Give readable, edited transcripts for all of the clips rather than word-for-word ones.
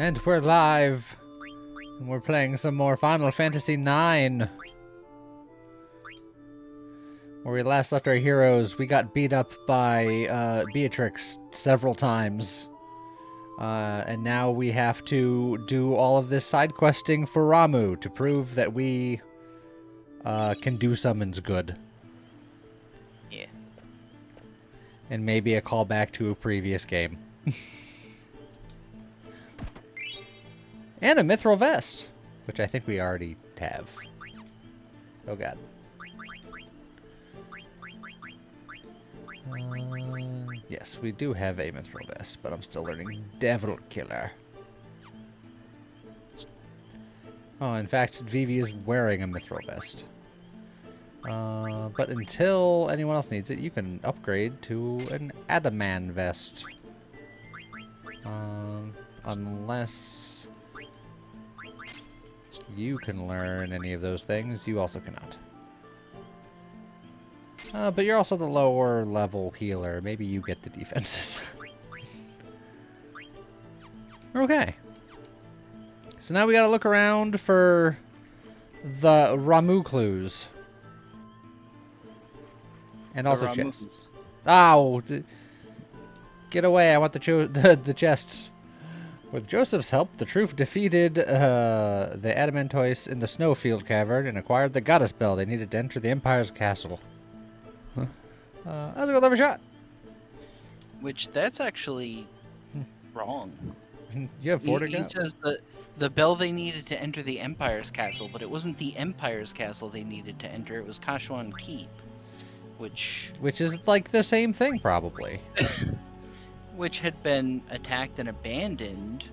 And we're live. And we're playing some more Final Fantasy IX. Where we last left our heroes, we got beat up by Beatrix several times. And now we have to do all of this side questing for Ramuh to prove that we can do summons good. Yeah. And maybe a callback to a previous game. And a mithril vest, which I think we already have. Oh god. Yes, we do have a mithril vest, but I'm still learning Devil Killer. Oh, in fact, Vivi is wearing a mithril vest. But until anyone else needs it, you can upgrade to an Adaman vest. Unless you can learn any of those things, you also cannot. But you're also the lower level healer. Maybe you get the defenses. Okay. So now we gotta look around for the Ramuh clues. And also chests. Ow! Get away, I want the chests. With Joseph's help, the troop defeated the Adamantois in the Snowfield Cavern and acquired the Goddess Bell they needed to enter the Empire's castle. Huh? That was a good lever shot. Which, that's actually wrong. You have 4 to go? He says the bell they needed to enter the Empire's castle, but it wasn't the Empire's castle they needed to enter, it was Kashwan Keep. Which is like the same thing, probably. Which had been attacked and abandoned,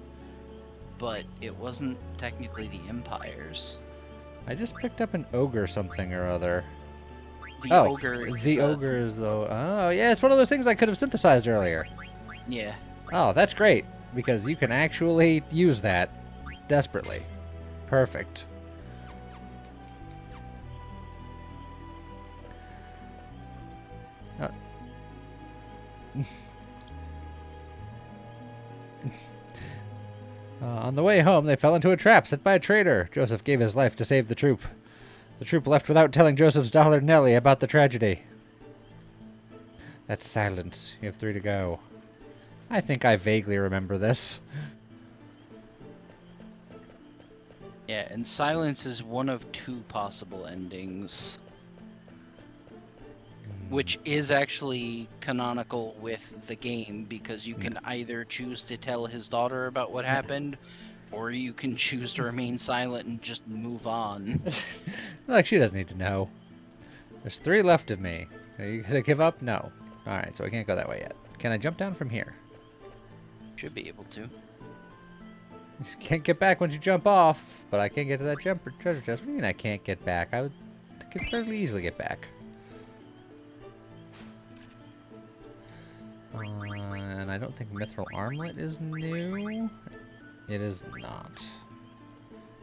but it wasn't technically the Empire's. I just picked up an ogre something or other. The ogre is though. Oh, yeah, it's one of those things I could have synthesized earlier. Yeah. Oh, that's great, because you can actually use that desperately. Perfect. On the way home, they fell into a trap set by a traitor. Joseph gave his life to save the troop. The troop left without telling Joseph's daughter Nellie about the tragedy. That's silence. You have 3 to go. I think I vaguely remember this. Yeah, and silence is one of 2 possible endings. Which is actually canonical with the game, because you can either choose to tell his daughter about what happened, or you can choose to remain silent and just move on. Like, she doesn't need to know. There's 3 left of me. Are you gonna give up? No. Alright, so I can't go that way yet. Can I jump down from here? Should be able to. You can't get back once you jump off, but I can't get to that treasure chest. What do you mean I can't get back? I could fairly easily get back. And I don't think Mithril Armlet is new. It is not.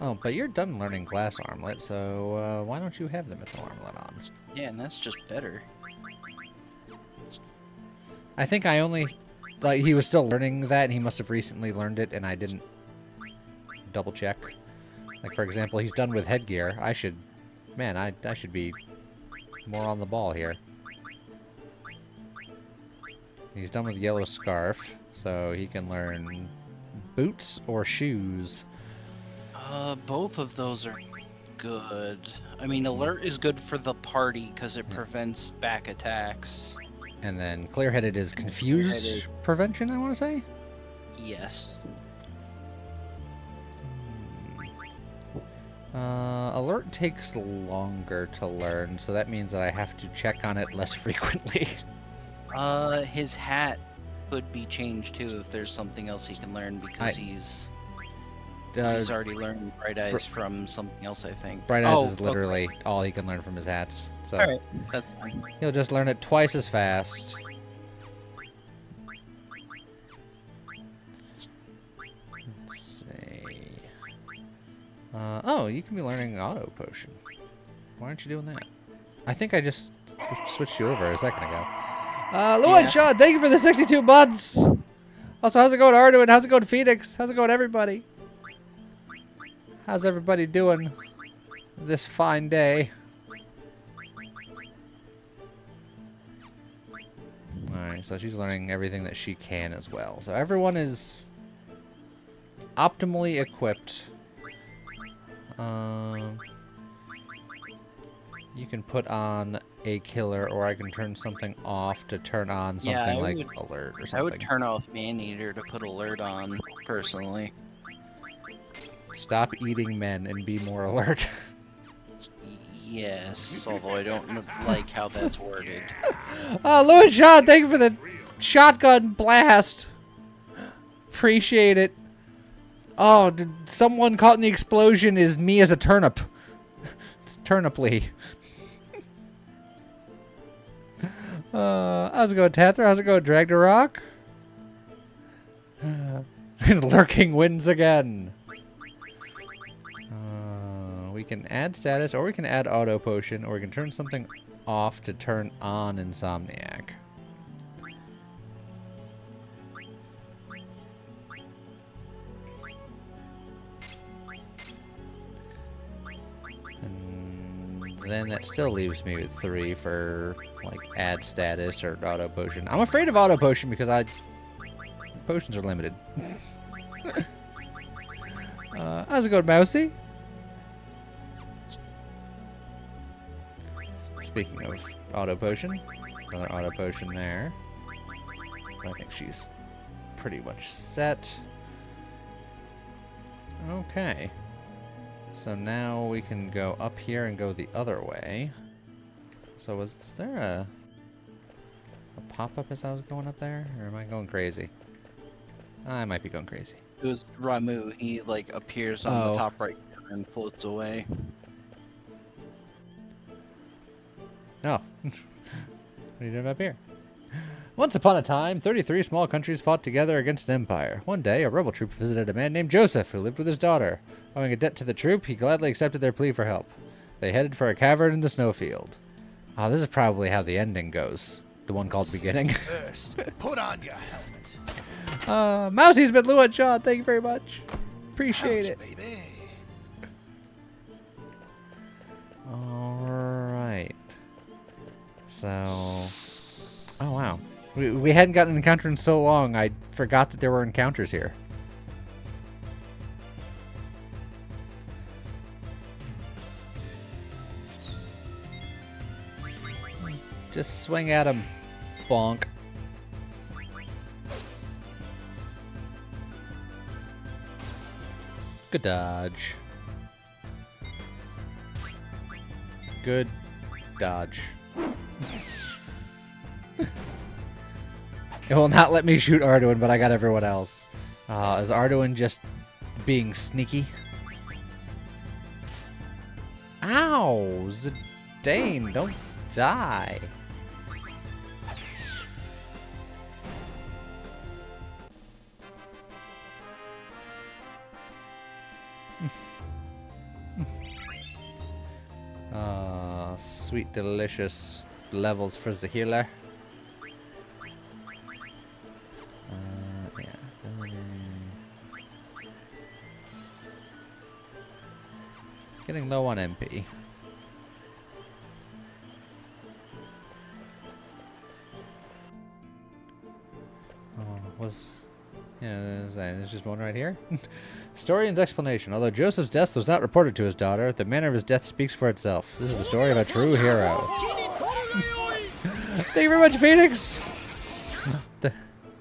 Oh, but you're done learning Glass Armlet, so why don't you have the Mithril Armlet on? Yeah, and that's just better. I think I only... Like, he was still learning that, and he must have recently learned it, and I didn't double check. Like, for example, he's done with headgear. I should... Man, I should be more on the ball here. He's done with Yellow Scarf, so he can learn boots or shoes. Both of those are good. I mean, Alert is good for the party because it prevents back attacks. And then Clear-Headed is Confuse Prevention, I want to say? Yes. Alert takes longer to learn, so that means that I have to check on it less frequently. His hat could be changed too if there's something else he can learn, because he's already learned Bright Eyes from something else, I think. Bright Eyes is literally all he can learn from his hats. So alright, that's fine. He'll just learn it twice as fast. Let's see. Oh, you can be learning Auto Potion. Why aren't you doing that? I think I just switched you over a second ago. Llewellyn Shaw, thank you for the 62 months. Also, how's it going, Arduin? How's it going, Phoenix? How's it going, everybody? How's everybody doing this fine day? Alright, so she's learning everything that she can as well. So everyone is optimally equipped. You can put on a killer, or I can turn something off to turn on something like alert or something. I would turn off Maneater to put alert on, personally. Stop eating men and be more alert. Yes, although I don't like how that's worded. Oh, Louis Sean, thank you for the shotgun blast. Appreciate it. Oh, did someone caught in the explosion is me as a turnip. It's Turniply. How's it going, Tather? How's it going, Dragnarock? Lurking wins again. We can add status, or we can add auto potion, or we can turn something off to turn on Insomniac. And then that still leaves me with 3 for like add status or auto potion. I'm afraid of auto potion because potions are limited. How's it going, Mousy? Speaking of auto potion, another auto potion there. I think she's pretty much set. Okay. So now we can go up here and go the other way. So was there a pop-up as I was going up there? Or am I going crazy? I might be going crazy. It was Ramu. He, like, appears on the top right and floats away. Oh. What are you doing up here? Once upon a time, 33 small countries fought together against an empire. One day, a rebel troop visited a man named Joseph, who lived with his daughter. Owing a debt to the troop, he gladly accepted their plea for help. They headed for a cavern in the snowfield. Oh, this is probably how the ending goes. The one called Beginning. First, put on your helmet. Mousy's been Lou and John. Thank you very much. Appreciate it. Baby. Alright. So... Oh, wow. We hadn't gotten an encounter in so long, I forgot that there were encounters here. Just swing at him. Bonk. Good dodge. Good dodge. It will not let me shoot Arduin, but I got everyone else. Is Arduin just being sneaky? Ow! Zidane, don't die. Sweet, delicious levels for the healer. Yeah. Getting low on MP. Yeah, there's just one right here. Historian's explanation. Although Joseph's death was not reported to his daughter, the manner of his death speaks for itself. This is the story of a true hero. Thank you very much, Phoenix!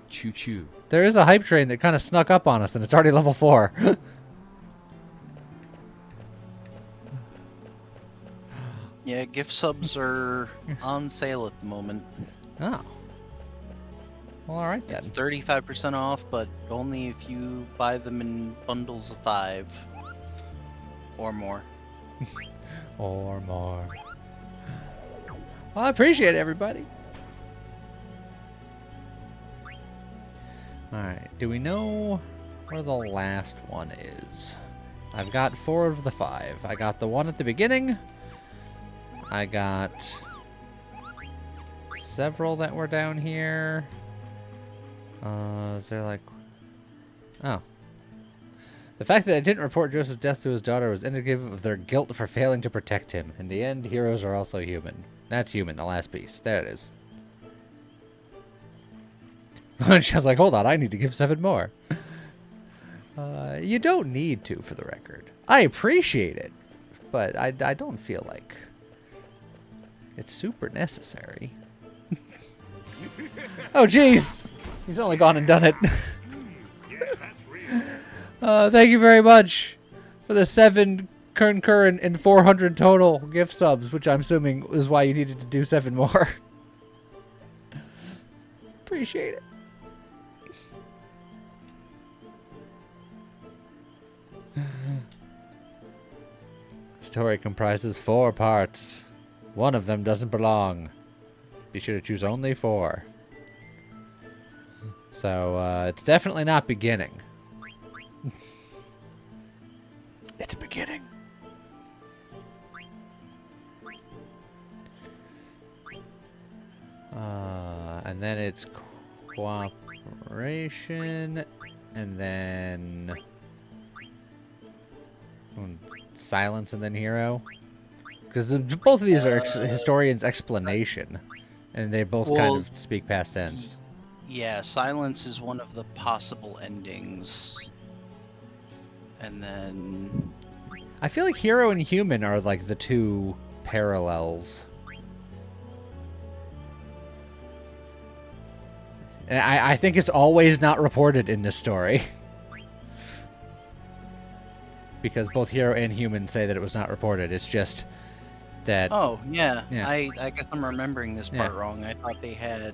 Choo-choo. There is a hype train that kind of snuck up on us, and it's already level 4. Yeah, gift subs are on sale at the moment. Oh. Well, alright then. It's 35% off, but only if you buy them in bundles of 5 or more. Or more. Well, I appreciate it, everybody. Alright, do we know where the last one is? I've got 4 of the 5. I got the one at the beginning. I got several that were down here. Is there like... Oh. The fact that I didn't report Joseph's death to his daughter was indicative of their guilt for failing to protect him. In the end, heroes are also human. That's human, the last piece. There it is. And she was like, hold on, I need to give 7 more. You don't need to, for the record. I appreciate it, but I don't feel like it's super necessary. Oh, jeez! He's only gone and done it. Thank you very much for the 7 concurrent and 400 total gift subs, which I'm assuming is why you needed to do 7 more. Appreciate it. Story comprises 4 parts. One of them doesn't belong. Be sure to choose only 4. So, it's definitely not beginning. It's beginning. And then it's cooperation, and then silence, and then hero. Because both of these are historian's explanation, and they both kind of speak past tense. Yeah, silence is one of the possible endings. And then... I feel like hero and human are like the 2 parallels. And I think it's always not reported in this story. Because both hero and human say that it was not reported. It's just that... Oh, yeah. Yeah. I guess I'm remembering this part wrong. I thought they had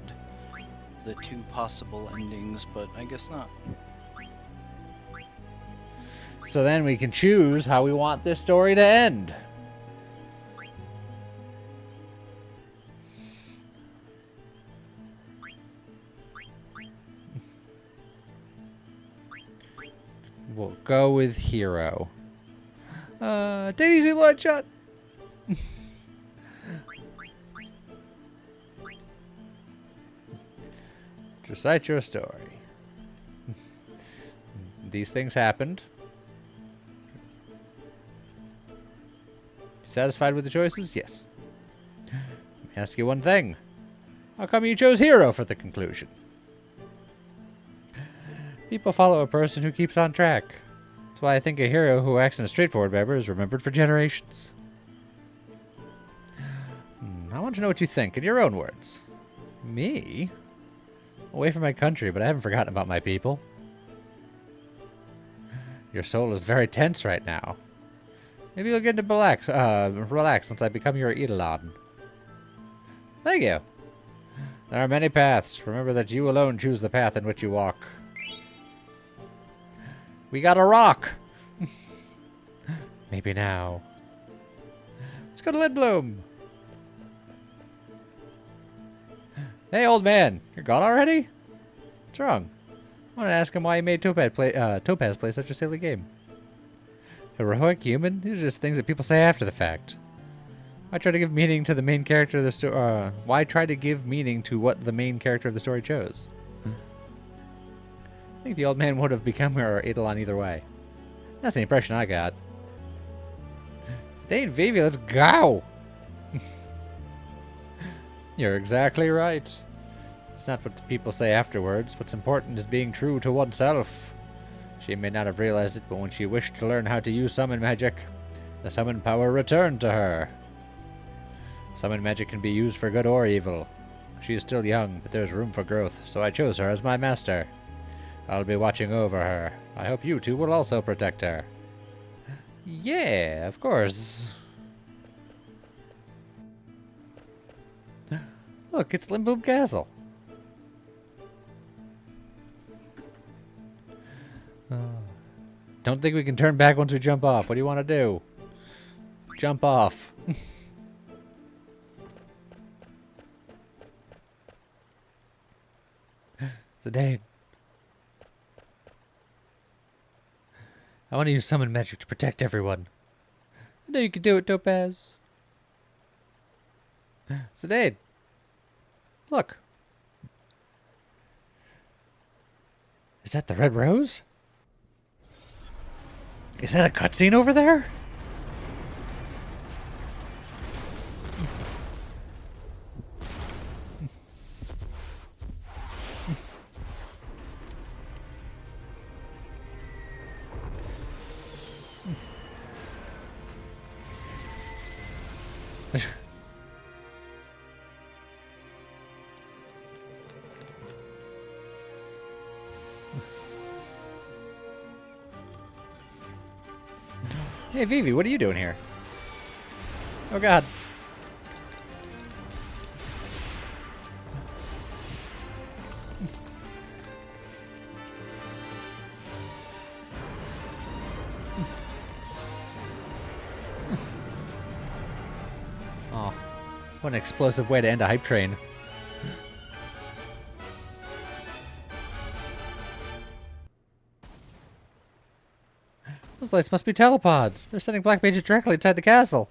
the 2 possible endings, but I guess not. So then we can choose how we want this story to end. We'll go with hero. Take it easy, Bloodshot. Recite your story. These things happened. Satisfied with the choices? Yes. Let me ask you one thing. How come you chose hero for the conclusion? People follow a person who keeps on track. That's why I think a hero who acts in a straightforward manner is remembered for generations. I want to know what you think, in your own words. Me? Away from my country, but I haven't forgotten about my people. Your soul is very tense right now. Maybe you'll get to relax once I become your Eidolon. Thank you. There are many paths. Remember that you alone choose the path in which you walk. We got a rock. Maybe now. Let's go to Lindblom. Hey, old man. You're gone already? What's wrong? I want to ask him why he made Topaz play such a silly game. Heroic human? These are just things that people say after the fact. Why try to give meaning to the main character of the story? Why try to give meaning to what the main character of the story chose? I think the old man would have become our Eidolon either way. That's the impression I got. Stay in Vivi, let's go! You're exactly right. It's not what the people say afterwards. What's important is being true to oneself. She may not have realized it, but when she wished to learn how to use summon magic, the summon power returned to her. Summon magic can be used for good or evil. She is still young, but there's room for growth, so I chose her as my master. I'll be watching over her. I hope you two will also protect her. Yeah, of course. Look, it's Lindblom Castle. Don't think we can turn back once we jump off. What do you want to do? Jump off. Zidane. I want to use summon magic to protect everyone. I know you can do it, Topaz. Zidane. Look. Is that the Red Rose? Is that a cutscene over there? Hey, Vivi, what are you doing here? Oh, God. Oh, what an explosive way to end a hype train. Those lights must be telepods. They're sending black mages directly inside the castle.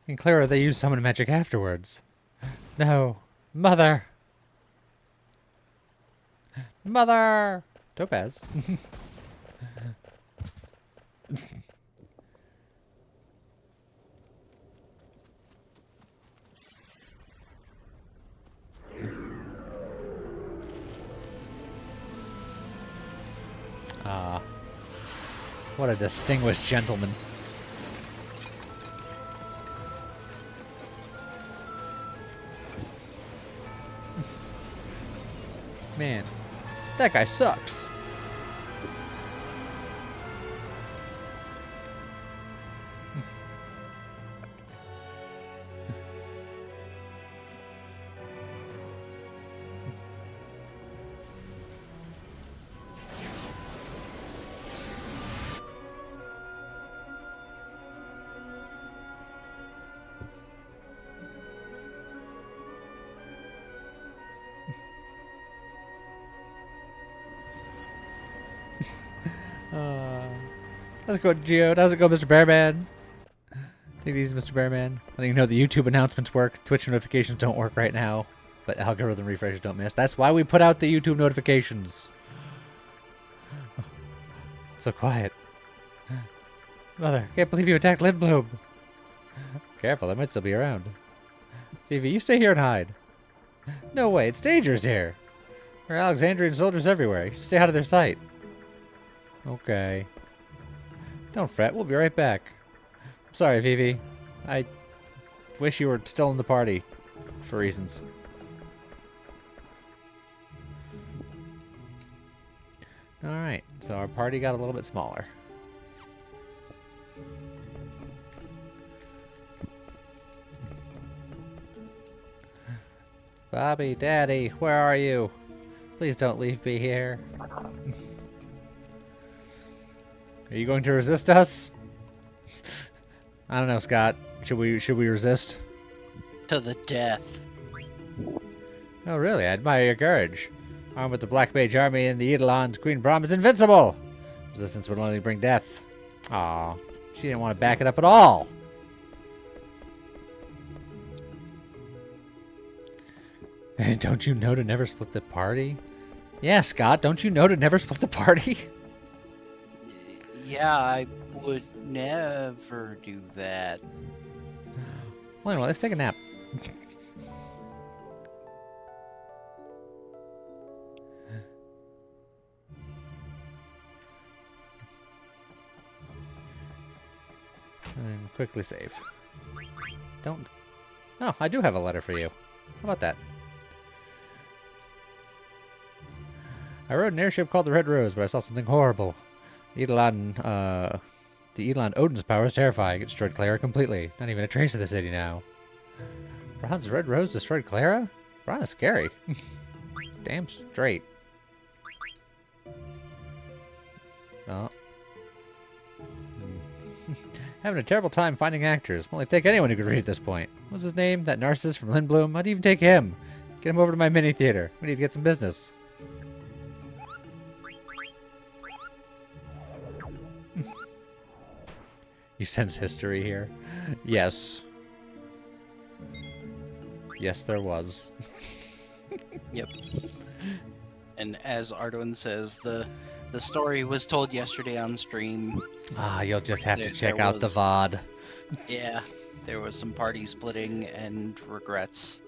In Clara, they use summon magic afterwards. No. Mother! Mother! Topaz. Ah. What a distinguished gentleman. Man, that guy sucks. How's it going, Geode? How's it go, Mr. Bearman? Take it easy, Mr. Bearman. I think you know the YouTube announcements work. Twitch notifications don't work right now, but algorithm refreshes don't miss. That's why we put out the YouTube notifications. So quiet. Mother, can't believe you attacked Lindblom. Careful, they might still be around. Vivi, you stay here and hide. No way, it's dangerous here. There are Alexandrian soldiers everywhere. You should stay out of their sight. Okay. Don't fret, we'll be right back. Sorry, Vivi. I wish you were still in the party. For reasons. Alright, so our party got a little bit smaller. Bobby, Daddy, where are you? Please don't leave me here. Are you going to resist us? I don't know, Scott. Should we resist? To the death. Oh, really? I admire your courage. Armed with the Black Mage Army and the Eidolons, Queen Brahm is invincible! Resistance would only bring death. Aw, she didn't want to back it up at all. Don't you know to never split the party? Yeah, Scott, don't you know to never split the party? Yeah, I would never do that. Well, anyway, let's take a nap. And quickly save. Don't... Oh, I do have a letter for you. How about that? I rode an airship called the Red Rose, but I saw something horrible. The Eidolon Odin's power is terrifying. It destroyed Clara completely. Not even a trace of the city now. Braun's Red Rose destroyed Clara? Braun is scary. Damn straight. Oh. Having a terrible time finding actors. Won't take anyone who could read at this point. What's his name? That narcissist from Lindblom? I'd even take him. Get him over to my mini theater. We need to get some business. You sense history here? Yes. Yes, there was. Yep. And And as Arduin says, the story was told yesterday on stream. Ah, you'll just have to check out the VOD. Yeah, there was some party splitting and regrets.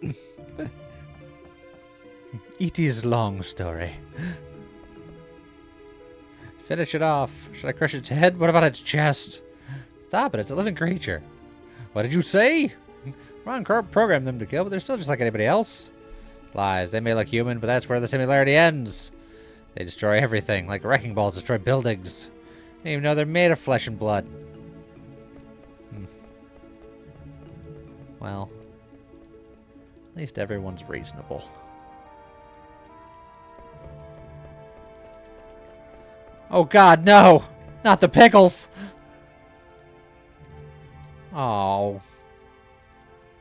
E.T.'s long story. Finish it off. Should I crush its head? What about its chest? Stop it, it's a living creature. What did you say? Ron programmed them to kill, but they're still just like anybody else. Lies. They may look human, but that's where the similarity ends. They destroy everything, like wrecking balls destroy buildings. They don't even know they're made of flesh and blood. Well, at least everyone's reasonable. Oh God, no! Not the pickles! Oh.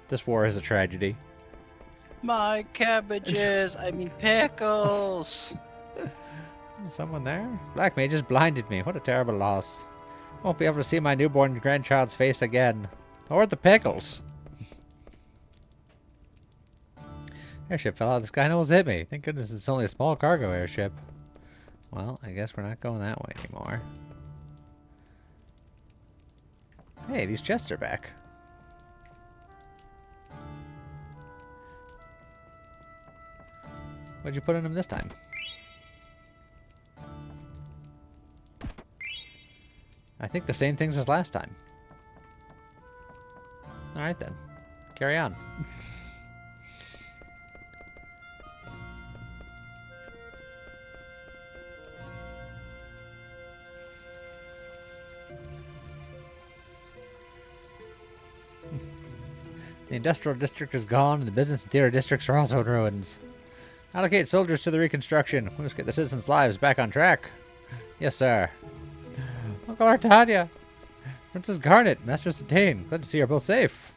This war is a tragedy. My cabbages! I mean pickles! Someone there? Black Mages blinded me. What a terrible loss. Won't be able to see my newborn grandchild's face again. Or the pickles. Airship fell out of the sky and almost hit me. Thank goodness it's only a small cargo airship. Well, I guess we're not going that way anymore. Hey, these chests are back. What'd you put in them this time? I think the same things as last time. Alright then. Carry on. The industrial district is gone, and the business and theater districts are also in ruins. Allocate soldiers to the reconstruction. We must get the citizens' lives back on track. Yes, sir. Uncle Artania. Princess Garnet, Master Satane. Glad to see you're both safe.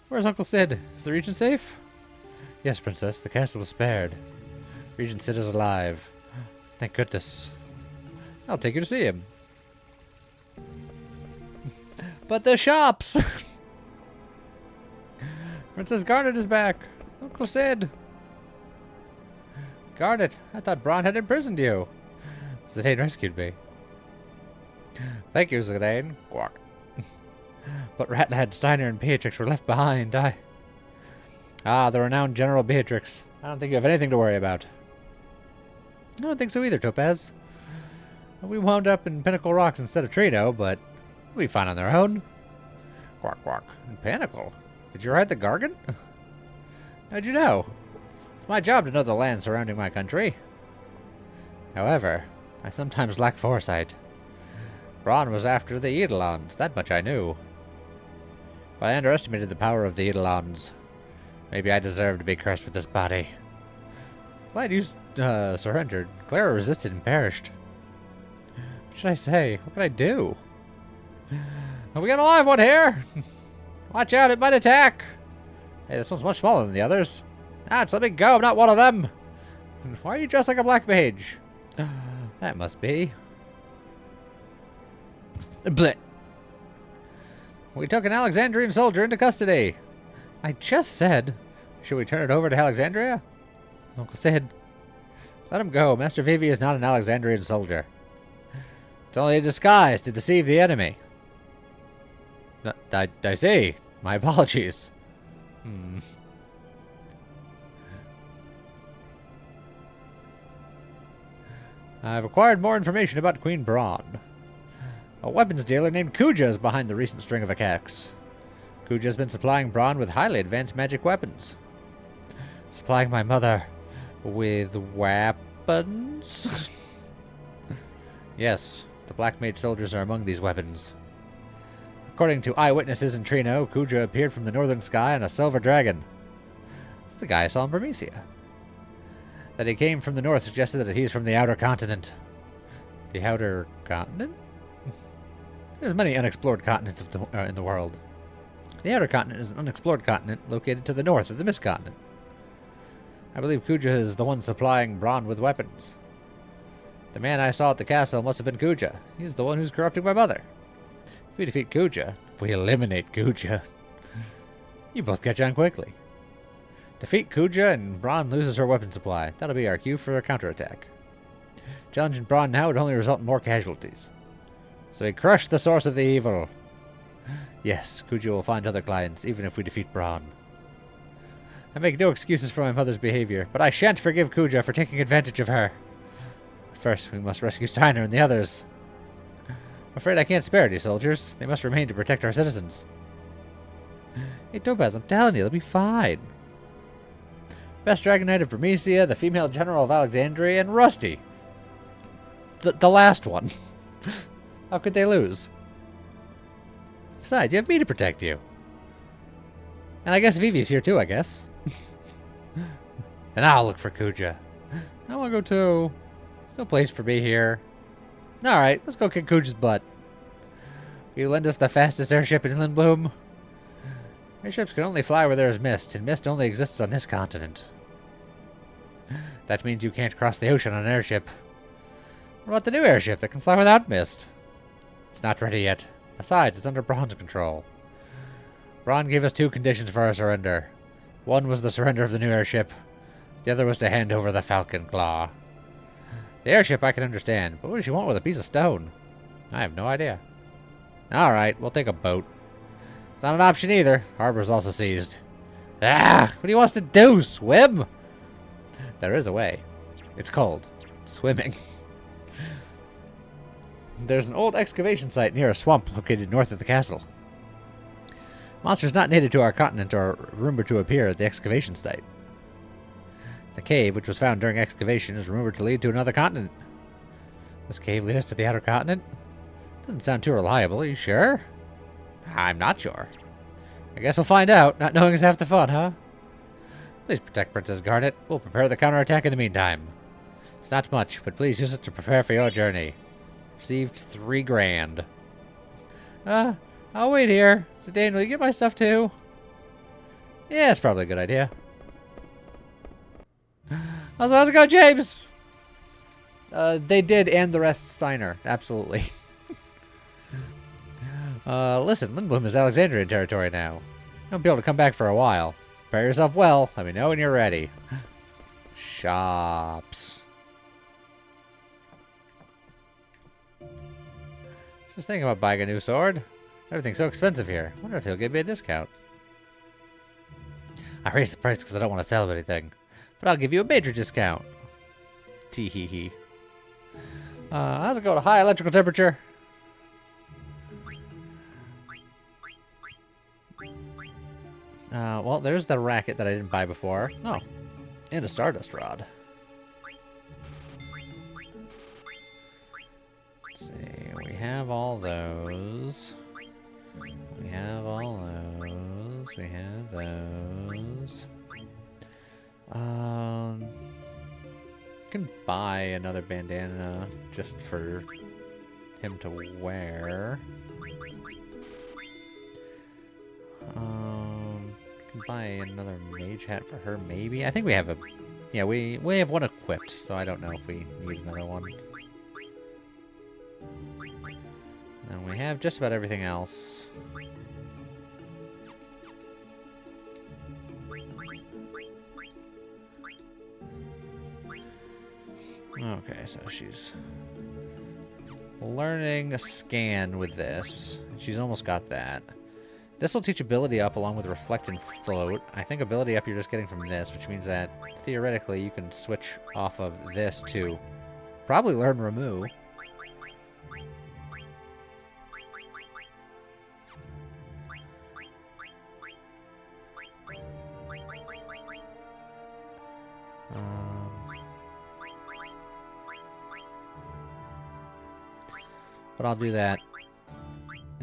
Where's Uncle Sid? Is the Regent safe? Yes, Princess. The castle was spared. Regent Sid is alive. Thank goodness. I'll take you to see him. But the shops! Princess Garnet is back. Uncle Sid. Garnet, I thought Braun had imprisoned you. Zidane rescued me. Thank you, Zidane. Quack. But Ratlad, Steiner, and Beatrix were left behind. Ah, the renowned General Beatrix. I don't think you have anything to worry about. I don't think so either, Topaz. We wound up in Pinnacle Rocks instead of Trino, but we'll be fine on their own. Quack, quack. In Pinnacle? Did you ride the Gargan? How'd you know? It's my job to know the land surrounding my country. However, I sometimes lack foresight. Braun was after the Eidolons, that much I knew. But I underestimated the power of the Eidolons. Maybe I deserve to be cursed with this body. Glad you surrendered. Clara resisted and perished. What should I say? What can I do? We got a live one here! Watch out, it might attack! Hey, this one's much smaller than the others. Ouch, let me go, I'm not one of them! Why are you dressed like a black mage? That must be... Blech. We took an Alexandrian soldier into custody. I just said, should we turn it over to Alexandria? Uncle Sid. Let him go. Master Vivi is not an Alexandrian soldier. It's only a disguise to deceive the enemy. I see. My apologies. I've acquired more information about Queen Braun. A weapons dealer named Kuja is behind the recent string of attacks. Kuja has been supplying Braun with highly advanced magic weapons. Supplying my mother with weapons? Yes, the Black Mage soldiers are among these weapons. According to eyewitnesses in Trino, Kuja appeared from the northern sky on a silver dragon. It's the guy I saw in Burmecia. That he came from the north suggested that he's from the outer continent. The outer continent? There's many unexplored continents in the world. The outer continent is an unexplored continent located to the north of the Mist Continent. I believe Kuja is the one supplying Braun with weapons. The man I saw at the castle must have been Kuja. He's the one who's corrupting my mother. If we defeat Kuja, if we eliminate Kuja, you both catch on quickly. Defeat Kuja and Braun loses her weapon supply. That'll be our cue for a counterattack. Challenging Braun now would only result in more casualties. So we crush the source of the evil. Yes, Kuja will find other clients, even if we defeat Braun. I make no excuses for my mother's behavior, but I shan't forgive Kuja for taking advantage of her. First, we must rescue Steiner and the others. I'm afraid I can't spare any soldiers. They must remain to protect our citizens. Hey, Topaz, I'm telling you, they'll be fine. Best Dragon Knight of Bermesia, the female general of Alexandria, and Rusty. The last one. How could they lose? Besides, you have me to protect you. And I guess Vivi's here too, I guess. Then I'll look for Kuja. I want to go too. There's no place for me here. Alright, let's go kick Kuja's butt. Will you lend us the fastest airship in Lindblum? Airships can only fly where there is mist, and mist only exists on this continent. That means you can't cross the ocean on an airship. What about the new airship that can fly without mist? It's not ready yet. Besides, it's under Braun's control. Braun gave us 2 conditions for our surrender. One was the surrender of the new airship. The other was to hand over the Falcon Claw. The airship I can understand, but what does she want with a piece of stone? I have no idea. Alright, we'll take a boat. It's not an option either. Harbor's also seized. Ah! What do you want us to do? Swim? There is a way. It's called swimming. There's an old excavation site near a swamp located north of the castle. Monsters not native to our continent are rumored to appear at the excavation site. The cave, which was found during excavation, is rumored to lead to another continent. This cave lead us to the outer continent? Doesn't sound too reliable, are you sure? I'm not sure. I guess we'll find out. Not knowing is half the fun, huh? Please protect Princess Garnet. We'll prepare the counterattack in the meantime. It's not much, but please use it to prepare for your journey. Received 3 grand. I'll wait here. Zidane, will you get my stuff too? Yeah, it's probably a good idea. How's it go, James? They did, and the rest Steiner. Absolutely. Listen, Lindblum is Alexandrian territory now. You won't be able to come back for a while. Prepare yourself well. Let me know when you're ready. Shops. Just thinking about buying a new sword. Everything's so expensive here. Wonder if he'll give me a discount. I raised the price because I don't want to sell anything. But I'll give you a major discount. Tee-hee-hee. How's it go to high electrical temperature? Well, there's the racket that I didn't buy before. Oh, and a Stardust Rod. Let's see, we have all those. We have all those. We have those. Can buy another bandana just for him to wear. Can buy another mage hat for her, maybe. I think we have a, yeah, we have one equipped, so I don't know if we need another one. And we have just about everything else. Okay, so she's learning a scan with this. She's almost got that. This will teach ability up along with reflect and float. I think ability up you're just getting from this, which means that theoretically you can switch off of this to probably learn Ramu. But I'll do that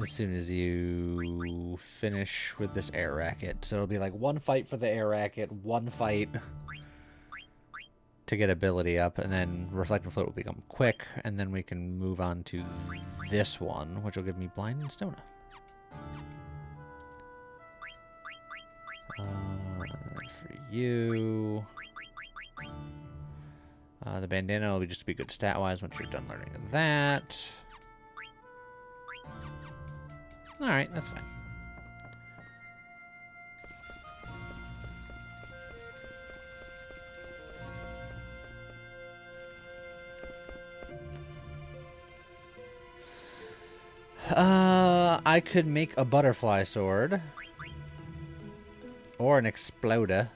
as soon as you finish with this air racket. So it'll be like 1 fight for the air racket, 1 fight to get ability up, and then reflect and float will become quick, and then we can move on to this one, which will give me blind and stona. For you, the bandana will just be good stat-wise once you're done learning that. Alright, that's fine. I could make a butterfly sword. Or an exploder.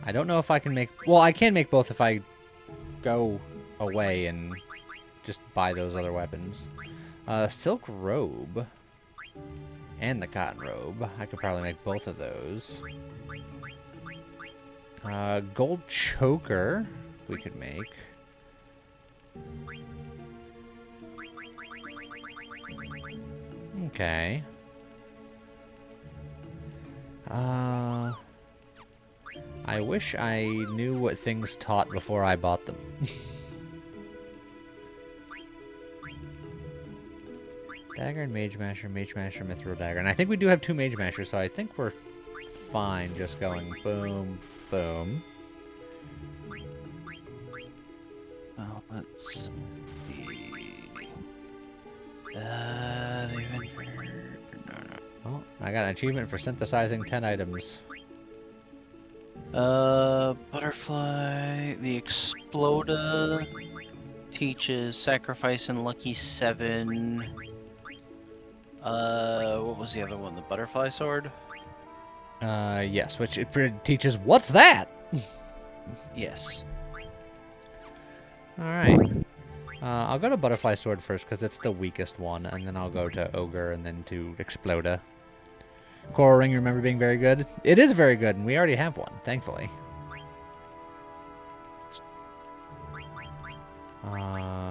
I don't know if I can make... Well, I can make both if I go away and just buy those other weapons. Silk robe. And the cotton robe. I could probably make both of those. Gold choker we could make. Okay. I wish I knew what things taught before I bought them. Dagger and Mage Masher, Mithril Dagger. And I think we do have 2 Mage Mashers, so I think we're fine just going boom, boom. Well, let's see. Oh, I got an achievement for synthesizing 10 items. Butterfly. The Exploda teaches Sacrifice and Lucky 7. What was the other one? The Butterfly Sword? Yes, which it teaches... What's that? Yes. Alright. I'll go to Butterfly Sword first, because it's the weakest one, and then I'll go to Ogre, and then to Exploda. Coral Ring, you remember being very good? It is very good, and we already have one, thankfully.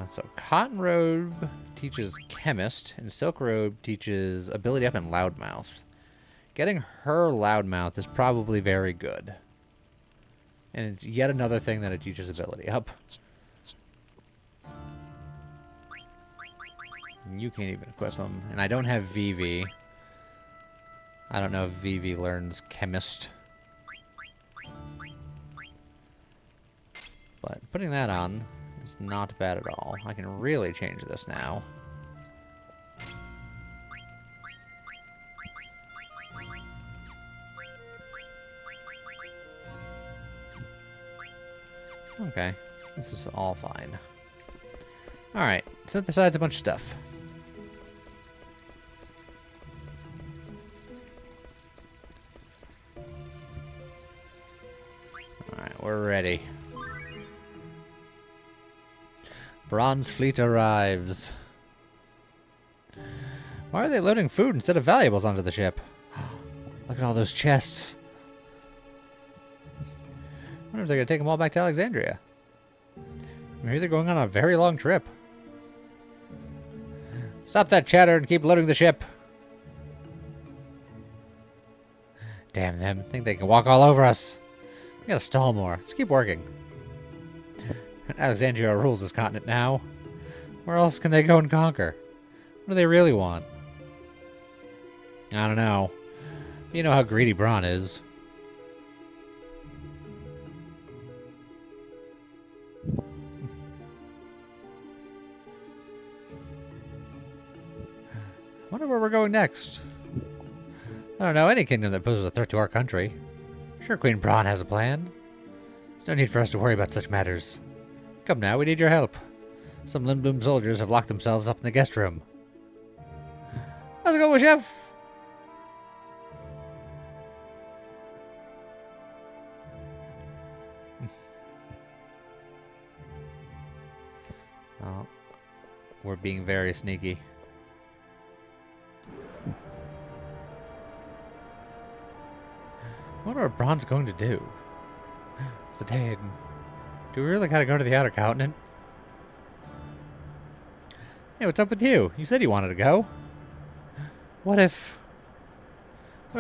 So Cotton Robe teaches Chemist, and Silk Robe teaches Ability Up and Loudmouth. Getting her Loudmouth is probably very good. And it's yet another thing that it teaches Ability Up. You can't even equip them. And I don't have Vivi. I don't know if Vivi learns Chemist. But putting that on is not bad at all. I can really change this now. Okay, this is all fine. Alright, synthesize a bunch of stuff. Alright, we're ready. Bronze Fleet arrives. Why are they loading food instead of valuables onto the ship? Look at all those chests. I wonder if they're going to take them all back to Alexandria. Maybe they're going on a very long trip. Stop that chatter and keep loading the ship. Damn them. Think they can walk all over us. We gotta stall more. Let's keep working. Alexandria rules this continent now. Where else can they go and conquer? What do they really want? I don't know. You know how greedy Braun is. Wonder where we're going next. I don't know any kingdom that poses a threat to our country. Sure, Queen Braun has a plan. There's no need for us to worry about such matters. Come now, we need your help. Some Lindblum soldiers have locked themselves up in the guest room. How's it going, chef? Oh, we're being very sneaky. What are Braun's going to do? Zidane, do we really gotta go to the outer continent? Hey, what's up with you? You said you wanted to go. What if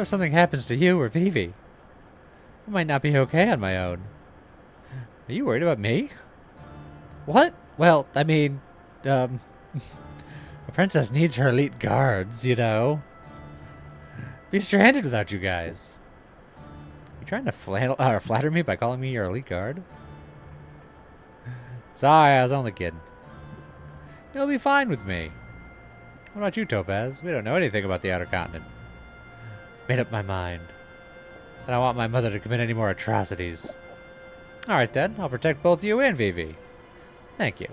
something happens to you or Vivi? I might not be okay on my own. Are you worried about me? What? Well, I mean, a princess needs her elite guards, you know. Be stranded without you guys. You trying to flatter me by calling me your elite guard? Sorry, I was only kidding. You'll be fine with me. What about you, Topaz? We don't know anything about the outer continent. Made up my mind. I don't want my mother to commit any more atrocities. Alright then, I'll protect both you and Vivi. Thank you.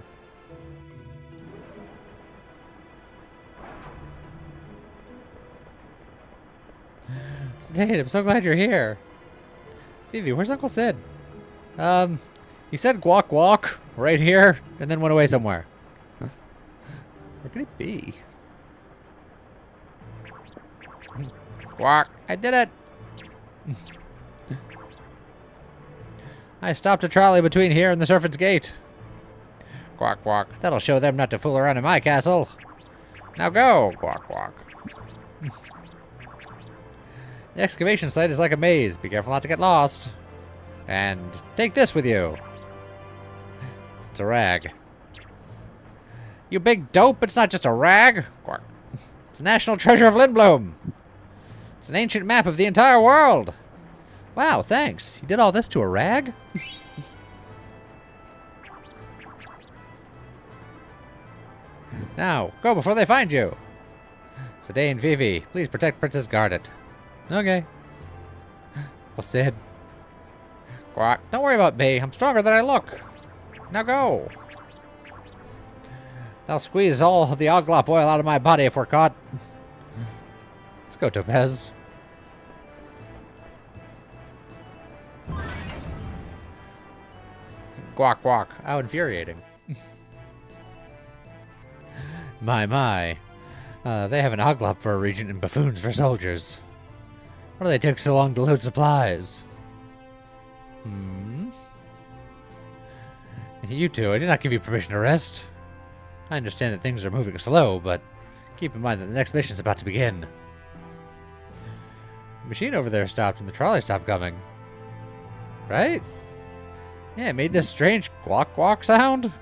Sedaine, I'm so glad you're here. Vivi, where's Uncle Sid? He said guac guac right here, and then went away somewhere. Huh? Where could it be? Guac, I did it! I stopped a trolley between here and the Serpent's Gate. Guac guac, that'll show them not to fool around in my castle. Now go, guac guac. The excavation site is like a maze. Be careful not to get lost. And take this with you. It's a rag. You big dope, it's not just a rag. It's a national treasure of Lindblom. It's an ancient map of the entire world. Wow, thanks. You did all this to a rag? Now, go before they find you. Sedaine, Vivi, please protect Princess Garnet. Okay. Well, Sid. Guac, don't worry about me. I'm stronger than I look. Now go. They'll squeeze all the Oglop oil out of my body if we're caught. Let's go, Topaz. Guac, guac. How infuriating. My. They have an Oglop for a regent and buffoons for soldiers. Why do they take so long to load supplies? You two, I did not give you permission to rest. I understand that things are moving slow, but keep in mind that the next mission's about to begin. The machine over there stopped and the trolley stopped coming. Right? Yeah, it made this strange guac guac sound.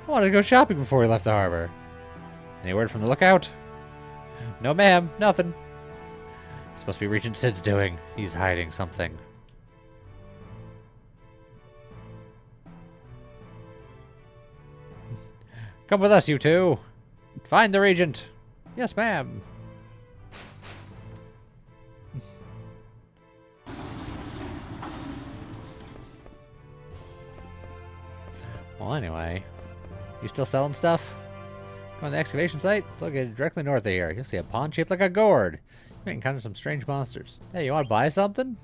I wanted to go shopping before we left the harbor. Any word from the lookout? No, ma'am. Nothing. This must be Regent Sid's doing. He's hiding something. Come with us, you two. Find the Regent. Yes, ma'am. Well, anyway. You still selling stuff? Go on the excavation site. It's located directly north of here. You'll see a pond shaped like a gourd. You may encounter some strange monsters. Hey, you want to buy something?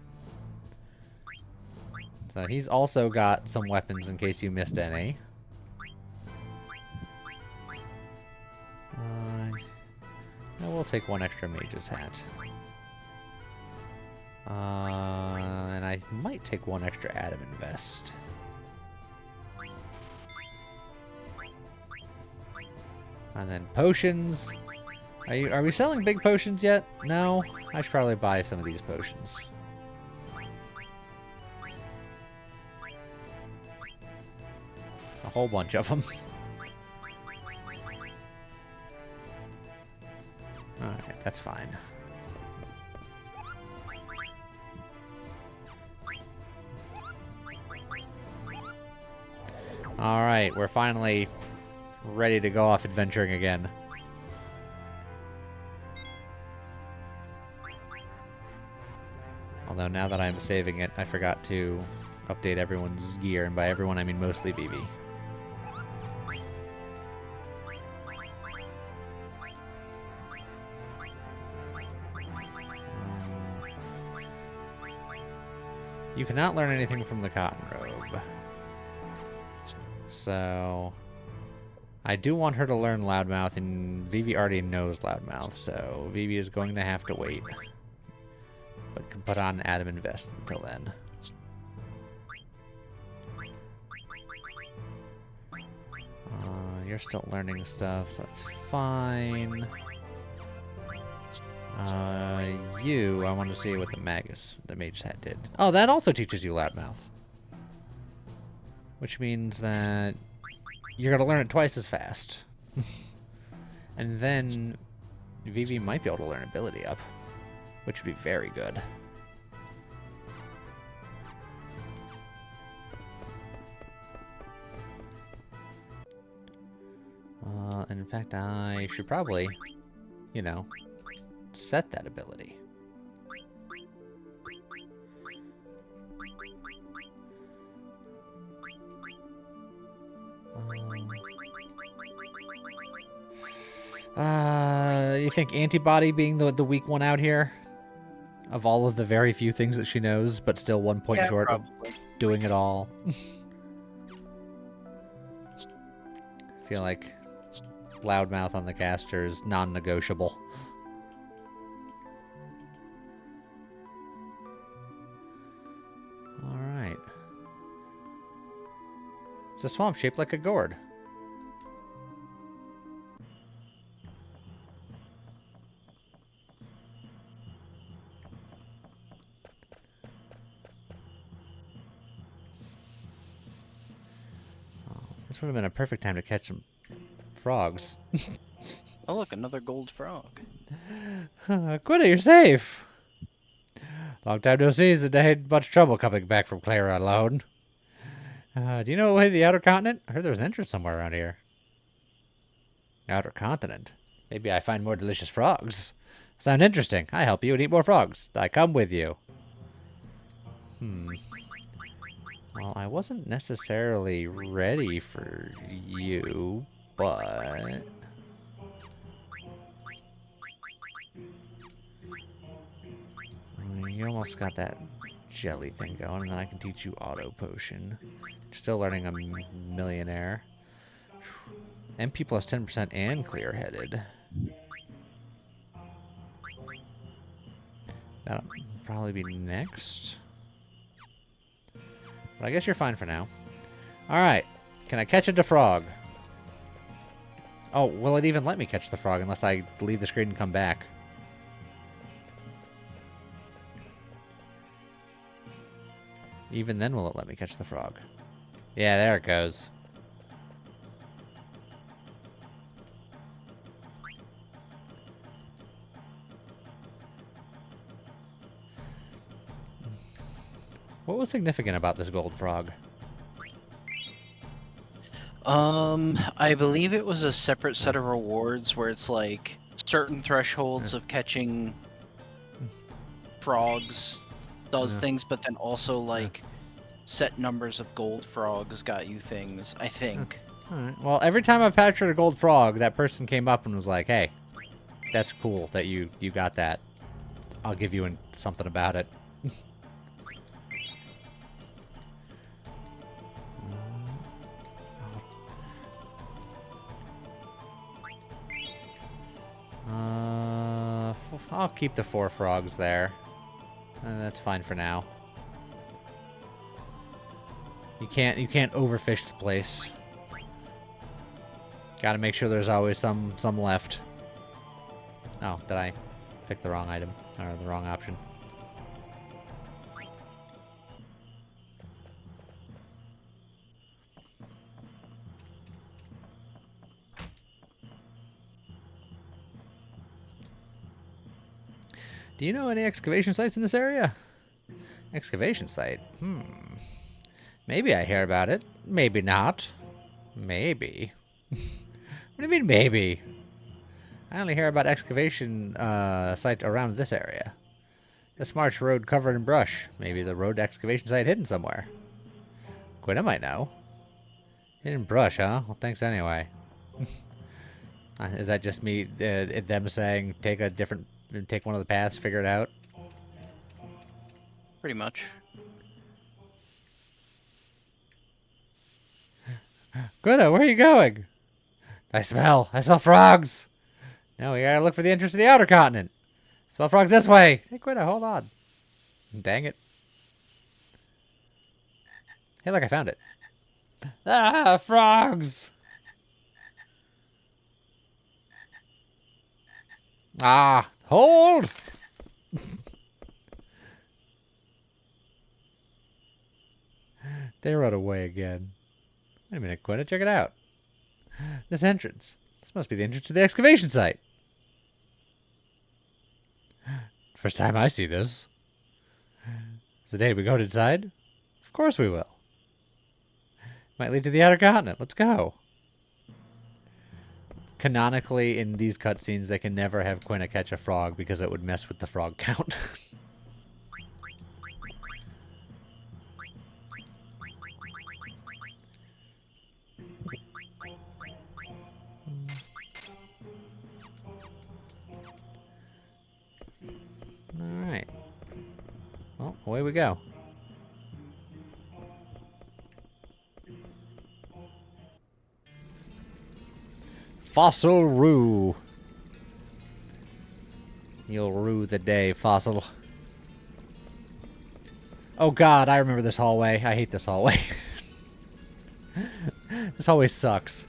So he's also got some weapons in case you missed any. We'll take one extra mage's hat. And I might take one extra adamant vest. And then potions. Are we selling big potions yet? No? I should probably buy some of these potions. A whole bunch of them. Alright, that's fine. Alright, we're finally ready to go off adventuring again. Although now that I'm saving it, I forgot to update everyone's gear, and by everyone I mean mostly Vivi. You cannot learn anything from the cotton robe. So I do want her to learn Loudmouth, and Vivi already knows Loudmouth, so Vivi is going to have to wait. But can put on Adamant Vest until then. You're still learning stuff, so that's fine. I want to see what the Mage's Hat did. Oh, that also teaches you Loudmouth. Which means that you're going to learn it twice as fast. And then Vivi might be able to learn Ability Up, which would be very good. And in fact, I should probably, you know, set that ability. You think Antibody being the weak one out here? Of all of the very few things that she knows, but still 1 point short probably. of doing it all. I feel like loudmouth on the caster is non-negotiable. Alright. It's a swamp shaped like a gourd. This would have been a perfect time to catch some frogs. Oh, look, another gold frog. Quita, you're safe. Long time no see, and I had much trouble coming back from Clara alone. Do you know the way to the outer continent? I heard there was an entrance somewhere around here. Outer continent? Maybe I find more delicious frogs. Sound interesting. I help you and eat more frogs. I come with you. Well, I wasn't necessarily ready for you, but... You almost got that jelly thing going, and then I can teach you auto potion. Still learning a millionaire. MP plus 10% and clear-headed. That'll probably be next. But I guess you're fine for now. Alright. Can I catch a frog? Oh, will it even let me catch the frog unless I leave the screen and come back? Even then, will it let me catch the frog? Yeah, there it goes. What was significant about this gold frog? I believe it was a separate set of rewards where it's like certain thresholds of catching frogs does things, but then also like set numbers of gold frogs got you things, I think. Alright. Well, every time I've captured a gold frog, that person came up and was like, hey, that's cool that you got that. I'll give you something about it. I'll keep the 4 frogs there. That's fine for now. You can't overfish the place. Gotta make sure there's always some left. Oh, did I pick the wrong item? Or the wrong option? Do you know any excavation sites in this area? Excavation site? Maybe I hear about it. Maybe not. Maybe. What do you mean, maybe? I only hear about excavation site around this area. This march road covered in brush. Maybe the road excavation site hidden somewhere. Quita might know. Hidden brush, huh? Well, thanks anyway. Is that just me, them saying, take one of the paths, figure it out? Pretty much. Quita, where are you going? I smell frogs. No, we gotta look for the entrance to the outer continent. Smell frogs this way. Hey, Quita, hold on. Dang it. Hey, look, I found it. Ah, frogs. Ah, hold. They run away again. Wait a minute, Quita, check it out. This entrance. This must be the entrance to the excavation site. First time I see this. Is the day we go inside? Of course we will. Might lead to the outer continent. Let's go. Canonically, in these cutscenes, they can never have Quina catch a frog because it would mess with the frog count. Alright. away we go. Fossil Rue. You'll rue the day, Fossil. Oh god, I remember this hallway. I hate this hallway. This hallway sucks.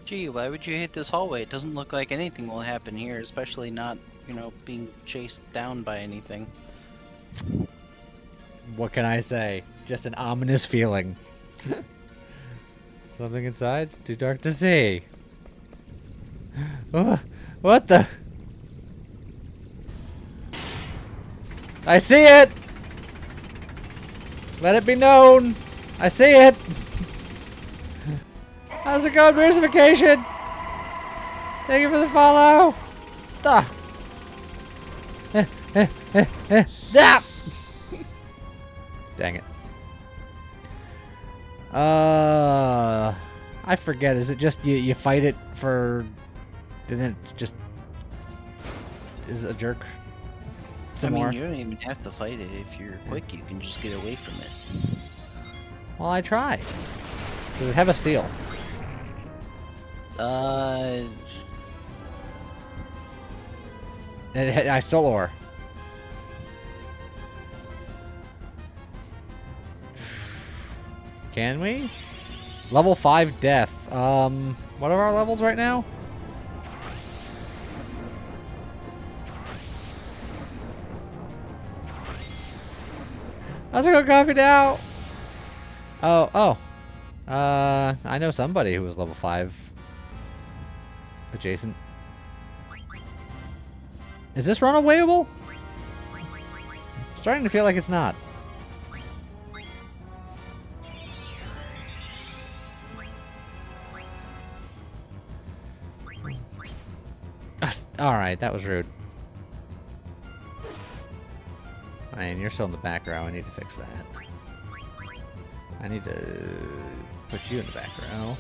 Gee, why would you hate this hallway? It doesn't look like anything will happen here, especially not, you know, being chased down by anything. What can I say? Just an ominous feeling. Something inside? Too dark to see. What the? I see it! Let it be known! I see it! How's it going, Versification? Thank you for the follow! Ah. Ah. Dang it. I forget. Is it just you fight it for... and then it just... is a jerk? Some more? You don't even have to fight it. If you're quick, you can just get away from it. Well, I tried. Does it have a steal? I stole ore. Can we? Level 5 death. What are our levels right now? How's it go, Coffee now? Oh. I know somebody who was level 5. Adjacent. Is this runawayable? Starting to feel like it's not. Alright, that was rude. And you're still in the back row. I need to fix that. I need to put you in the back row.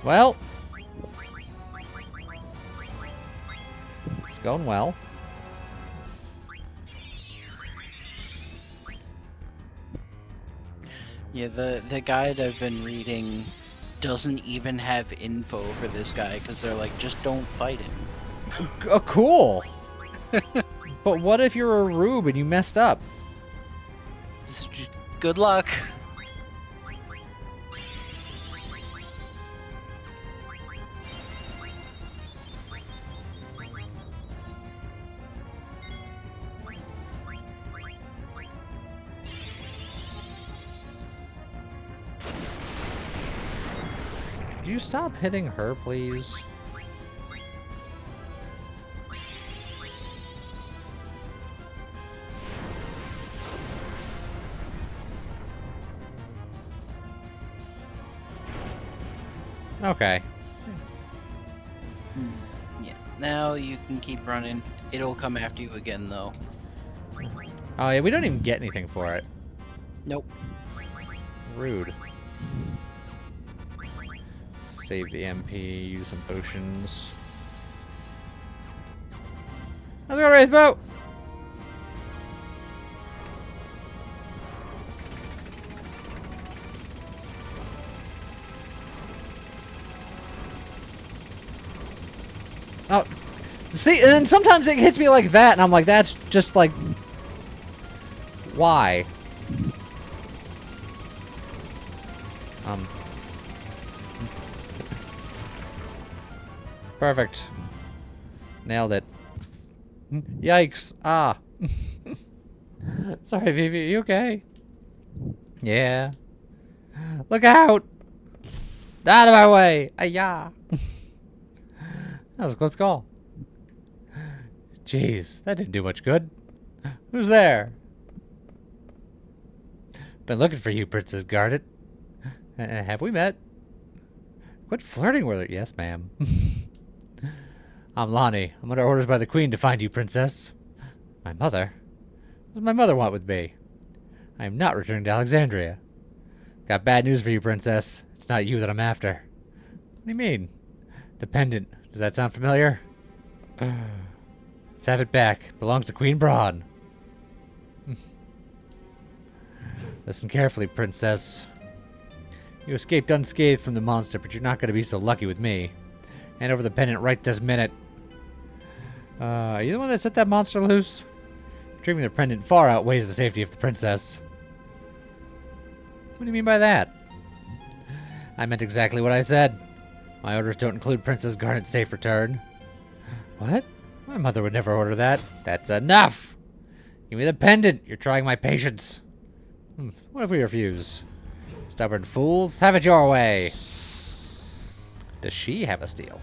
Well, it's going well. Yeah, the guide I've been reading doesn't even have info for this guy because they're like, just don't fight him. Cool. But what if you're a rube and you messed up? Good luck. Could you stop hitting her, please? Okay. Yeah, now you can keep running. It'll come after you again, though. Oh, yeah, we don't even get anything for it. Nope. Rude. Save the MP, use some potions. Let's go race boat! Oh, see, and sometimes it hits me like that, and I'm like, that's just like, why? Perfect. Nailed it. Yikes. Ah. Sorry, Vivi, you okay? Yeah. Look out! Out of my way! Ayah! That was a close call. Jeez, that didn't do much good. Who's there? Been looking for you, Princess Garnet. Have we met? Quit flirting with her. Yes, ma'am. I'm Lonnie. I'm under orders by the Queen to find you, Princess. My mother? What does my mother want with me? I am not returning to Alexandria. Got bad news for you, Princess. It's not you that I'm after. What do you mean? The pendant. Does that sound familiar? Let's have it back. Belongs to Queen Braun. Listen carefully, Princess. You escaped unscathed from the monster, but you're not going to be so lucky with me. Hand over the pendant right this minute. Are you the one that set that monster loose? Retrieving the pendant far outweighs the safety of the princess. What do you mean by that? I meant exactly what I said. My orders don't include Princess Garnet's safe return. What? My mother would never order that. That's enough! Give me the pendant. You're trying my patience. What if we refuse? Stubborn fools. Have it your way. Does she have a steal?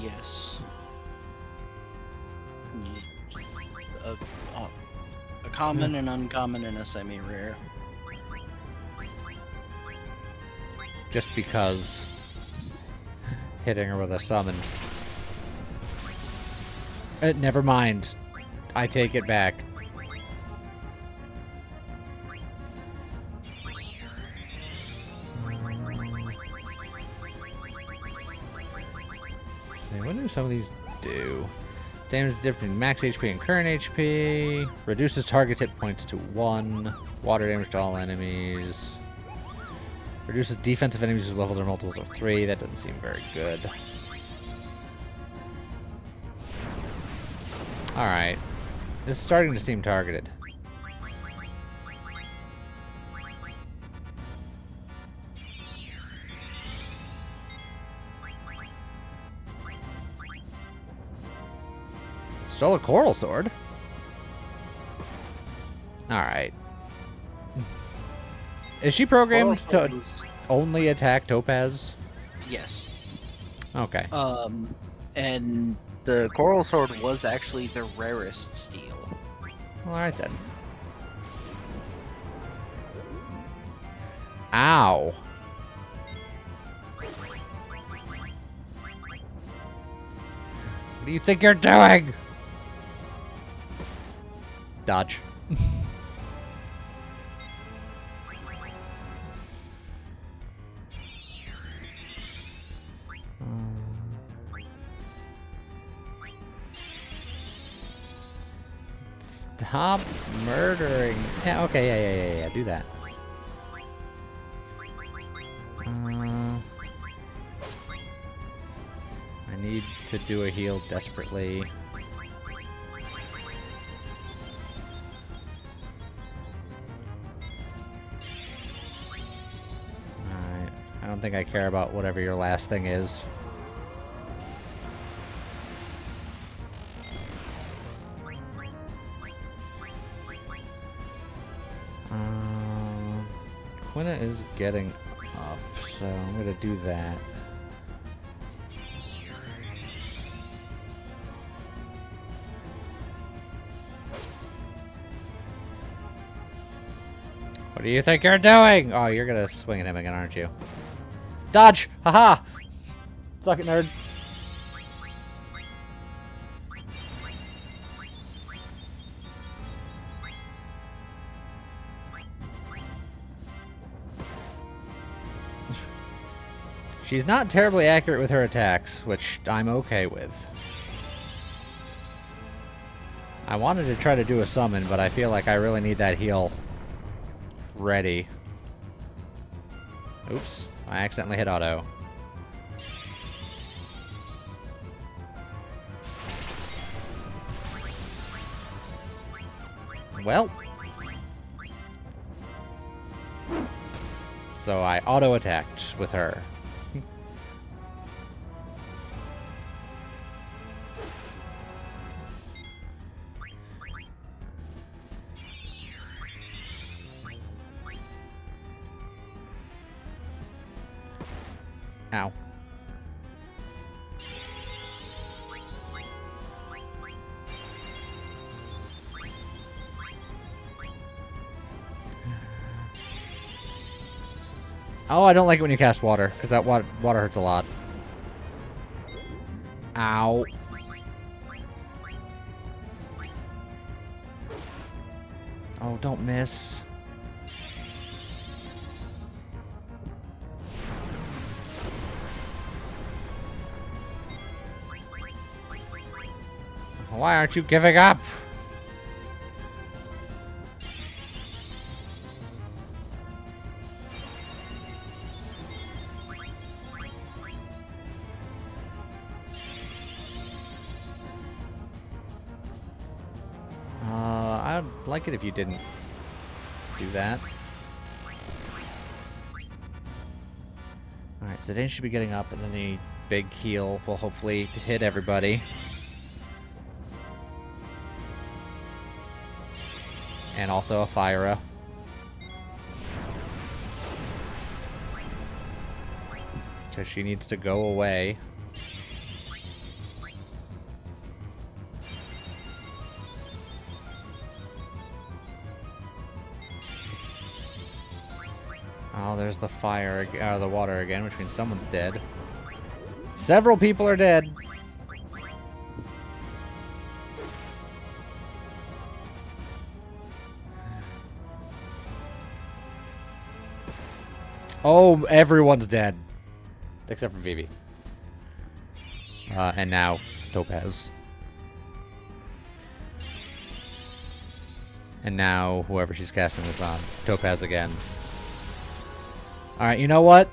Yes. A common, an uncommon, and a semi-rare. Just because hitting her with a summon. Never mind. I take it back. See, what do some of these do? Damage difference between max HP and current HP. Reduces target's hit points to 1. Water damage to all enemies. Reduces defensive enemies with levels or multiples of 3. That doesn't seem very good. Alright. This is starting to seem targeted. Stole a coral sword? Alright. Is she programmed to only attack Topaz? Yes. Okay. And the coral sword was actually the rarest steel. Alright then. Ow. What do you think you're doing? Dodge. Stop murdering. Yeah, okay, yeah. Do that. I need to do a heal desperately. Alright. I don't think I care about whatever your last thing is. Quina is getting up, so I'm gonna do that. What do you think you're doing? Oh, you're gonna swing at him again, aren't you? Dodge! Haha! Suck it, nerd. She's not terribly accurate with her attacks, which I'm okay with. I wanted to try to do a summon, but I feel like I really need that heal ready. Oops, I accidentally hit auto. Well. So I auto-attacked with her. Ow. Oh, I don't like it when you cast water, because that water hurts a lot. Ow. Oh, don't miss. Why aren't you giving up? I'd like it if you didn't do that. Alright, so they should be getting up, and then the big heal will hopefully hit everybody. And also a Fyra. Because she needs to go away. Oh, there's the fire, the water again, which means someone's dead. Several people are dead. Oh, everyone's dead. Except for Vivi. And now, Topaz. And now, whoever she's casting this on. Topaz again. Alright, you know what?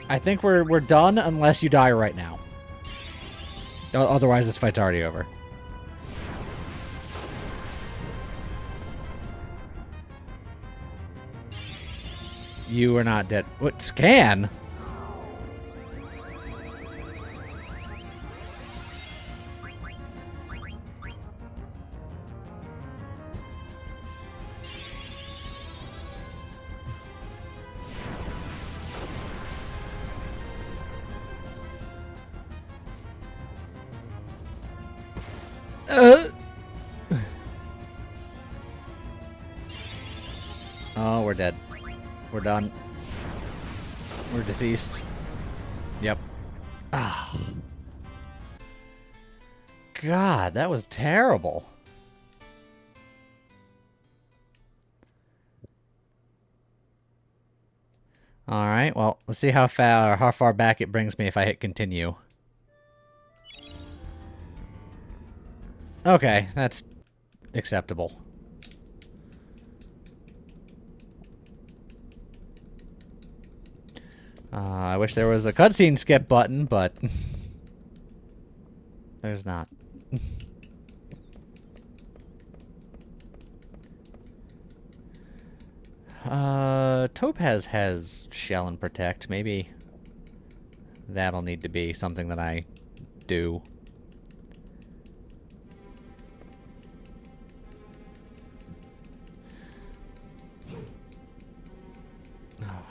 I think we're done unless you die right now. Otherwise, this fight's already over. You are not dead. What? Scan? Oh, we're dead. We're done. We're deceased. Yep. Ah. God, that was terrible. Alright, well, let's see how far back it brings me if I hit continue. Okay, that's acceptable. I wish there was a cutscene skip button, but there's not. Topaz has Shell and Protect. Maybe that'll need to be something that I do.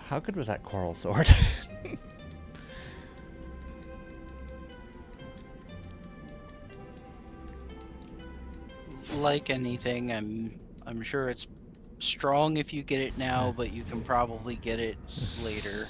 How good was that Coral Sword? Like anything, I'm sure it's strong if you get it now, but you can probably get it later.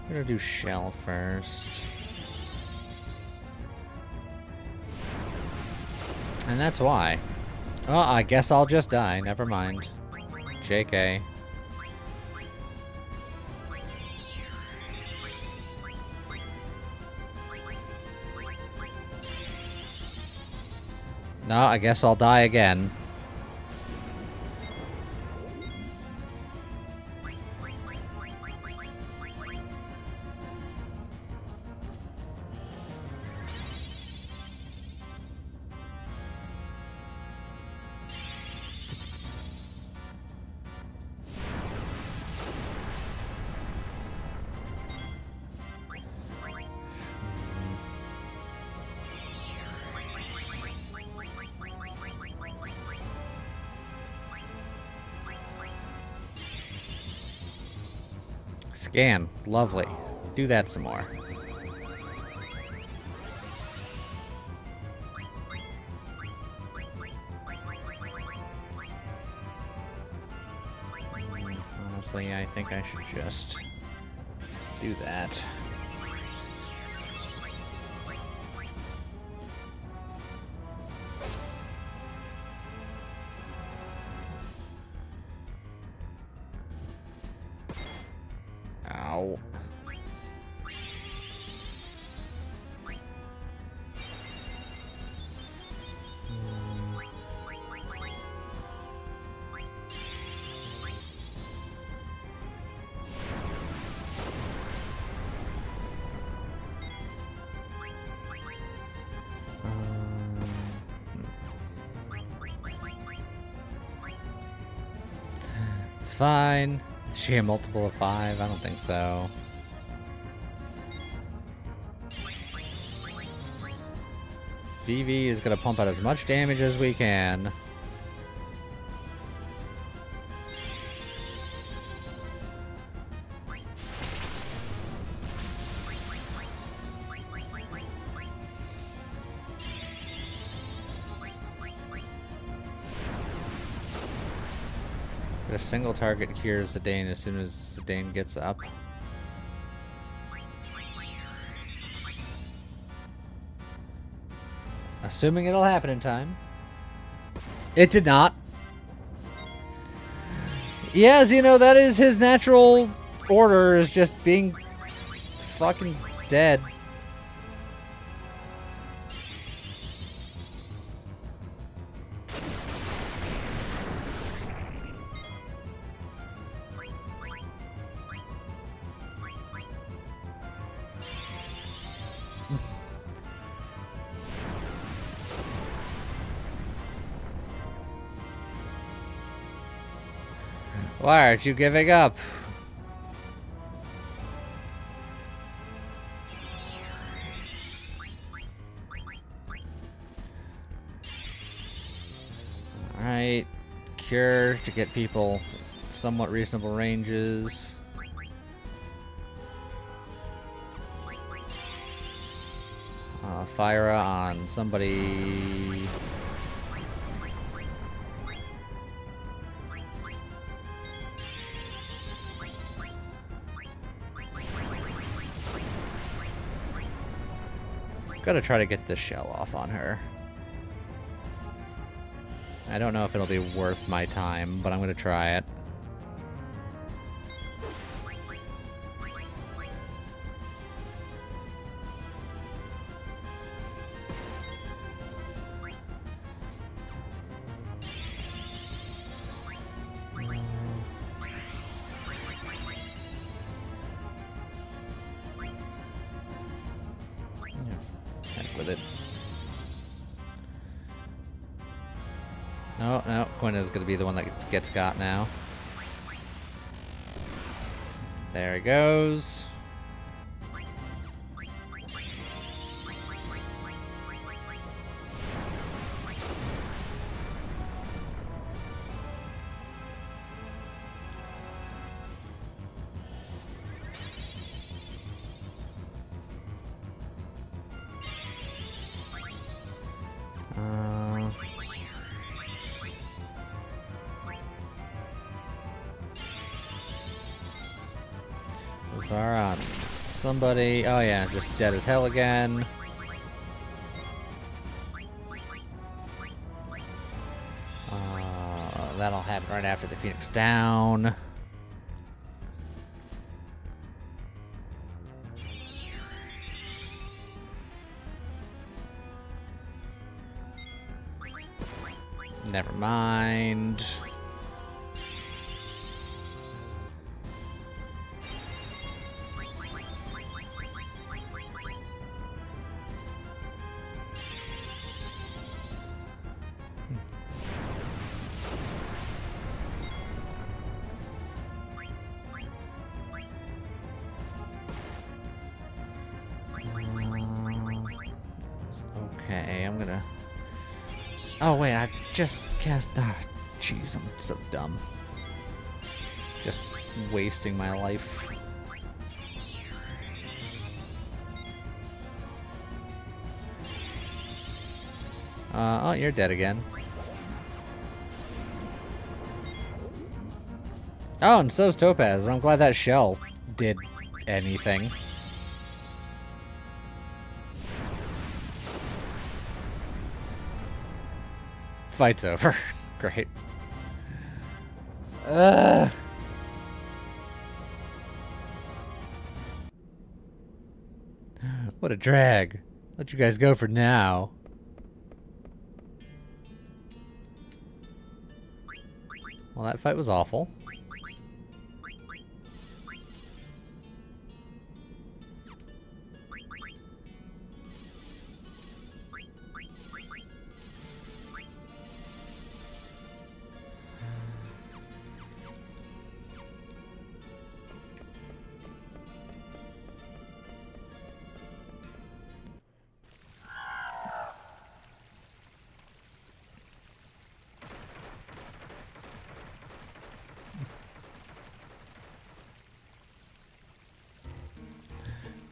I'm gonna do Shell first. And that's why. Oh, I guess I'll just die. Never mind. JK. No, I guess I'll die again. Scan. Lovely. Do that some more. Honestly, I think I should just do that. Ow. It's fine. Is she a multiple of 5? I don't think so. VV is going to pump out as much damage as we can. A single target cures Zidane as soon as Zidane gets up. Assuming it'll happen in time. It did not. Yeah, Xeno, that is his natural order, is just being fucking dead. Why aren't you giving up? Alright. Cure to get people somewhat reasonable ranges. Fire on somebody. Gotta try to get this shell off on her. I don't know if it'll be worth my time, but I'm gonna try it. With it. Oh, no. Quinn is going to be the one that gets got now. There he goes. Zara on somebody. Oh yeah, just dead as hell again. That'll happen right after the Phoenix down. Never mind. Okay, I'm gonna... Oh wait, I've just cast... Ah, jeez, I'm so dumb. Just wasting my life. Oh, you're dead again. Oh, and so's Topaz. I'm glad that shell did anything. Fight's over. Great. What a drag. Let you guys go for now. Well, that fight was awful.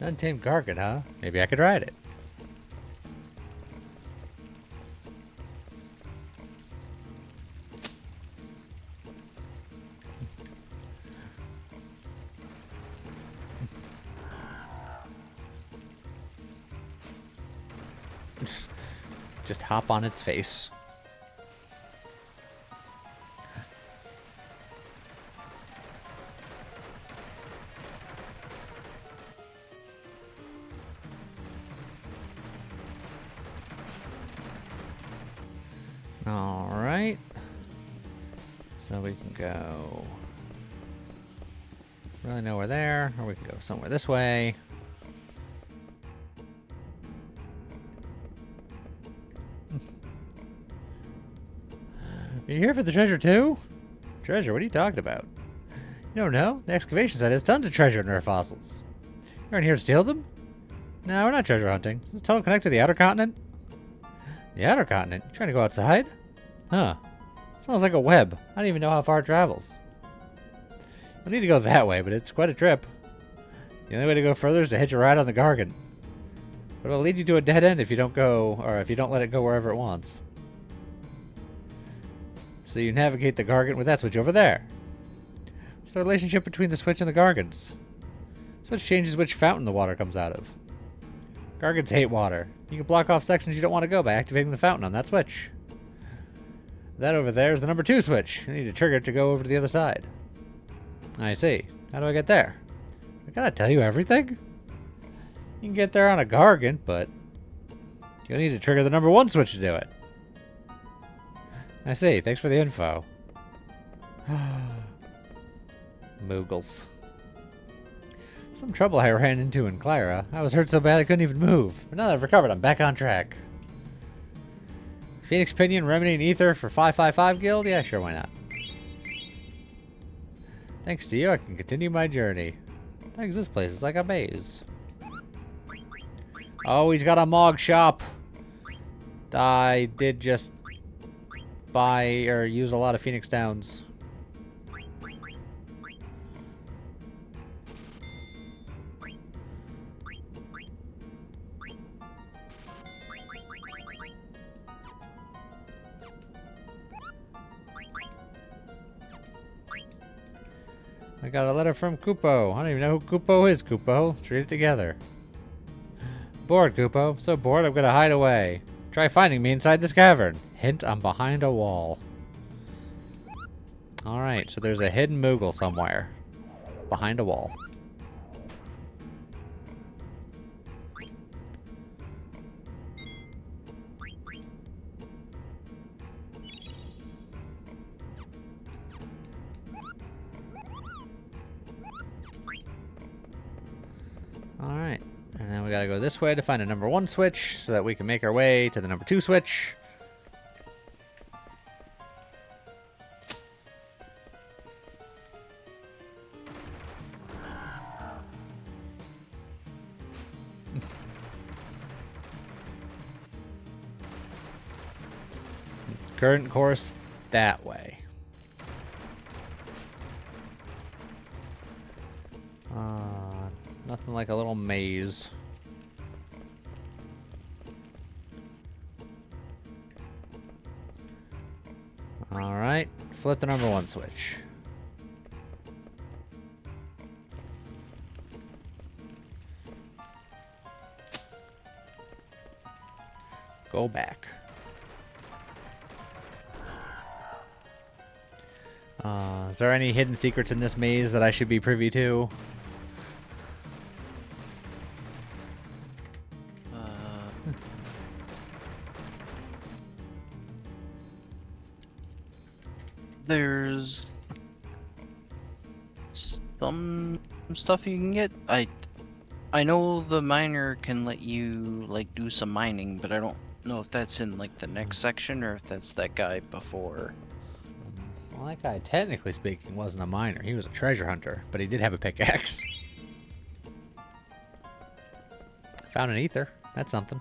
Untamed Gargant, huh? Maybe I could ride it. Just hop on its face. Alright. So we can go really nowhere there, or we can go somewhere this way. Are you here for the treasure too? Treasure? What are you talking about? You don't know? The excavation site has tons of treasure and rare fossils. You aren't here to steal them? No, we're not treasure hunting. Does this tunnel connect to the outer continent? The outer continent? You trying to go outside? Huh. Sounds like a web. I don't even know how far it travels. We'll need to go that way, but it's quite a trip. The only way to go further is to hitch a ride on the Gargant. But it'll lead you to a dead end if you don't go, or if you don't let it go wherever it wants. So you navigate the Gargant with that switch over there. What's the relationship between the switch and the Gargants? Switch changes which fountain the water comes out of. Gargants hate water. You can block off sections you don't want to go by activating the fountain on that switch. That over there is the number 2 switch. You need to trigger it to go over to the other side. I see. How do I get there? I gotta tell you everything? You can get there on a Gargant, but you'll need to trigger the number 1 switch to do it. I see. Thanks for the info. Moogles. Some trouble I ran into in Clyra. I was hurt so bad I couldn't even move. But now that I've recovered, I'm back on track. Phoenix Pinion, Remedy, and Ether for 555 Guild? Yeah, sure, why not? Thanks to you, I can continue my journey. Thanks, this place is like a maze. Oh, he's got a Mog shop. I did just buy or use a lot of Phoenix Downs. I got a letter from Kupo. I don't even know who Kupo is, Kupo. Let's read it together. Bored, Kupo. So bored I'm gonna hide away. Try finding me inside this cavern. Hint, I'm behind a wall. Alright, so there's a hidden Moogle somewhere. Behind a wall. Alright, and then we gotta go this way to find a number 1 switch so that we can make our way to the number 2 switch. Current course that way. Nothing like a little maze. Alright, flip the number 1 switch. Go back. Is there any hidden secrets in this maze that I should be privy to? There's some stuff you can get. I know the miner can let you like do some mining, but I don't know if that's in like the next section or if that's that guy before. Well, that guy, technically speaking, wasn't a miner. He was a treasure hunter, but he did have a pickaxe. Found an ether. That's something.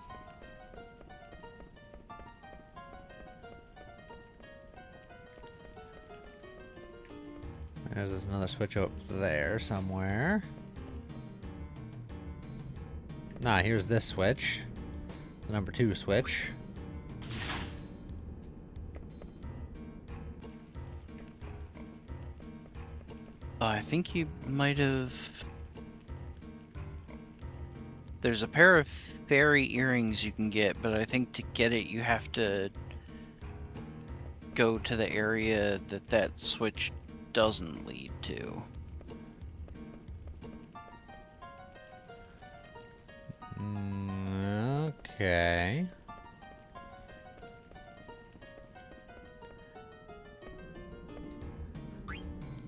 There's another switch up there somewhere. Nah, here's this switch. The number 2 switch. I think you might have... There's a pair of fairy earrings you can get, but I think to get it you have to go to the area that switch doesn't lead to. Okay.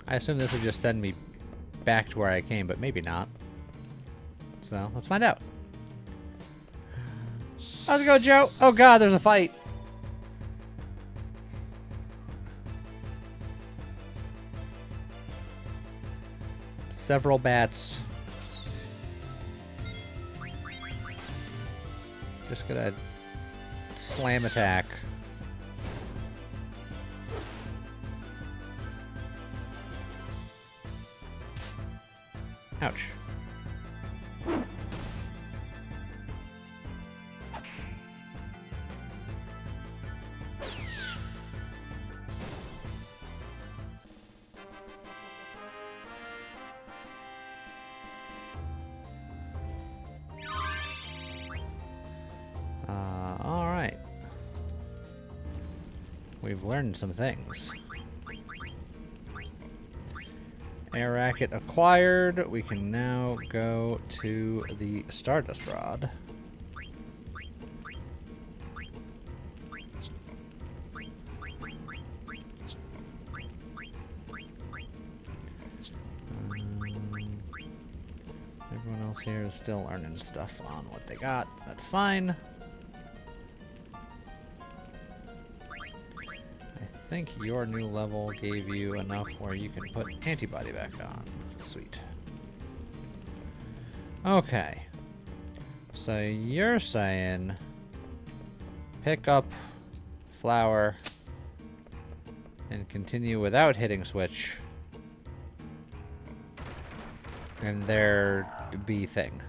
I assume this would just send me back to where I came, but maybe not. So, let's find out. How's it going, Joe? Oh god, there's a fight. Several bats. Just gonna slam attack. Ouch. All right. We've learned some things. Air racket acquired. We can now go to the Stardust Rod. Everyone else here is still earning stuff on what they got. That's fine. I think your new level gave you enough where you can put antibody back on. Sweet. Okay. So you're saying pick up flower and continue without hitting switch. And there be thing.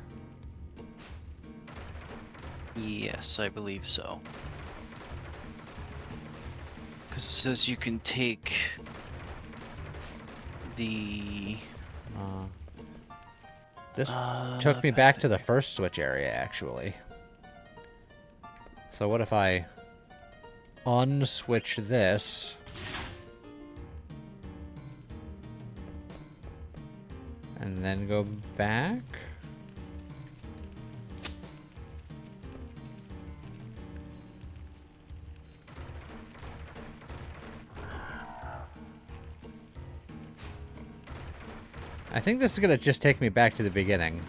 Yes, I believe so. Because it says you can take the... This took me back to the first switch area, actually. So what if I unswitch this? And then go back? I think this is gonna just take me back to the beginning.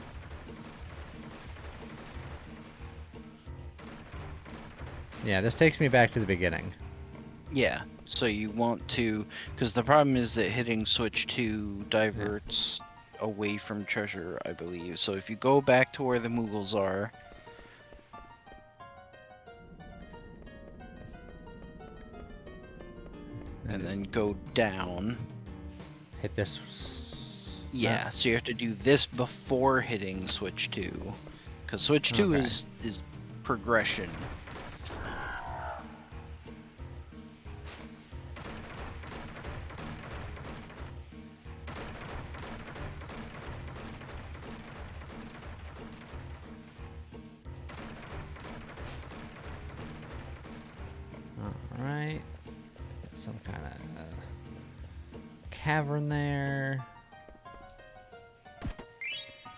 Yeah, this takes me back to the beginning. Yeah, so you want to... Because the problem is that hitting switch 2 diverts away from treasure, I believe. So if you go back to where the Moogles are... And then go down... Hit this... Yeah, so you have to do this before hitting switch 2. Because switch 2 is progression. some kind of cavern there.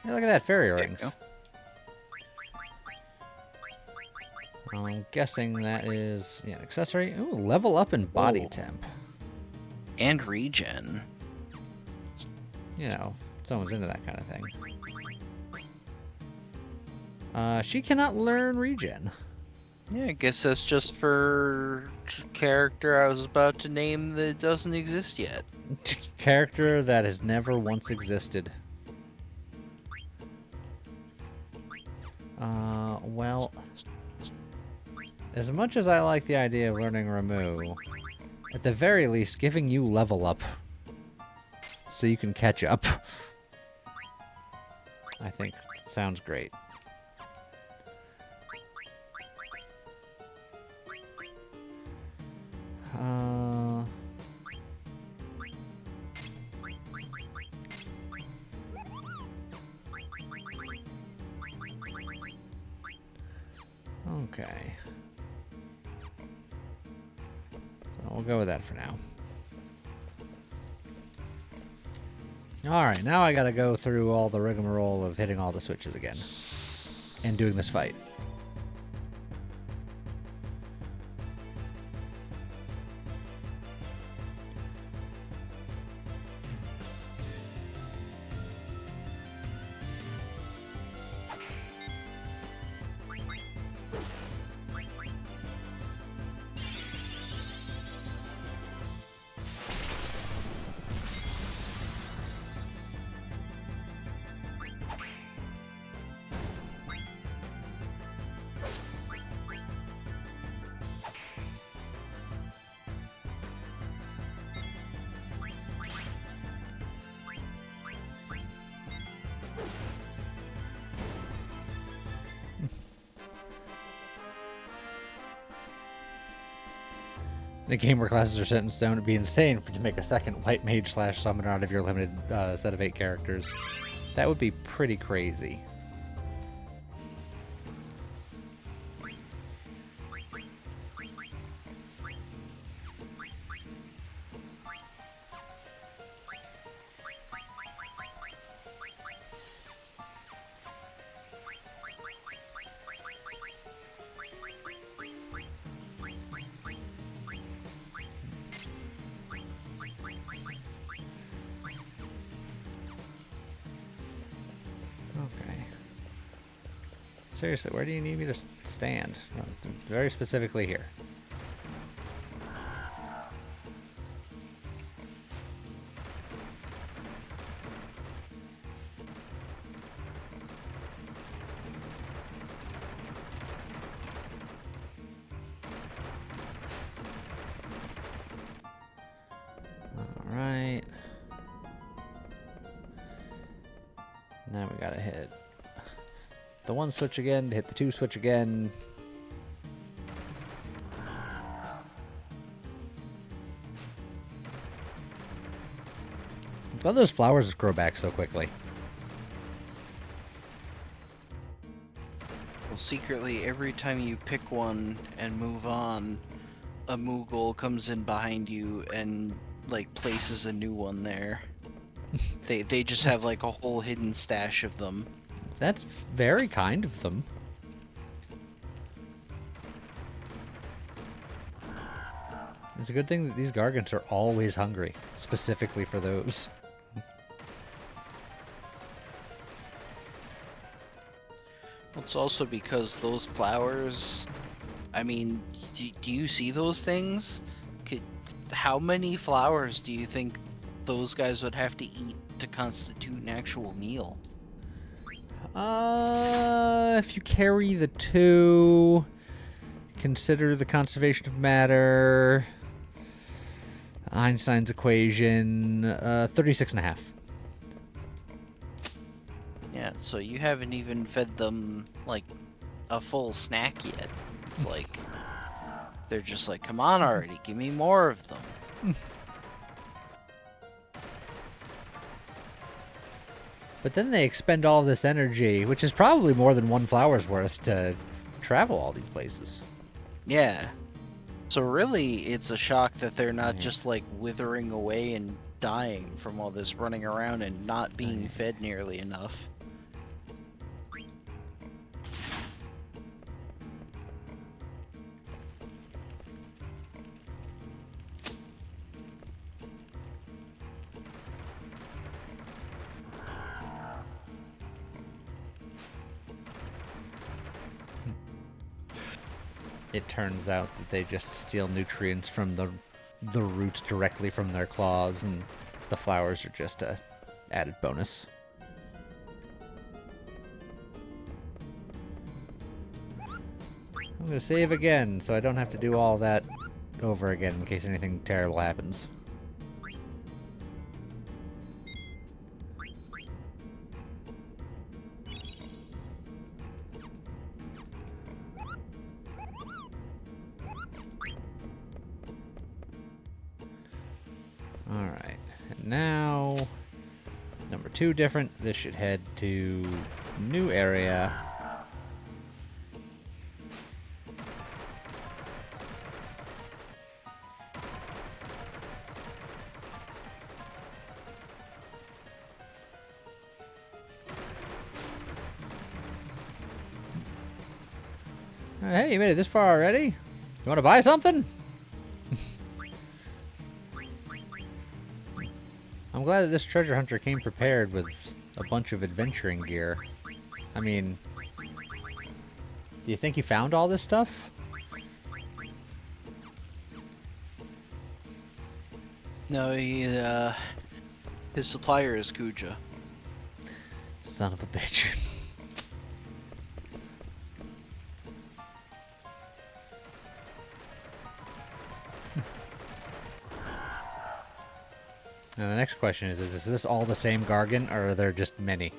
Hey, look at that, fairy rings. I'm guessing that is an accessory. Ooh, level up in body temp. And regen. You know, someone's into that kind of thing. She cannot learn regen. Yeah, I guess that's just for character I was about to name that doesn't exist yet. Character that has never once existed. Well, as much as I like the idea of learning Ramuh, at the very least, giving you level up so you can catch up, I think sounds great. Okay. So we'll go with that for now. Alright, now I gotta go through all the rigmarole of hitting all the switches again. And doing this fight. In a game where classes are set in stone, it'd be insane to make a second white mage / summoner out of your limited set of 8 characters. That would be pretty crazy. Seriously, where do you need me to stand? Very specifically here. All right. Now we gotta hit the 1 switch again, to hit the 2 switch again. I love those flowers grow back so quickly. Well, secretly, every time you pick one and move on, a Moogle comes in behind you and, like, places a new one there. They just have, like, a whole hidden stash of them. That's very kind of them. It's a good thing that these Gargants are always hungry, specifically for those. It's also because those flowers, I mean, do you see those things? How many flowers do you think those guys would have to eat to constitute an actual meal? If you carry the 2, consider the conservation of matter, Einstein's equation, 36.5. Yeah, so you haven't even fed them, like, a full snack yet. It's like, they're just like, come on already, give me more of them. But then they expend all this energy, which is probably more than 1 flower's worth, to travel all these places. Yeah. So really, it's a shock that they're not just like withering away and dying from all this running around and not being fed nearly enough. It turns out that they just steal nutrients from the roots directly from their claws, and the flowers are just a added bonus. I'm gonna save again, so I don't have to do all that over again in case anything terrible happens. Alright, and now, number 2 different, this should head to new area. Hey, you made it this far already? You want to buy something? I'm glad that this treasure hunter came prepared with a bunch of adventuring gear. I mean, do you think he found all this stuff? No, his supplier is Kuja. Son of a bitch. Now the next question is this all the same Gargan, or are there just many?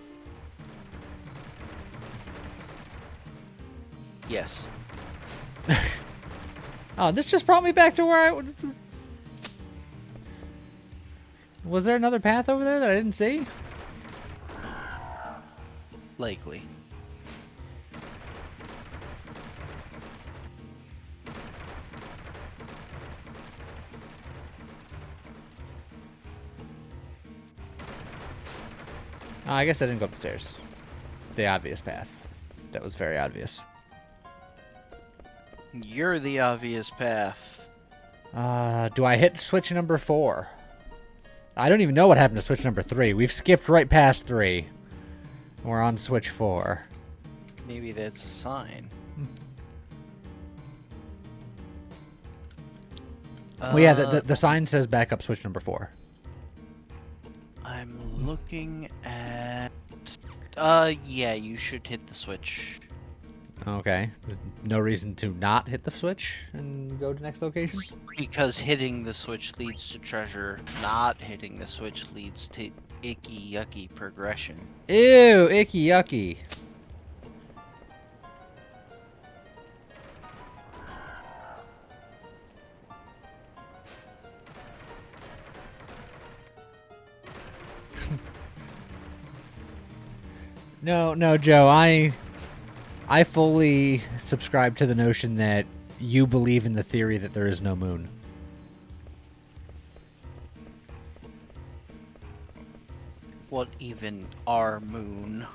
Yes. Oh, this just brought me back to where I... Was there another path over there that I didn't see? Likely. Oh, I guess I didn't go up the stairs. The obvious path. That was very obvious. You're the obvious path. Do I hit switch number 4? I don't even know what happened to switch number 3. We've skipped right past 3. We're on switch 4. Maybe that's a sign. Well, yeah, the sign says back up switch number 4. I'm looking at... yeah, you should hit the switch. Okay. There's no reason to not hit the switch and go to next location? Because hitting the switch leads to treasure, not hitting the switch leads to icky yucky progression. Ew, icky yucky. No, Joe, I fully subscribe to the notion that you believe in the theory that there is no moon. What even are moon?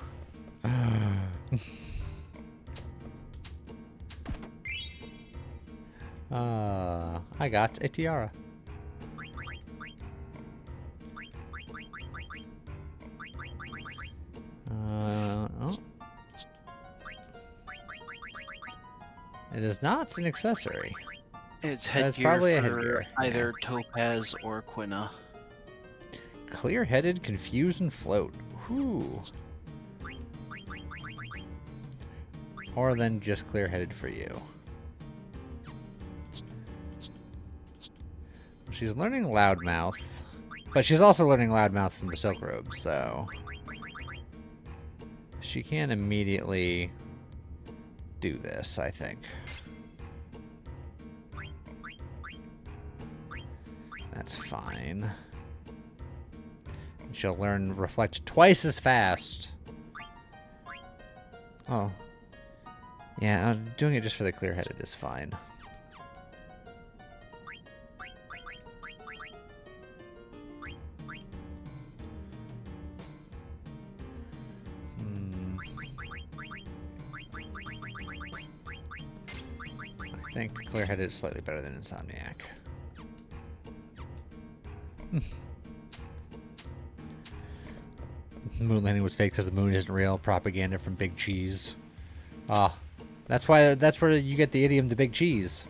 I got a tiara. Oh. It is not an accessory. It's That's headgear probably a for headgear. either Topaz or Quina. Clear-headed, confuse, and float. Whew. Or then just clear-headed for you. She's learning Loudmouth, but she's also learning Loudmouth from the Silk Robe, so she can immediately do this, I think. That's fine. She'll learn Reflect twice as fast. Oh. Yeah, doing it just for the clear-headed is fine. think Clear-Headed is slightly better than Insomniac. Moon landing was fake because the moon isn't real. Propaganda from Big Cheese. Ah, that's where you get the idiom the Big Cheese.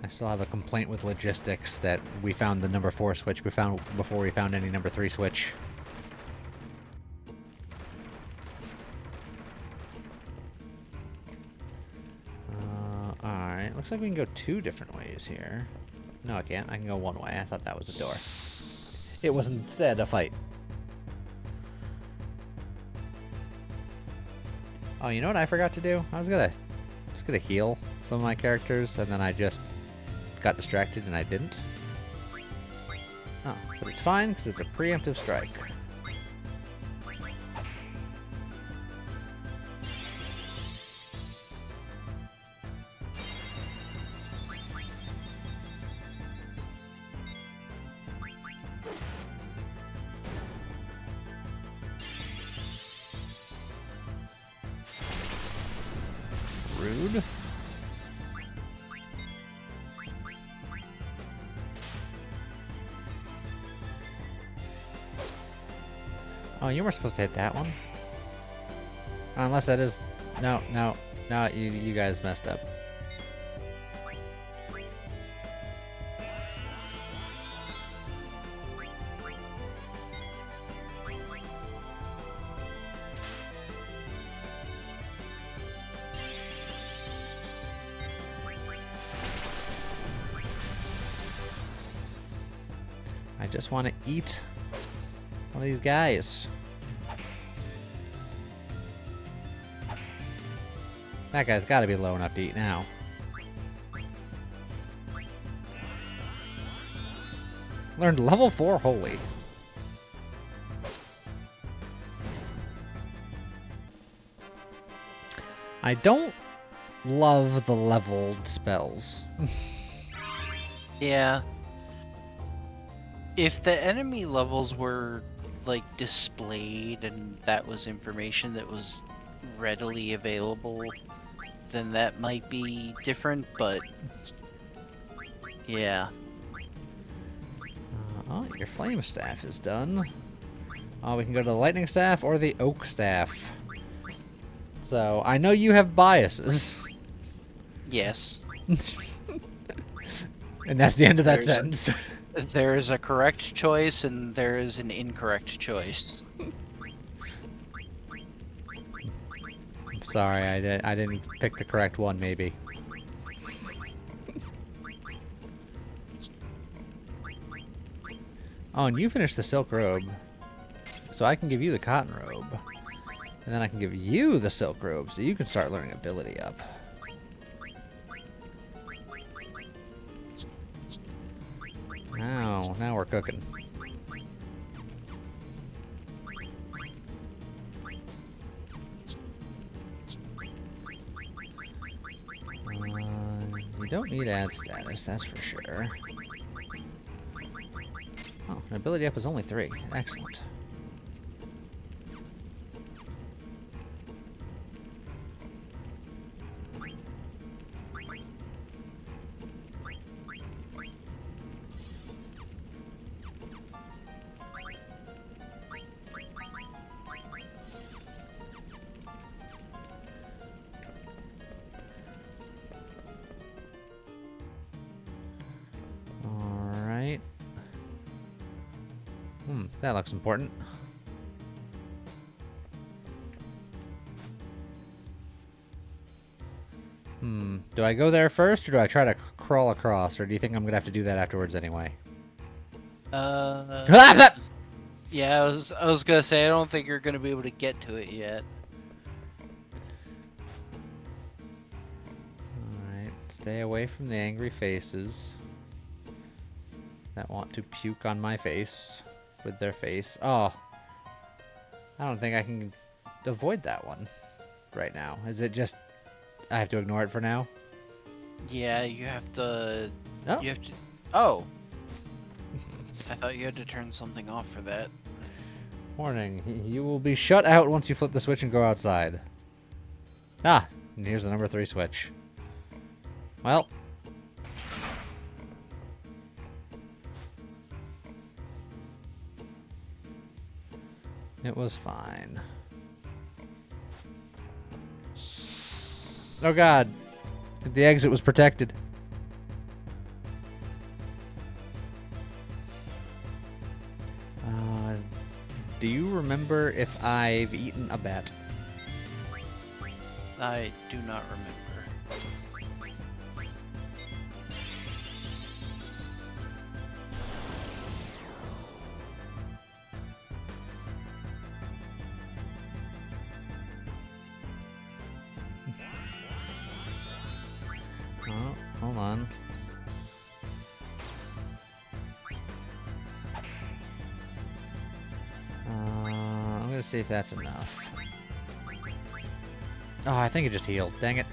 I still have a complaint with logistics that we found the number 4 switch before we found any number 3 switch. Alright, looks like we can go 2 different ways here. No, I can't. I can go one way. I thought that was a door. It was instead a fight. Oh, you know what I forgot to do? I was gonna heal some of my characters, and then I just got distracted and I didn't. Oh, but it's fine because it's a preemptive strike. Rude. Oh, you were supposed to hit that one. Unless that is... No, you guys messed up. I just want to eat one of these guys. That guy's got to be low enough to eat now. Learned level 4 Holy. I don't love the leveled spells. Yeah. If the enemy levels were, like, displayed and that was information that was readily available, then that might be different, but... yeah. Oh, your flame staff is done. Oh, we can go to the lightning staff or the oak staff. So, I know you have biases. Yes. And that's the end of that sentence. There is a correct choice and there is an incorrect choice. I'm sorry, I didn't pick the correct one, maybe. Oh, and you finished the silk robe. So I can give you the cotton robe. And then I can give you the silk robe so you can start learning ability up. Now we're cooking. You don't need ad status, that's for sure. Oh, ability up is only 3. Excellent. That looks important. Do I go there first, or do I try to crawl across, or do you think I'm gonna have to do that afterwards anyway? Yeah, I was gonna say I don't think you're gonna be able to get to it yet. Stay away from the angry faces that want to puke on my face with their face. Oh. I don't think I can avoid that one right now. Is it just... I have to ignore it for now? Yeah, you have to... Oh. You have to... Oh! I thought you had to turn something off for that. Warning. You will be shut out once you flip the switch and go outside. Ah! And here's the number 3 switch. Well... It was fine. Oh god. The exit was protected. Do you remember if I've eaten a bat? I do not remember. Oh, hold on. I'm gonna see if that's enough. Oh, I think it just healed. Dang it.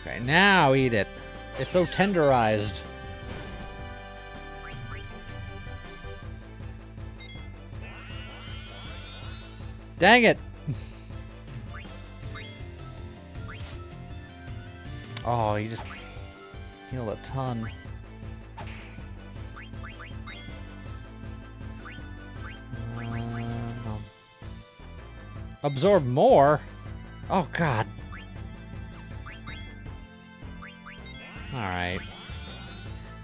Okay, now eat it. It's so tenderized. Dang it! Oh, you just healed a ton. No. Absorb more? Oh, God. Alright.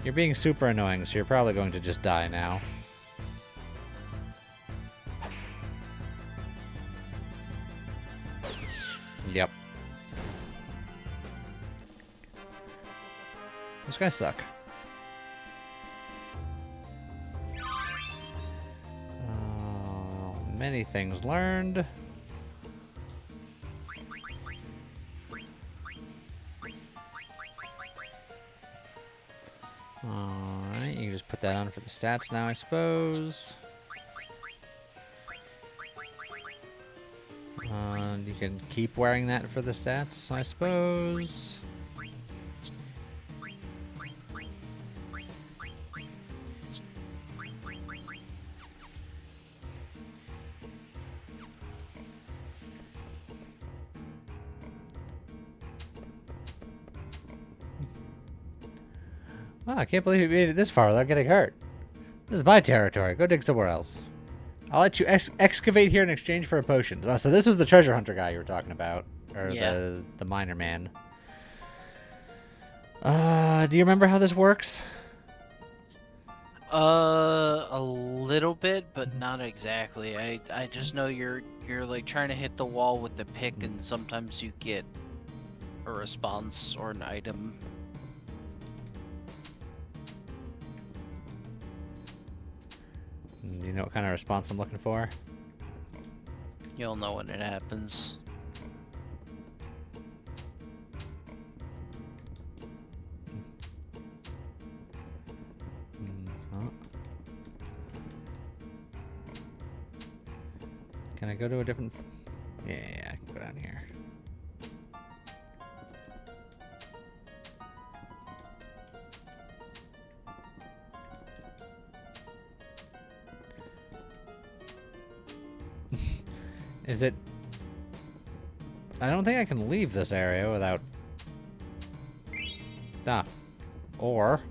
You're being super annoying, so you're probably going to just die now. Yep. Those guys suck. Many things learned. Alright, you can just put that on for the stats now, I suppose. You can keep wearing that for the stats, I suppose. Wow, I can't believe you made it this far without getting hurt. This is my territory. Go dig somewhere else. I'll let you excavate here in exchange for a potion. So this was the treasure hunter guy you were talking about. Or yeah. the miner man. Do you remember how this works? A little bit, but not exactly. I just know you're like trying to hit the wall with the pick, and sometimes you get a response or an item. Do you know what kind of response I'm looking for? You'll know when it happens. Can I go to a different... Yeah, I can go down here. Is it... I don't think I can leave this area without... Ah. Or...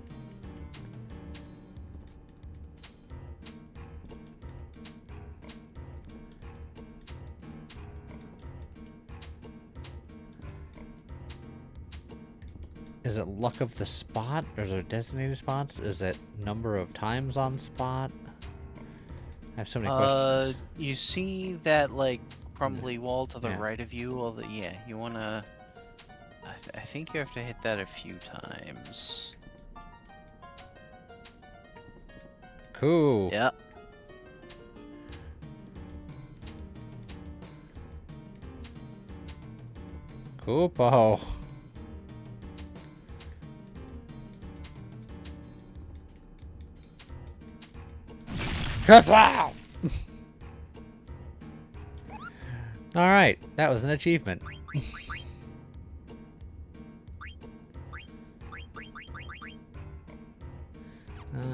Is it luck of the spot? Or is there designated spots? Is it number of times on spot? I have so many questions. You see that, like, crumbly wall to the Yeah. right of you. Although, yeah, you wanna. I think you have to hit that a few times. Cool. Yep. Koopo. Kapow! Alright, that was an achievement.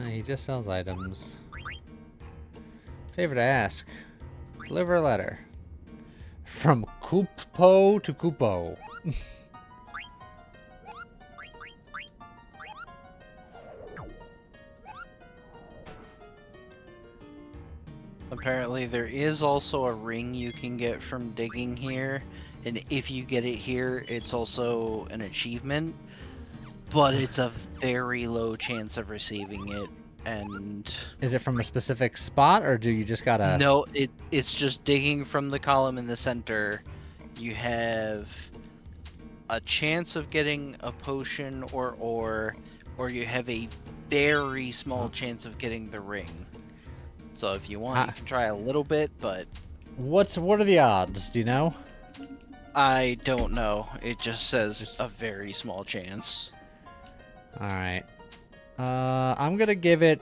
He just sells items. Favor to ask. Deliver a letter. From Koopo to Koopo. Apparently, there is also a ring you can get from digging here, and if you get it here, it's also an achievement. But it's a very low chance of receiving it, and Is it from a specific spot, or do you just gotta... no, it's just digging from the column in the center. You have a chance of getting a potion or you have a very small chance of getting the ring. So if you want, you can try a little bit, but What are the odds? Do you know? I don't know. It just says a very small chance. Alright. I'm gonna give it...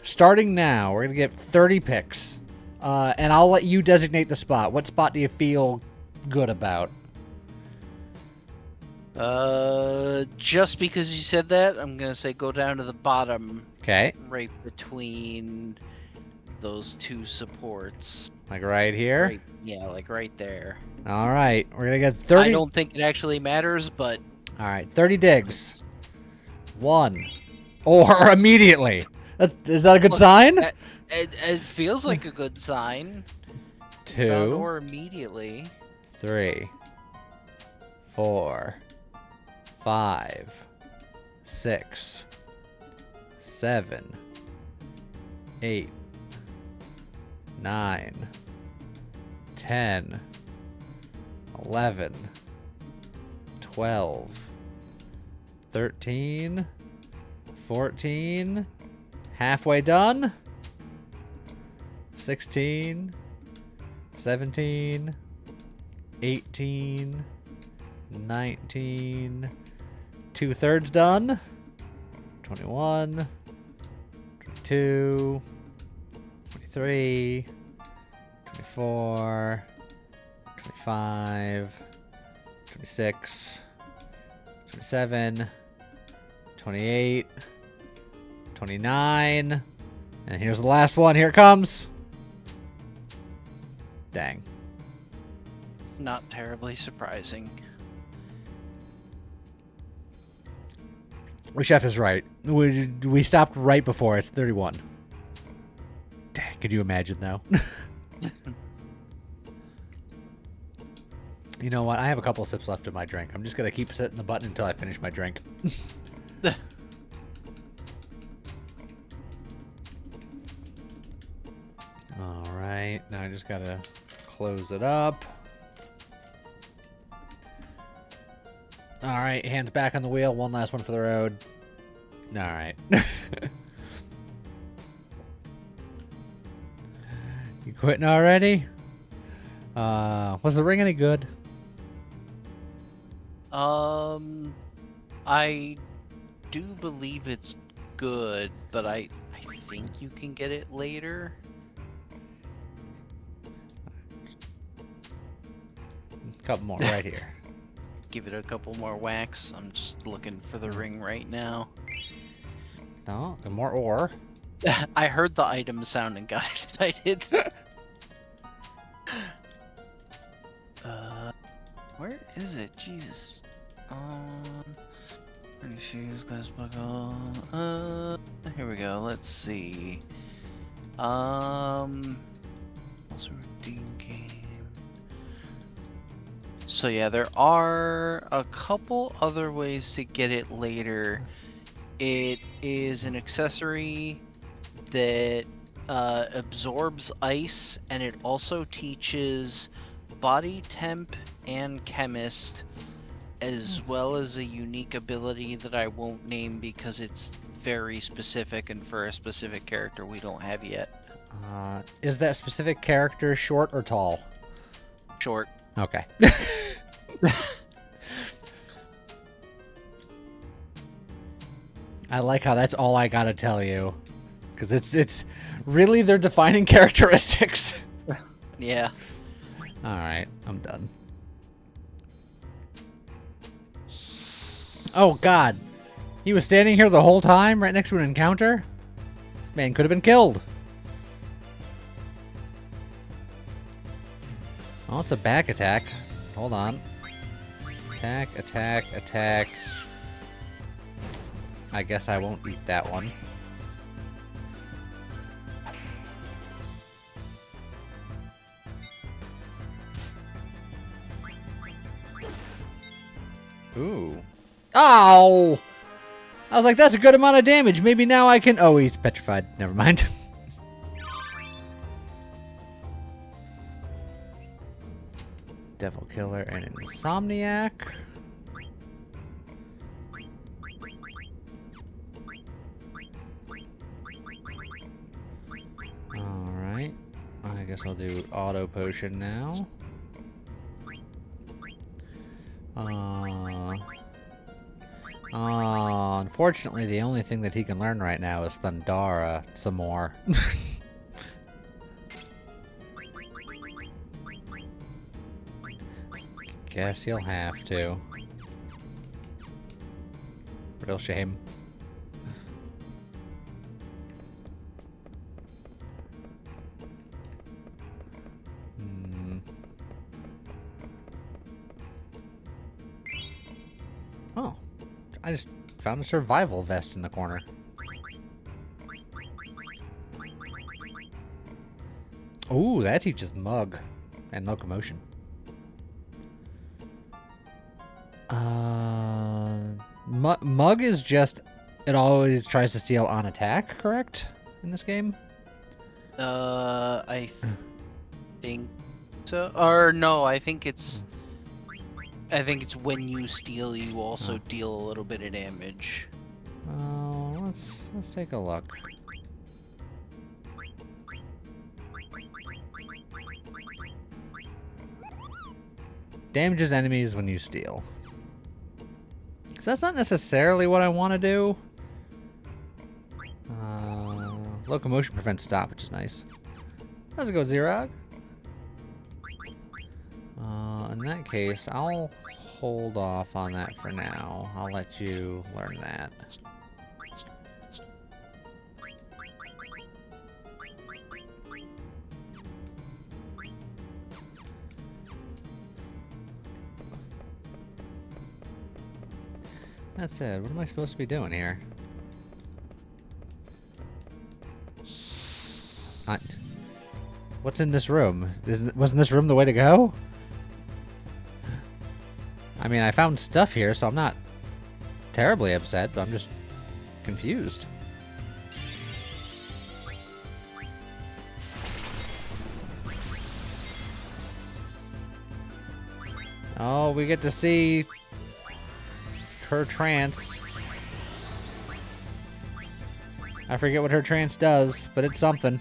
Starting now, we're gonna get 30 picks. And I'll let you designate the spot. What spot do you feel good about? Just because you said that, I'm gonna say go down to the bottom, Okay. right between those two supports. Like right here? Right, yeah, like right there. Alright. We're gonna get 30... I don't think it actually matters, but... Alright, 30 digs. 1. Or immediately. Is that a good Look, sign? It feels like a good sign. 2. Found or immediately. 3, 4, 5, 6, 7, 8, 9, 10, 11, 12, 13, 14, halfway done, 16, 17, 18, 19, 2/3 done, 21, 22, 23, 24, 25, 26, 27, 28, 29, and here's the last one. Here it comes. Dang. Not terribly surprising. Chef is right. We stopped right before. It's 31. Dang, could you imagine, though? You know what? I have a couple sips left of my drink. I'm just going to keep hitting the button until I finish my drink. Alright, now I just got to close it up. Alright, hands back on the wheel. One last one for the road. Alright. You quitting already? Was the ring any good? I do believe it's good, but I think you can get it later. Couple more right here. Give it a couple more whacks. I'm just looking for the ring right now. No, and more ore. I heard the item sound and got excited. Where is it? Jesus. Shoes, glass buckle. Here we go. Let's see. Also redeem game. So yeah, there are a couple other ways to get it later. It is an accessory that absorbs ice, and it also teaches body temp and chemist, as well as a unique ability that I won't name because it's very specific and for a specific character we don't have yet. Is that specific character short or tall? Short. Okay. I like how that's all I gotta tell you. Because it's really their defining characteristics. Yeah. Alright, I'm done. Oh, God. He was standing here the whole time, right next to an encounter? This man could have been killed. Oh, it's a back attack. Hold on. Attack, attack, attack. I guess I won't eat that one. Ooh. Ow! I was like, that's a good amount of damage. Maybe now I can... Oh, he's petrified. Never mind. Devil Killer and Insomniac. Alright. I guess I'll do Auto Potion now. Unfortunately, the only thing that he can learn right now is Thundara some more. Guess he'll have to. Real shame. Oh, I just found a survival vest in the corner. Ooh, that teaches Mug and Locomotion. Mug is just, it always tries to steal on attack, correct? In this game? I think so. Or no, I think it's when you steal, you also deal a little bit of damage. Oh, let's take a look. Damages enemies when you steal. 'Cause that's not necessarily what I want to do. Locomotion prevents stop, which is nice. How's it go, Zerog? In that case, I'll hold off on that for now. I'll let you learn that. That said, what am I supposed to be doing here? What's in this room? Wasn't this room the way to go? I mean, I found stuff here, so I'm not terribly upset, but I'm just confused. Oh, we get to see her trance. I forget what her trance does, but it's something.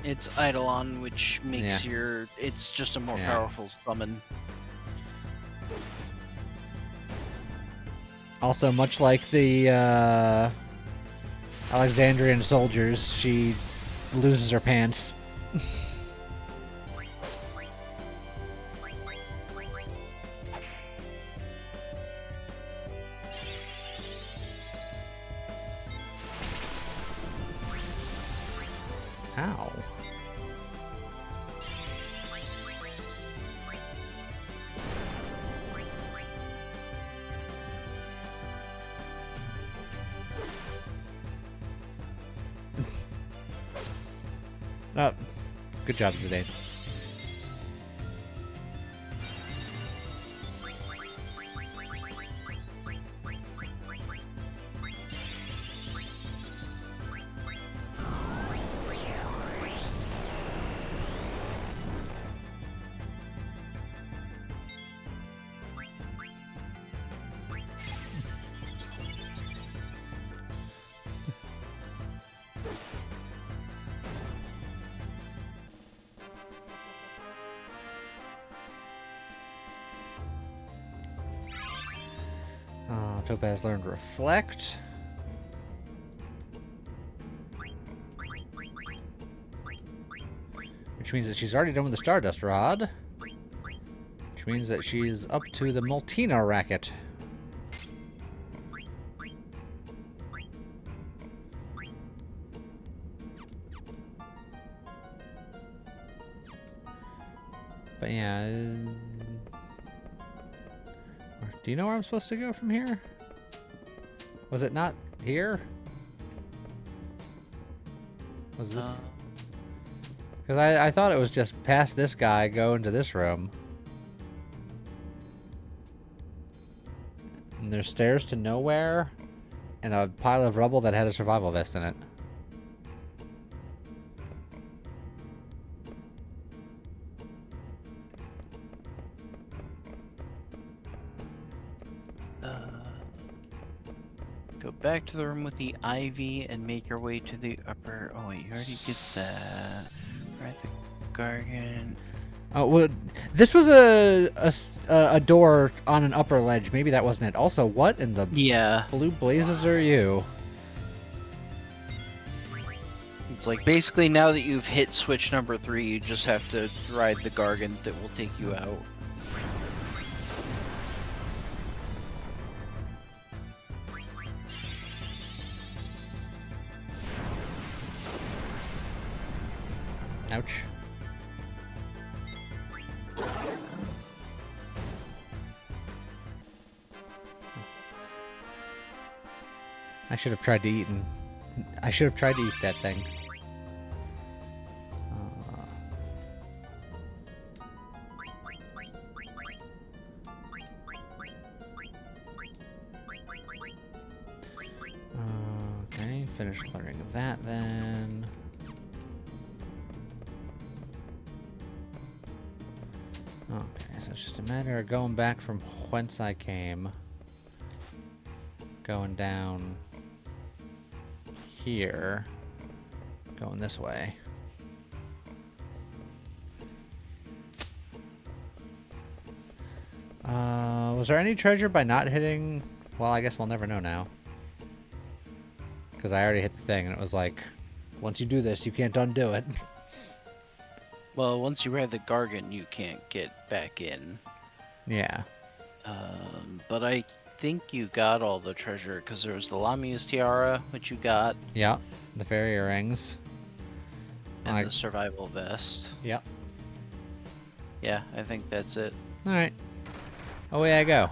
It's Eidolon, which makes it's just a more powerful summon. Also, much like the Alexandrian soldiers, she loses her pants. Ow. Oh, good job, Zidane. Topaz learned Reflect. Which means that she's already done with the Stardust Rod. Which means that she's up to the Multina racket. But yeah. Do you know where I'm supposed to go from here? Was it not here? Was this? Because I thought it was just past this guy, go into this room. And there's stairs to nowhere, and a pile of rubble that had a survival vest in it. Go back to the room with the ivy and make your way to the upper... Oh wait, you already did that. Right, the Gargan. Oh, well, this was a door on an upper ledge. Maybe that wasn't it. Also, what in the blue blazes are you? It's like basically now that you've hit switch number 3, you just have to ride the Gargan that will take you out. Ouch. I should have tried to eat that thing. Okay, finish learning that then. Okay, so it's just a matter of going back from whence I came. Going down here. Going this way. Was there any treasure by not hitting? Well, I guess we'll never know now. Because I already hit the thing and it was like, once you do this, you can't undo it. Well, once you ride the Gargan, you can't get back in. Yeah. But I think you got all the treasure, because there was the Lamia's Tiara, which you got. Yeah, the fairy earrings. And the survival vest. Yep. Yeah, I think that's it. Alright. Away I go.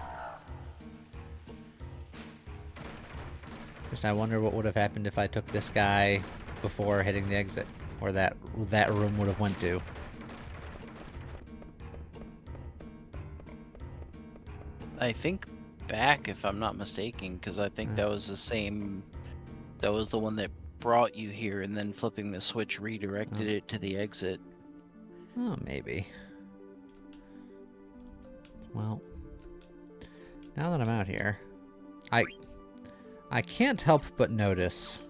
Just I wonder what would have happened if I took this guy before hitting the exit. Or that room would have went to. I think back, if I'm not mistaken, because I think that was the same... That was the one that brought you here, and then flipping the switch redirected it to the exit. Oh, maybe. Well, now that I'm out here, I can't help but notice...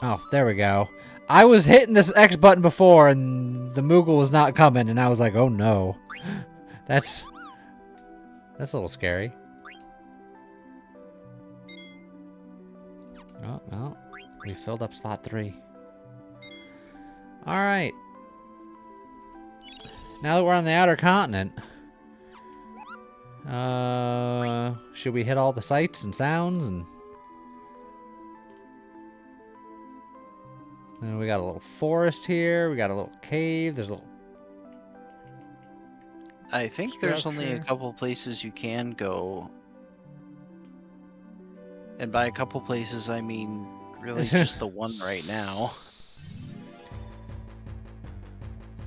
Oh, there we go. I was hitting this X button before, and the Moogle was not coming, and I was like, oh no. That's a little scary. Oh, no. We filled up slot 3. Alright. Now that we're on the outer continent, should we hit all the sights and sounds and... And we got a little forest here. We got a little cave. There's a little... I think there's only a couple places you can go. And by a couple places, I mean really just the one right now.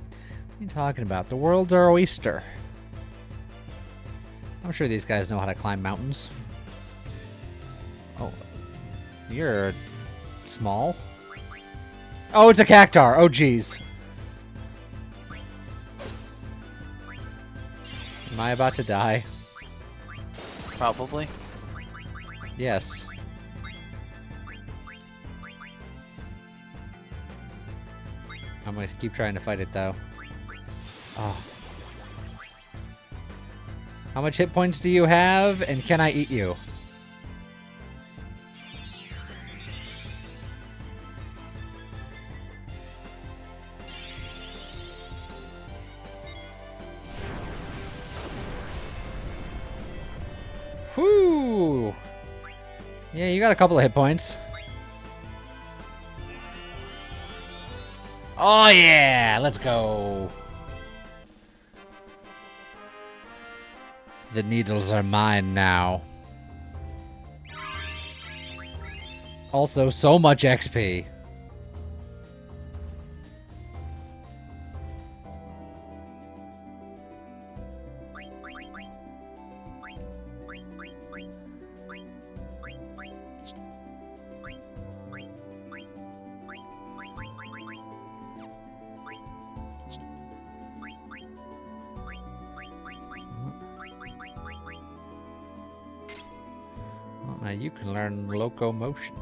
What are you talking about? The world's our oyster. I'm sure these guys know how to climb mountains. Oh. You're small. Oh, it's a cactar. Oh, jeez. Am I about to die? Probably. Yes. I'm going to keep trying to fight it, though. Oh. How much hit points do you have, and can I eat you? Whoo! Yeah, you got a couple of hit points. Oh yeah, let's go. The needles are mine now. Also, so much XP. Now you can learn locomotion.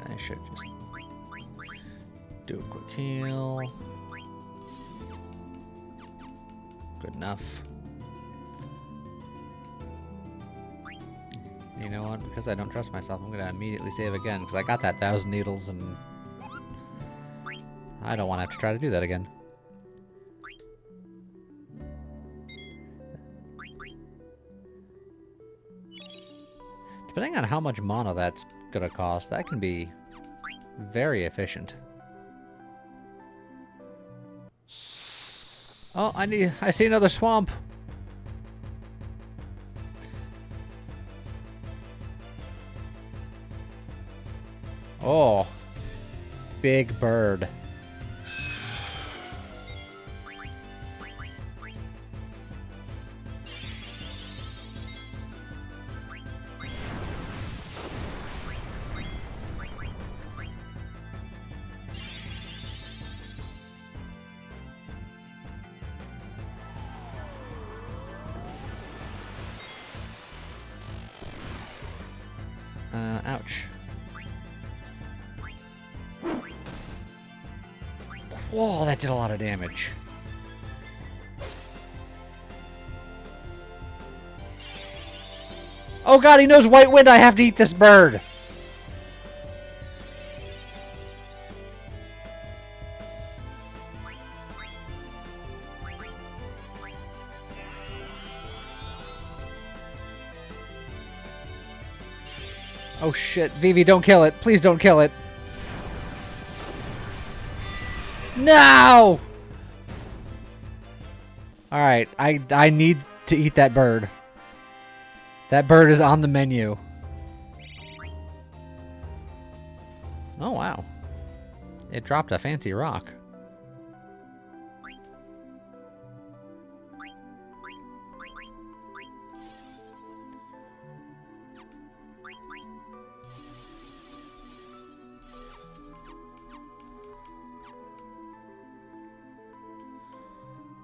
I should just do a quick heal. Good enough. You know what? Because I don't trust myself, I'm gonna immediately save again because I got that 1,000 needles and I don't want to have to try to do that again. Depending on how much mana that's gonna cost, that can be very efficient. Oh, I see another swamp. Oh, big bird. Ouch. Whoa, that did a lot of damage. Oh god, he knows White Wind! I have to eat this bird! Oh shit, Vivi, don't kill it. Please don't kill it. No! Alright, I need to eat that bird. That bird is on the menu. Oh wow. It dropped a fancy rock.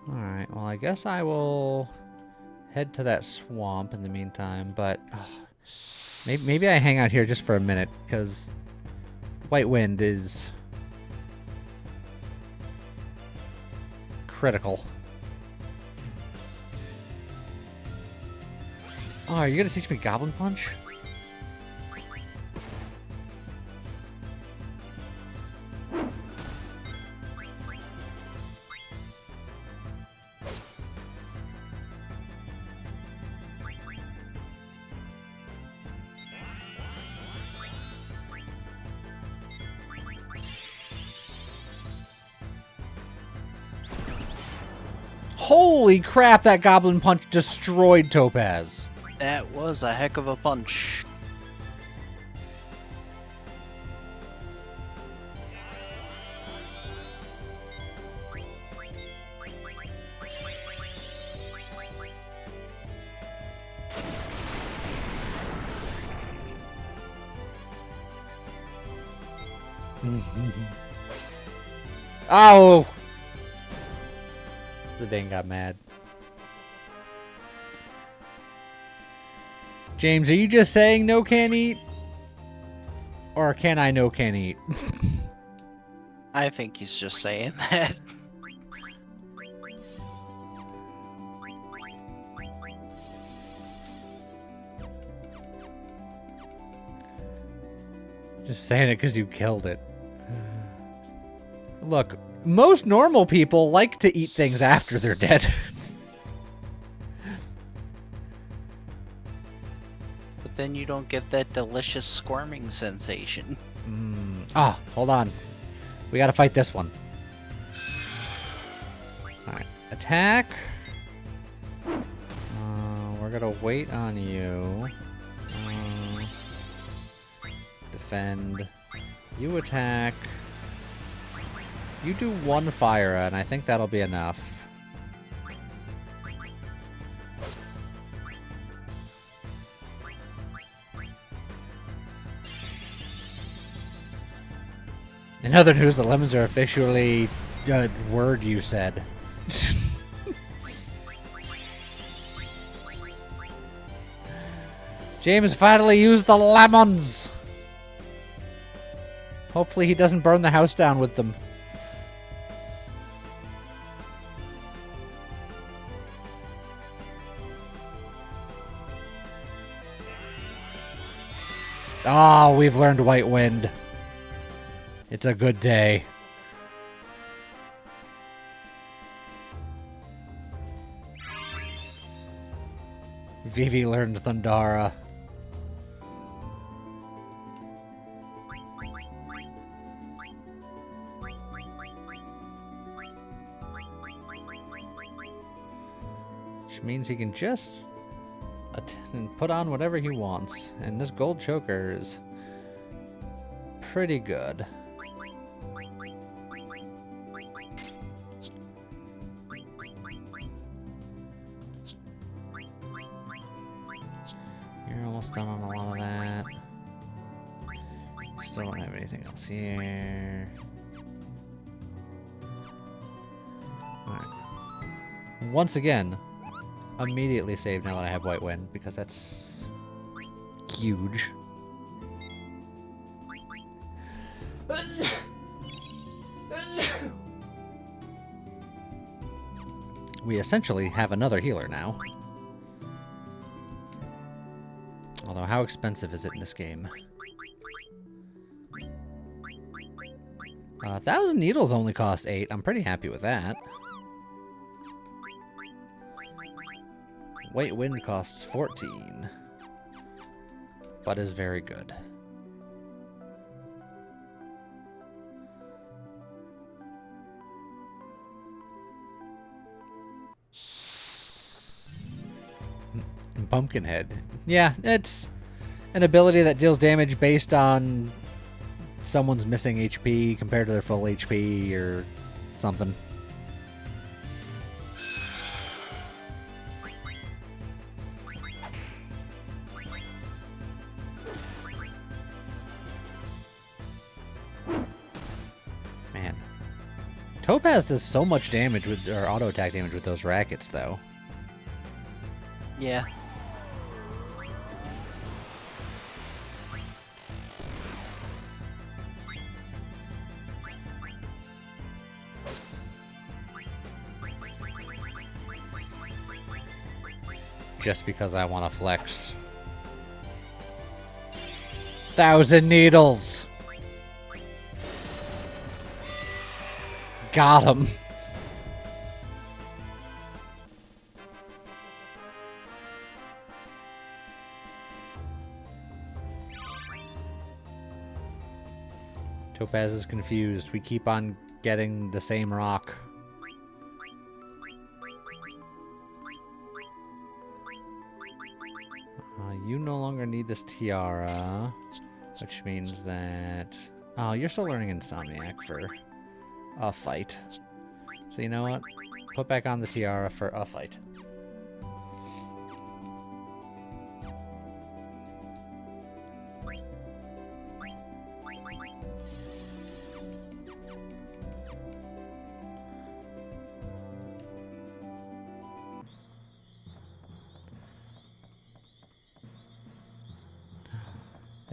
Alright, well I guess I will head to that swamp in the meantime, but maybe I hang out here just for a minute, because White Wind is critical. Oh, are you gonna teach me Goblin Punch? Holy crap, that Goblin Punch destroyed Topaz. That was a heck of a punch. Oh! Zidane got mad. James, are you just saying no can't eat? Or can I no can't eat? I think he's just saying that. Just saying it because you killed it. Look, most normal people like to eat things after they're dead. But then you don't get that delicious squirming sensation. Ah, hold on. We gotta fight this one. Alright, attack. We're gonna wait on you. Defend. You attack. You do one fire, and I think that'll be enough. In other news, the lemons are officially a word you said. James finally used the lemons! Hopefully he doesn't burn the house down with them. Oh, we've learned White Wind. It's a good day. Vivi learned Thundara. Which means he can just put on whatever he wants. And this gold choker is pretty good. You're almost done on a lot of that. Still don't have anything else here. Alright. Once again, immediately save now that I have White Wind, because that's huge. We essentially have another healer now. Although, how expensive is it in this game? 1,000 needles only cost 8. I'm pretty happy with that. White Wind costs 14. But is very good. Pumpkinhead. Yeah, it's an ability that deals damage based on someone's missing HP compared to their full HP or something. Man. Topaz does so much damage with, or auto attack damage with those rackets, though. Yeah. Just because I want to flex. 1,000 needles! Got him. Topaz is confused. We keep on getting the same rock. You no longer need this tiara, which means that... Oh, you're still learning Insomniac for a fight. So you know what? Put back on the tiara for a fight.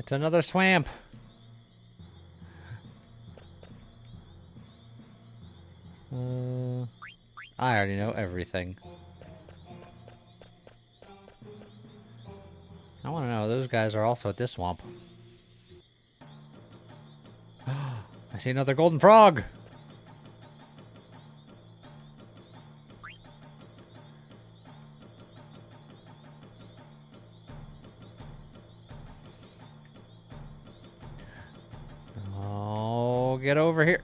It's another swamp. I already know everything. I want to know, those guys are also at this swamp. I see another golden frog! Oh, get over here.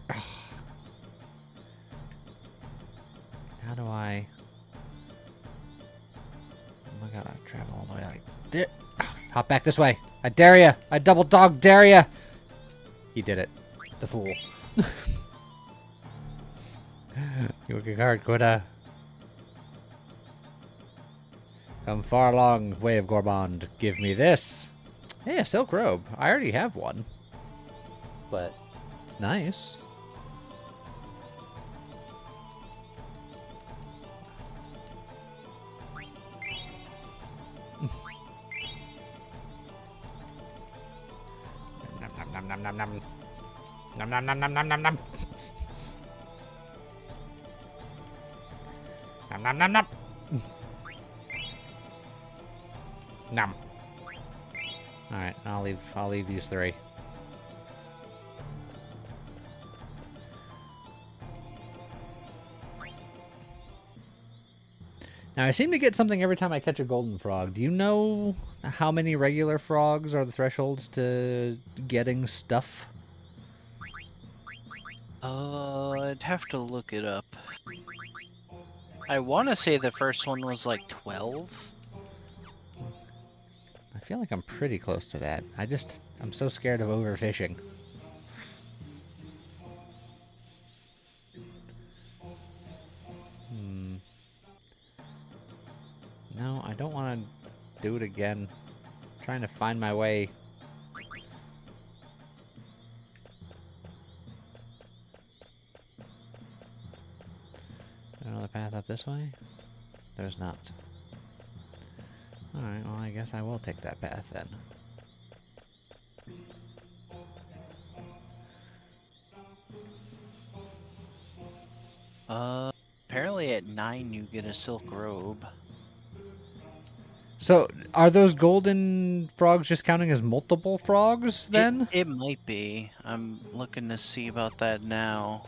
How do I... Oh my god, I travel all the way like there. Hop back this way. I dare ya. I double dog dare ya. He did it. The fool. You working hard, Quita. Come far along, way of Gourmand. Give me this. Hey, a silk robe. I already have one. But it's nice. Nom nom nom nom nom. Nom nom nom nom nom nom nom. Nom nom nom nom. Nom. Alright, I'll leave these three. Now, I seem to get something every time I catch a golden frog. Do you know how many regular frogs are the thresholds to getting stuff? I'd have to look it up. I want to say the first one was like 12. I feel like I'm pretty close to that. I'm so scared of overfishing. No, I don't want to do it again. I'm trying to find my way. Another path up this way? There's not. Alright, well, I guess I will take that path then. Apparently at 9 you get a silk robe. So, are those golden frogs just counting as multiple frogs, then? It might be. I'm looking to see about that now.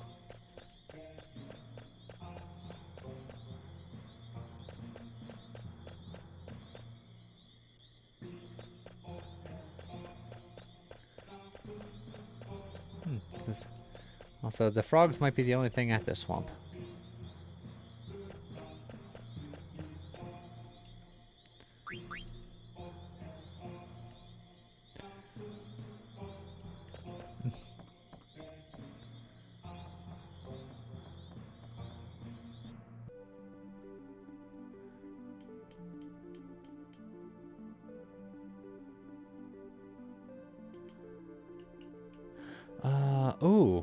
Also, the frogs might be the only thing at this swamp. Ooh.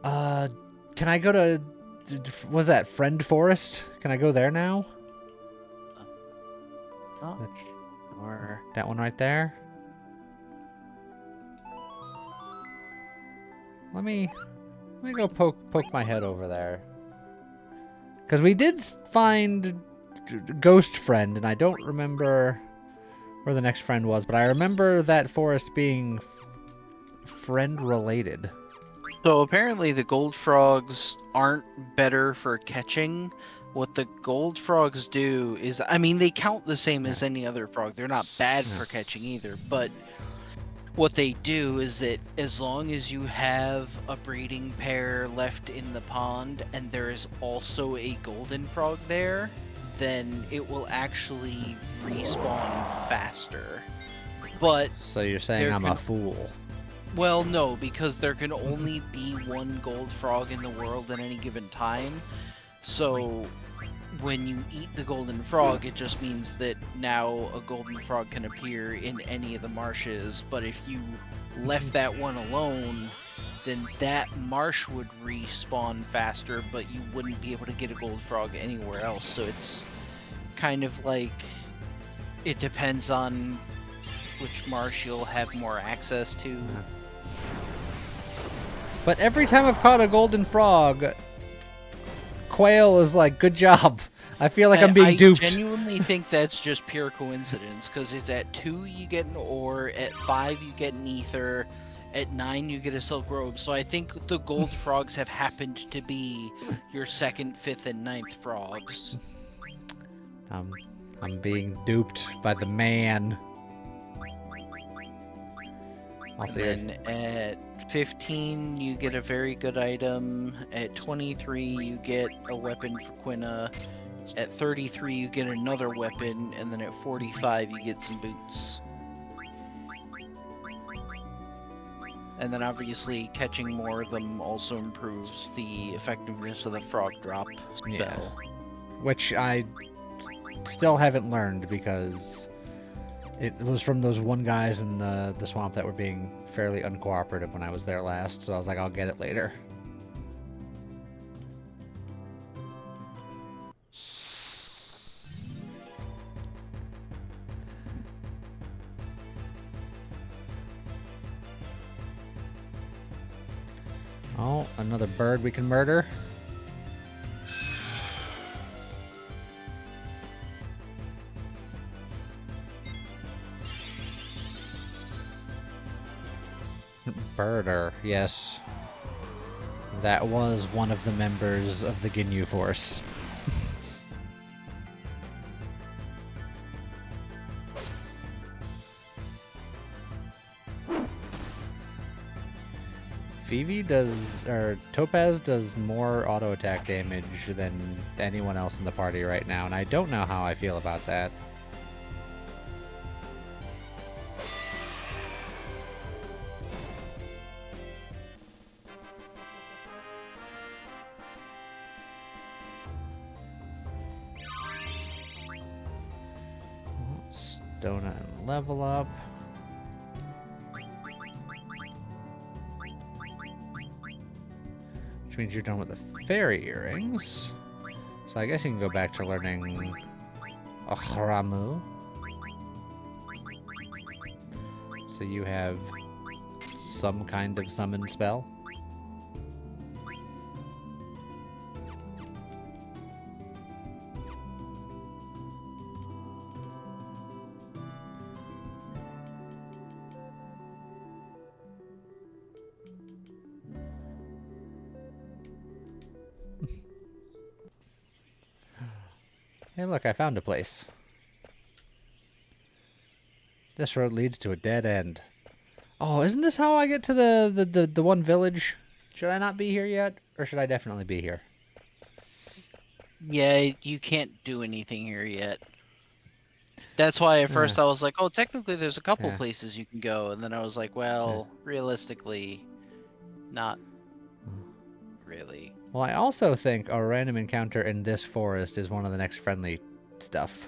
Can I go to... Was that Friend Forest? Can I go there now? Oh. Or... That one right there? Let me go poke my head over there. Because we did find Ghost Friend, and I don't remember where the next friend was, but I remember that forest being friend-related. So apparently the gold frogs aren't better for catching. What the gold frogs do is, I mean, they count the same as any other frog. They're not bad for catching either, but what they do is that as long as you have a breeding pair left in the pond and there is also a golden frog there, then it will actually respawn faster. But so you're saying I'm a fool? Well, no, because there can only be one gold frog in the world at any given time. So when you eat the golden frog, it just means that now a golden frog can appear in any of the marshes. But if you left that one alone, then that marsh would respawn faster, but you wouldn't be able to get a gold frog anywhere else. So it's kind of like, it depends on which marsh you'll have more access to. But every time I've caught a golden frog, Quail is like, good job. I feel like I'm being duped. I genuinely think that's just pure coincidence, because it's at 2 you get an ore, at 5 you get an ether, at 9 you get a silk robe. So I think the gold frogs have happened to be your 2nd, 5th, and 9th frogs. I'm being duped by the man. I'll see And at 15 you get a very good item. At 23 you get a weapon for Quina. At 33 you get another weapon, and then at 45 you get some boots. And then obviously catching more of them also improves the effectiveness of the frog drop spell. Yeah. Which I still haven't learned because it was from those one guys in the swamp that were being fairly uncooperative when I was there last, so I was like, I'll get it later. Oh, another bird we can murder. Birder, yes. That was one of the members of the Ginyu Force. Vivi does, or Topaz does more auto attack damage than anyone else in the party right now, and I don't know how I feel about that. Donut and level up. Which means you're done with the fairy earrings. So I guess you can go back to learning Ahramu. So you have some kind of summon spell. Hey, look, I found a place. This road leads to a dead end. Oh, isn't this how I get to the one village? Should I not be here yet? Or should I definitely be here? Yeah, you can't do anything here yet. That's why at first I was like, oh, technically there's a couple places you can go. And then I was like, well, realistically, not really. Well, I also think a random encounter in this forest is one of the next friendly stuff.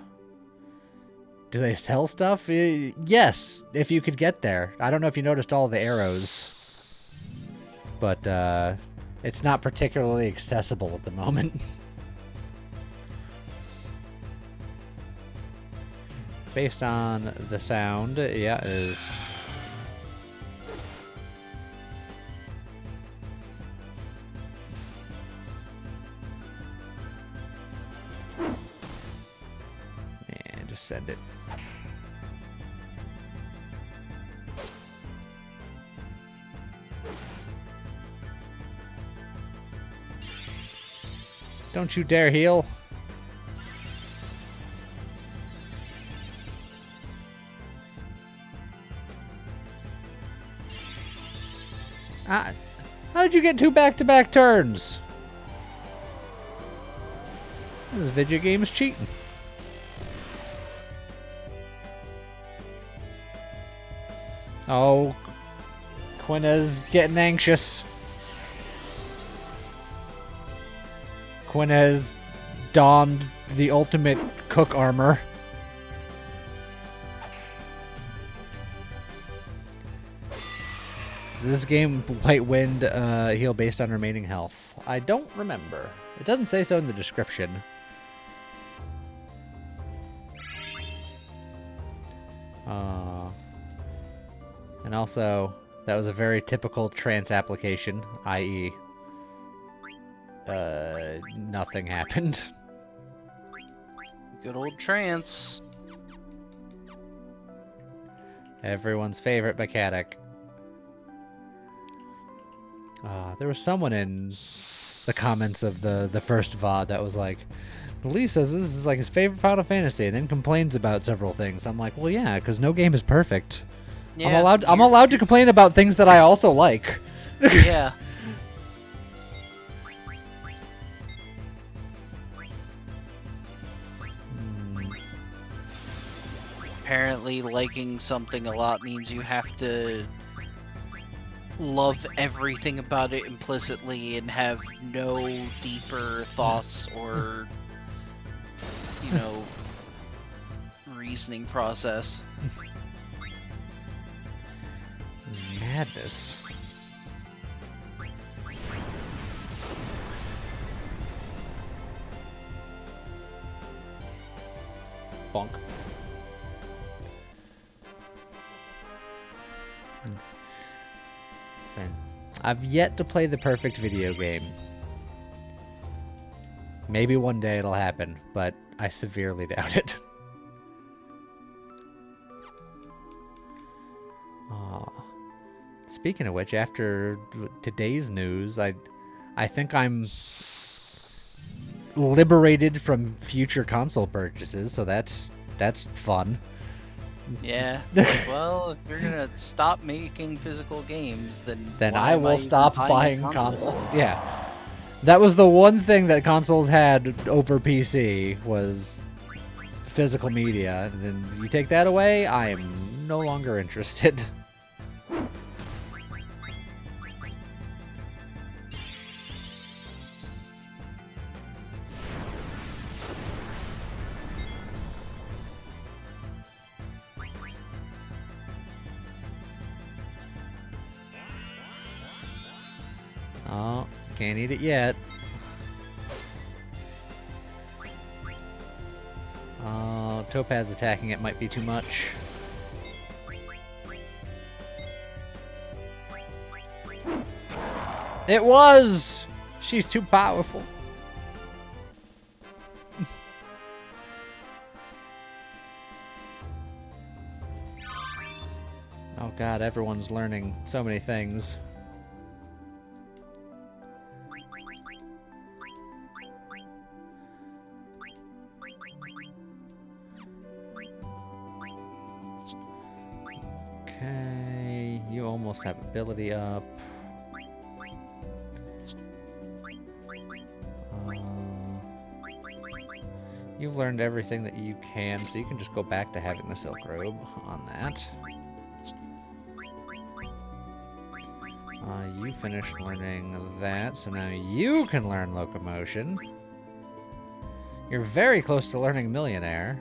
Do they sell stuff? Yes, if you could get there. I don't know if you noticed all the arrows, but it's not particularly accessible at the moment. Based on the sound, yeah, it is. And just send it. Don't you dare heal. How did you get 2 back-to-back turns? This video game is cheating. Oh, Quina's getting anxious. Quina has donned the ultimate cook armor. Is this game White Wind heal based on remaining health? I don't remember. It doesn't say so in the description. And also, that was a very typical trance application, i.e., nothing happened. Good old trance. Everyone's favorite mechanic. There was someone in the comments of the first VOD that was like, Lee says this is like his favorite Final Fantasy, and then complains about several things. I'm like, well, yeah, because no game is perfect. Yeah, I'm allowed to complain about things that I also like. Yeah. Apparently, liking something a lot means you have to love everything about it implicitly and have no deeper thoughts or, you know, reasoning process. Madness. Bonk. Listen, I've yet to play the perfect video game. Maybe one day it'll happen, but I severely doubt it. Speaking of which, after today's news, I think I'm liberated from future console purchases, so that's fun. Yeah. Well, if you're gonna stop making physical games, then I will stop buying consoles. Yeah. That was the one thing that consoles had over PC was physical media. And then you take that away, I am no longer interested. Oh, can't eat it yet. Oh, Topaz attacking it might be too much. It was! She's too powerful. Oh god, everyone's learning so many things. Okay, you almost have ability up. You've learned everything that you can, so you can just go back to having the Silk Robe on that. You finished learning that, so now you can learn Locomotion. You're very close to learning Millionaire.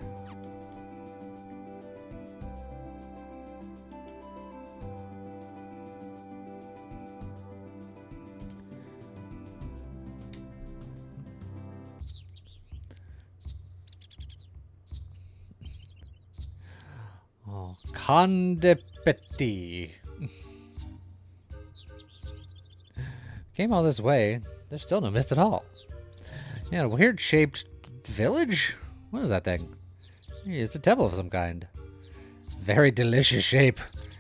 Oh, Condipeti. Came all this way. There's still no mist at all. Yeah, a weird shaped village? What is that thing? It's a temple of some kind. Very delicious shape.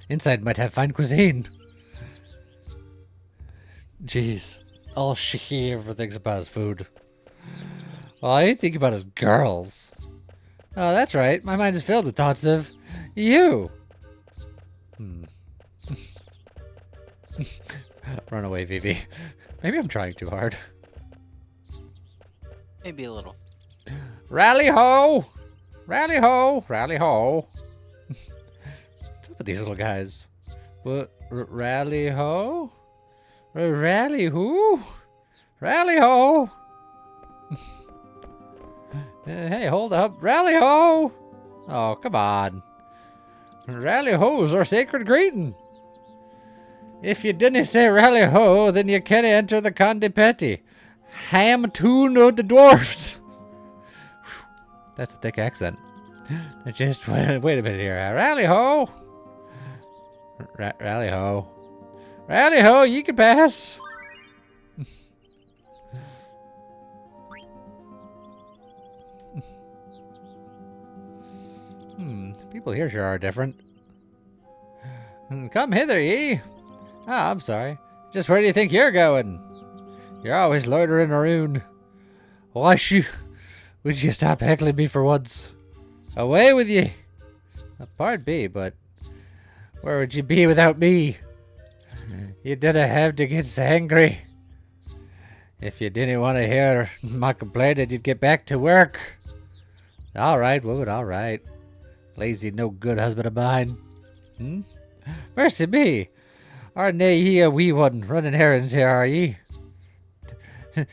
Inside might have fine cuisine. Jeez. All Shahir ever thinks about is food. All I think about is girls. Oh, that's right. My mind is filled with thoughts of you. Run away, Vivi. Maybe I'm trying too hard. Maybe a little. Rally ho! Rally ho! Rally ho! What's up with these little guys? What? Rally ho? Rally who? Rally ho! Hey, hold up. Rally ho! Oh, come on. Rally ho's our sacred greeting. If you didn't say rally ho, then you can't enter the Condipeti. Ham tune of the dwarfs. That's a thick accent. Just wait a minute here. Rally ho! Rally ho. Rally ho, you can pass. People here sure are different. Come hither, ye. Ah, I'm sorry. Just where do you think you're going? You're always loitering around. Why would you stop heckling me for once? Away with ye. Pardon me, but where would you be without me? You didn't have to get so angry. If you didn't want to hear my complaint, you'd get back to work. All right, woman, all right. Lazy, no good husband of mine. Mercy me. Aren't ye a wee one running errands here, are ye?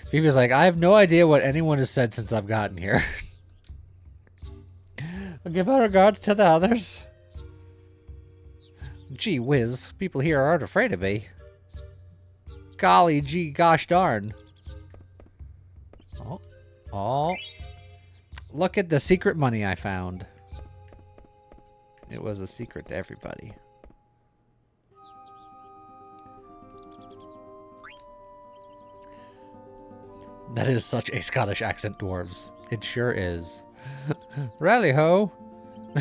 Phoebe's like, I have no idea what anyone has said since I've gotten here. I'll give our regards to the others. Gee whiz, people here aren't afraid of me. Golly gee gosh darn. Oh. Look at the secret money I found. It was a secret to everybody. That is such a Scottish accent, dwarves. It sure is. Rally ho.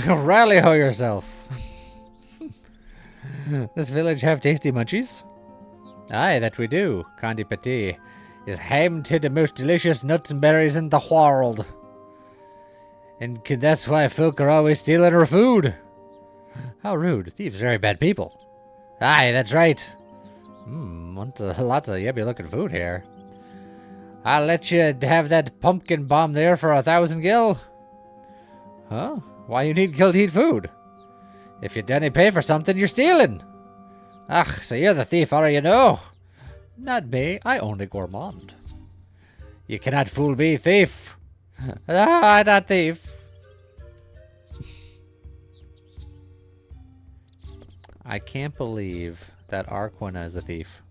Rally ho yourself. This village have tasty munchies? Aye, that we do. Candy Petit is home to the most delicious nuts and berries in the world. And that's why folk are always stealing our food. How rude. Thieves are very bad people. Aye, that's right. Lots of yummy looking food here. I'll let you have that pumpkin bomb there for 1,000 gil. Huh? Why you need gil to eat food? If you didn't pay for something, you're stealing. Ach, so you're the thief, are you know? Not me, I only gourmand. You cannot fool me, thief. Ah, not thief. I can't believe that Arquina is a thief.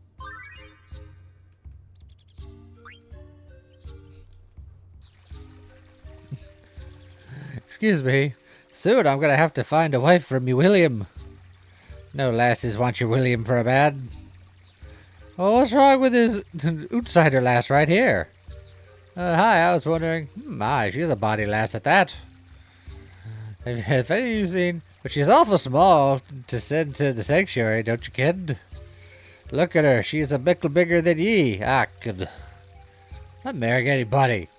Excuse me. Soon I'm gonna have to find a wife for me William. No lasses want your William for a bad. Well, what's wrong with this outsider lass right here? Hi, I was wondering. My, she's a body lass at that. Have any of you seen? But she's awful small to send to the sanctuary, don't you kid? Look at her, she's a bickle bigger than ye. Ah, good. Not marrying anybody.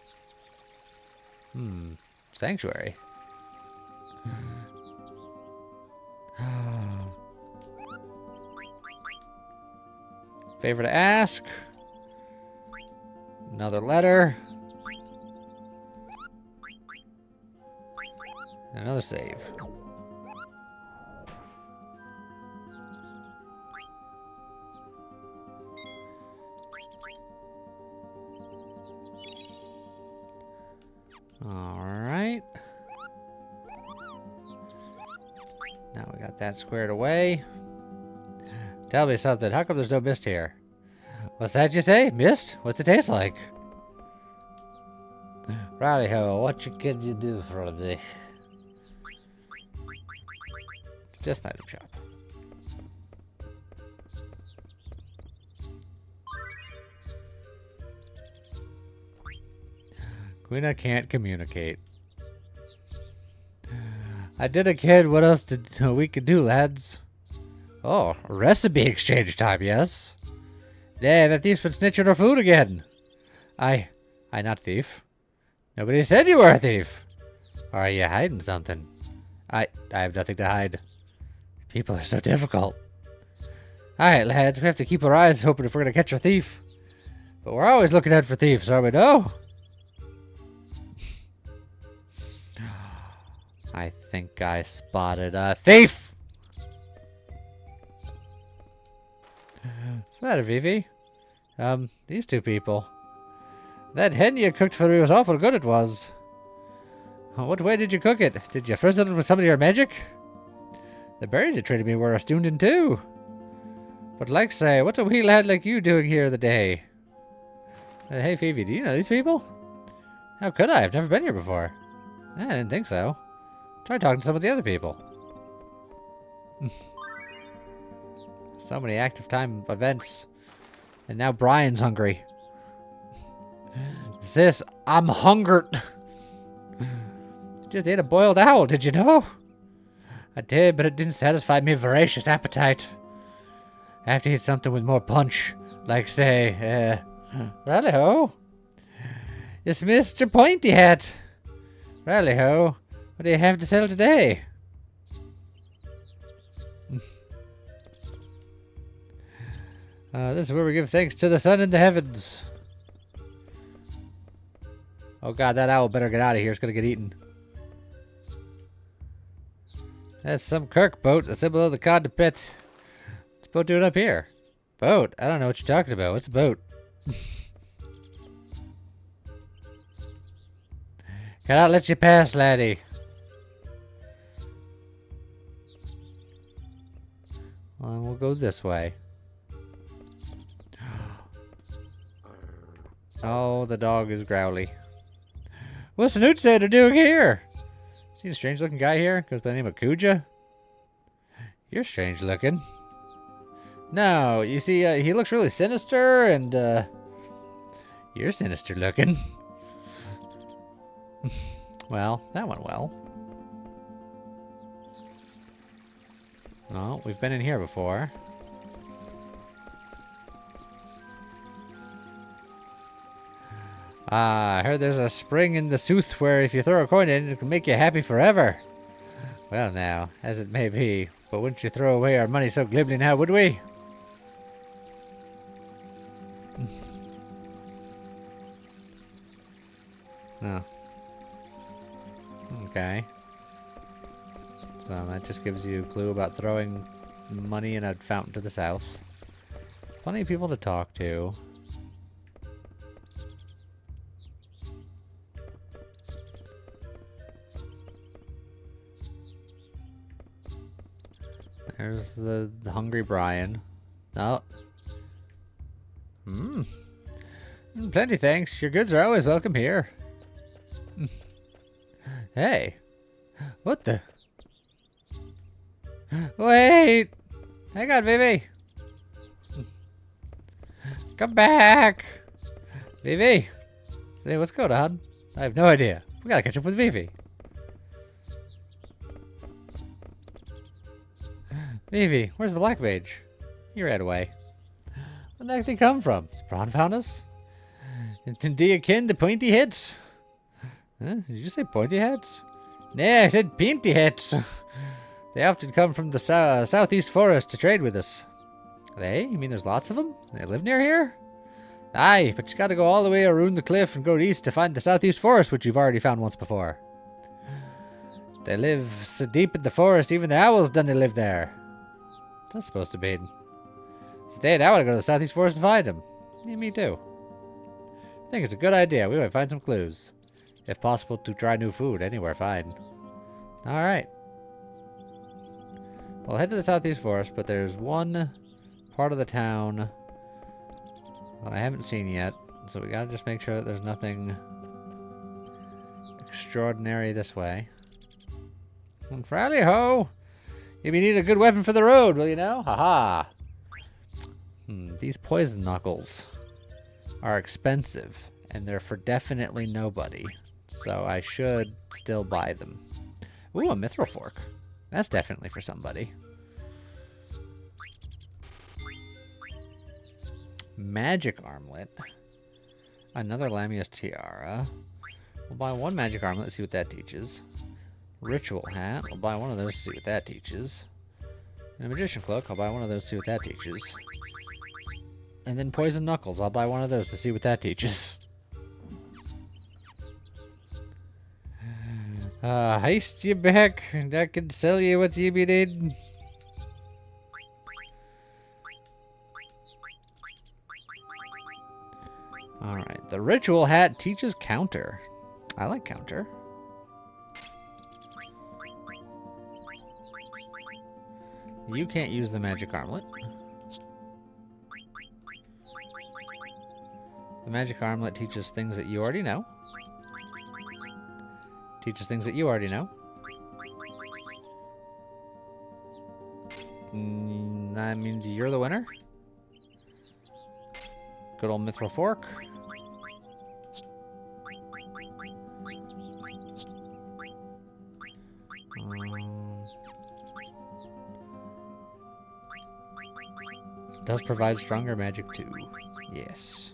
Sanctuary. Favor to ask. Another letter. Another save. Alright. Now we got that squared away. Tell me something. How come there's no mist here? What's that you say? Mist? What's it taste like? Rowdy ho, what can you do for me? Just item shop. Quina can't communicate. I did a kid. What else we could do, lads? Oh, recipe exchange time, yes? Yeah, that thief's been snitching our food again. I not thief. Nobody said you were a thief. Or are you hiding something? I have nothing to hide. People are so difficult. Alright, lads, we have to keep our eyes open if we're gonna catch a thief. But we're always looking out for thieves, are we? No? I think I spotted a thief! What's the matter, Vivi? These two people. That hen you cooked for me was awful good, it was. What way did you cook it? Did you frizzle it with some of your magic? The berries you traded me were astounding too. But like say, what's a wee lad like you doing here the day? Hey Phoebe, do you know these people? How could I? I've never been here before. I didn't think so. Try talking to some of the other people. So many active time events. And now Brian's hungry. Sis, I'm hungered. Just ate a boiled owl, did you know? I did, but it didn't satisfy my voracious appetite. I have to eat something with more punch. Like, say, Rally-ho. It's Mr. Pointy Hat. Rally-ho, what do you have to sell today? This is where we give thanks to the sun in the heavens. Oh god, that owl better get out of here. It's gonna get eaten. That's some Kirk boat that's in below the cod to pit. What's the boat doing up here? Boat? I don't know what you're talking about. What's a boat? Cannot let you pass, laddie. Well, we'll go this way. Oh, the dog is growly. What's the outsider doing here? See a strange looking guy here? Goes by the name of Kuja? You're strange looking. No, you see, he looks really sinister, and, you're sinister looking. Well, that went well. Oh, we've been in here before. I heard there's a spring in the sooth where if you throw a coin in, it can make you happy forever. Well now, as it may be, but wouldn't you throw away our money so glibly now, would we? No. Okay. So that just gives you a clue about throwing money in a fountain to the south. Plenty of people to talk to. There's the hungry Brian. Oh. Plenty thanks. Your goods are always welcome here. Hey. What the? Wait. Hang on, Vivi. Come back. Vivi. Say, what's going on? I have no idea. We gotta catch up with Vivi. Vivi, where's the black mage? He ran away. Where'd that thing come from? Has Braun found us? Do you kin the pointy heads? Huh? Did you say pointy heads? Nah, I said pointy heads. They often come from the southeast forest to trade with us. They? You mean there's lots of them? They live near here? Aye, but you gotta go all the way around the cliff and go east to find the southeast forest, which you've already found once before. They live so deep in the forest, even the owls don't live there. That's supposed to mean. Instead, I want to go to the southeast forest and find him. Yeah, me too. I think it's a good idea. We might find some clues. If possible, to try new food. Anywhere fine. Alright. We'll head to the southeast forest, but there's one part of the town that I haven't seen yet. So we gotta just make sure that there's nothing extraordinary this way. And Rally-ho! You need a good weapon for the road, will you know? Haha. These poison knuckles are expensive, and they're for definitely nobody. So I should still buy them. Ooh, a mithril fork. That's definitely for somebody. Magic armlet. Another Lamia's tiara. We'll buy one magic armlet and see what that teaches. Ritual hat. I'll buy one of those to see what that teaches. And a magician cloak. I'll buy one of those to see what that teaches. And then poison knuckles. I'll buy one of those to see what that teaches. Heist you back. I can sell you what you be needing. Alright. The ritual hat teaches counter. I like counter. You can't use the magic armlet. The magic armlet teaches things that you already know. Teaches things that you already know. That means you're the winner. Good old Mithril Fork. Does provide stronger magic too. Yes.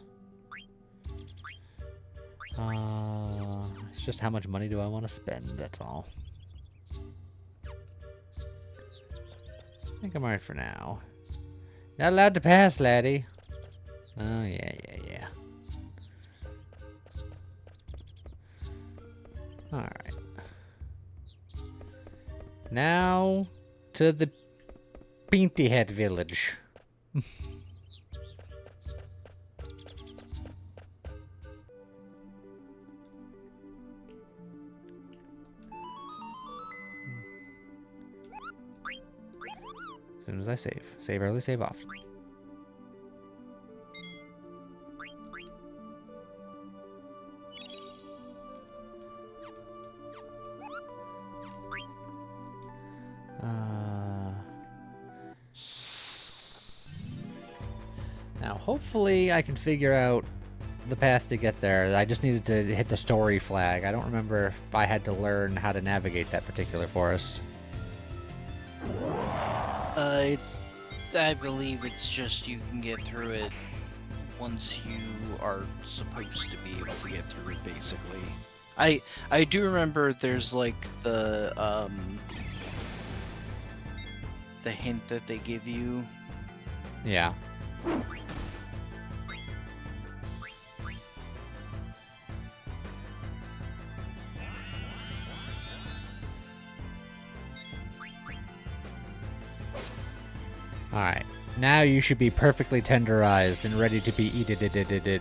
It's just how much money do I want to spend, that's all. I think I'm alright for now. Not allowed to pass, laddie. Oh, yeah. Alright. Now to the Painty Head village. As soon as I save. Save early, save often. Now, hopefully I can figure out the path to get there. I just needed to hit the story flag. I don't remember if I had to learn how to navigate that particular forest. I believe it's just you can get through it once you are supposed to be able to get through it, basically. I do remember there's like the hint that they give you. Yeah. Alright, now you should be perfectly tenderized and ready to be eated.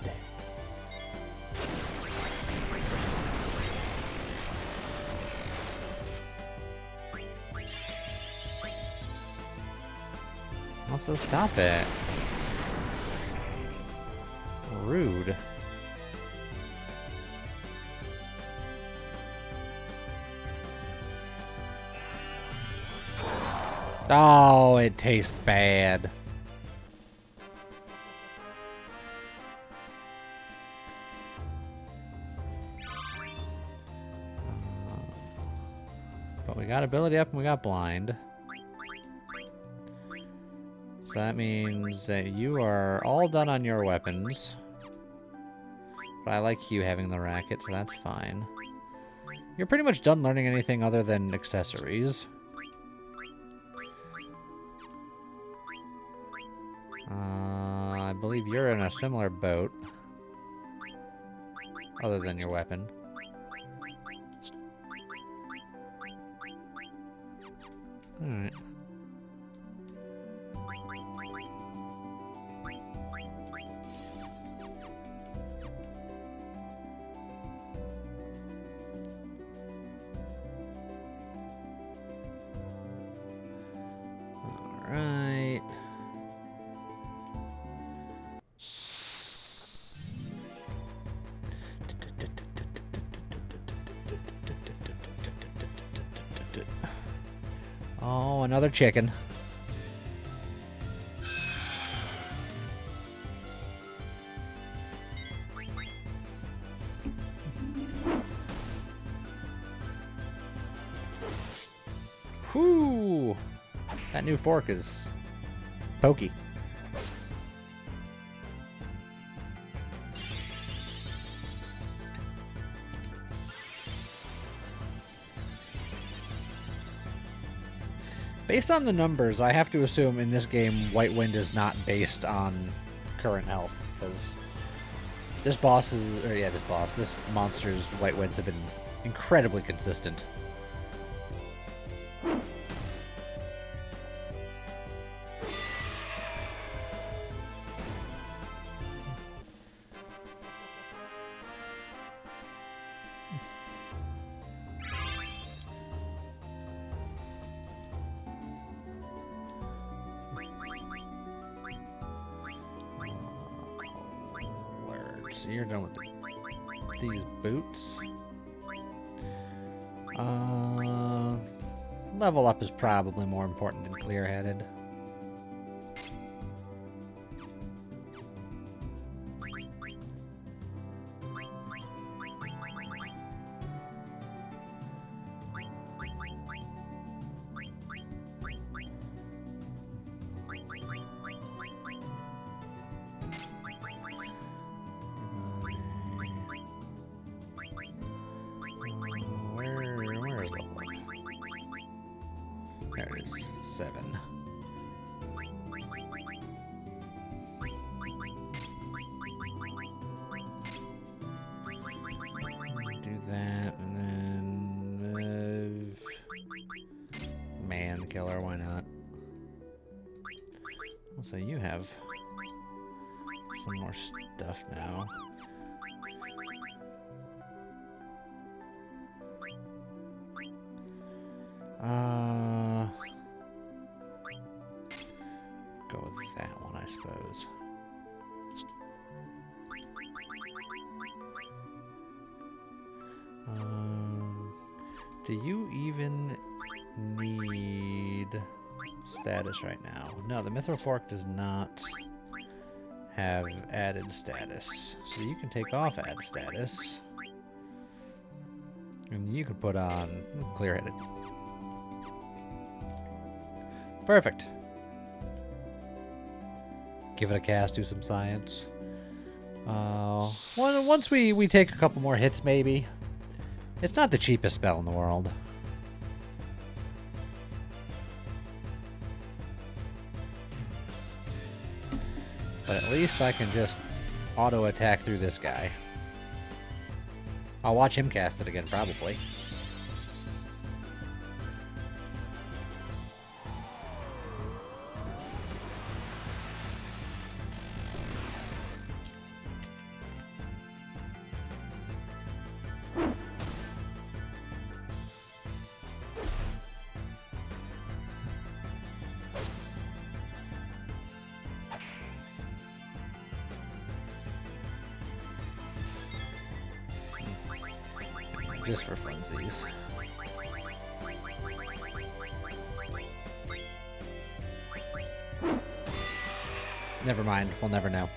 Also, stop it. Rude. Oh, it tastes bad. But we got ability up and we got blind. So that means that you are all done on your weapons. But I like you having the racket, so that's fine. You're pretty much done learning anything other than accessories. I believe you're in a similar boat. Other than your weapon. Alright. Alright. Oh, another chicken. Whew! That new fork is pokey. Based on the numbers, I have to assume in this game White Wind is not based on current health, because this monster's White Winds have been incredibly consistent. So you're done with these boots. Level up is probably more important than clear-headed. There it is. 7. Do that, and then man killer. Why not? Also, you have some more stuff now. Go with that one, I suppose. Do you even need status right now? No, the Mithril Fork does not have added status. So you can take off add status. And you can put on clear-headed. Perfect. Give it a cast, do some science. Once we take a couple more hits, maybe. It's not the cheapest spell in the world. But at least I can just auto-attack through this guy. I'll watch him cast it again, probably. Just for funsies. Never mind, we'll never know.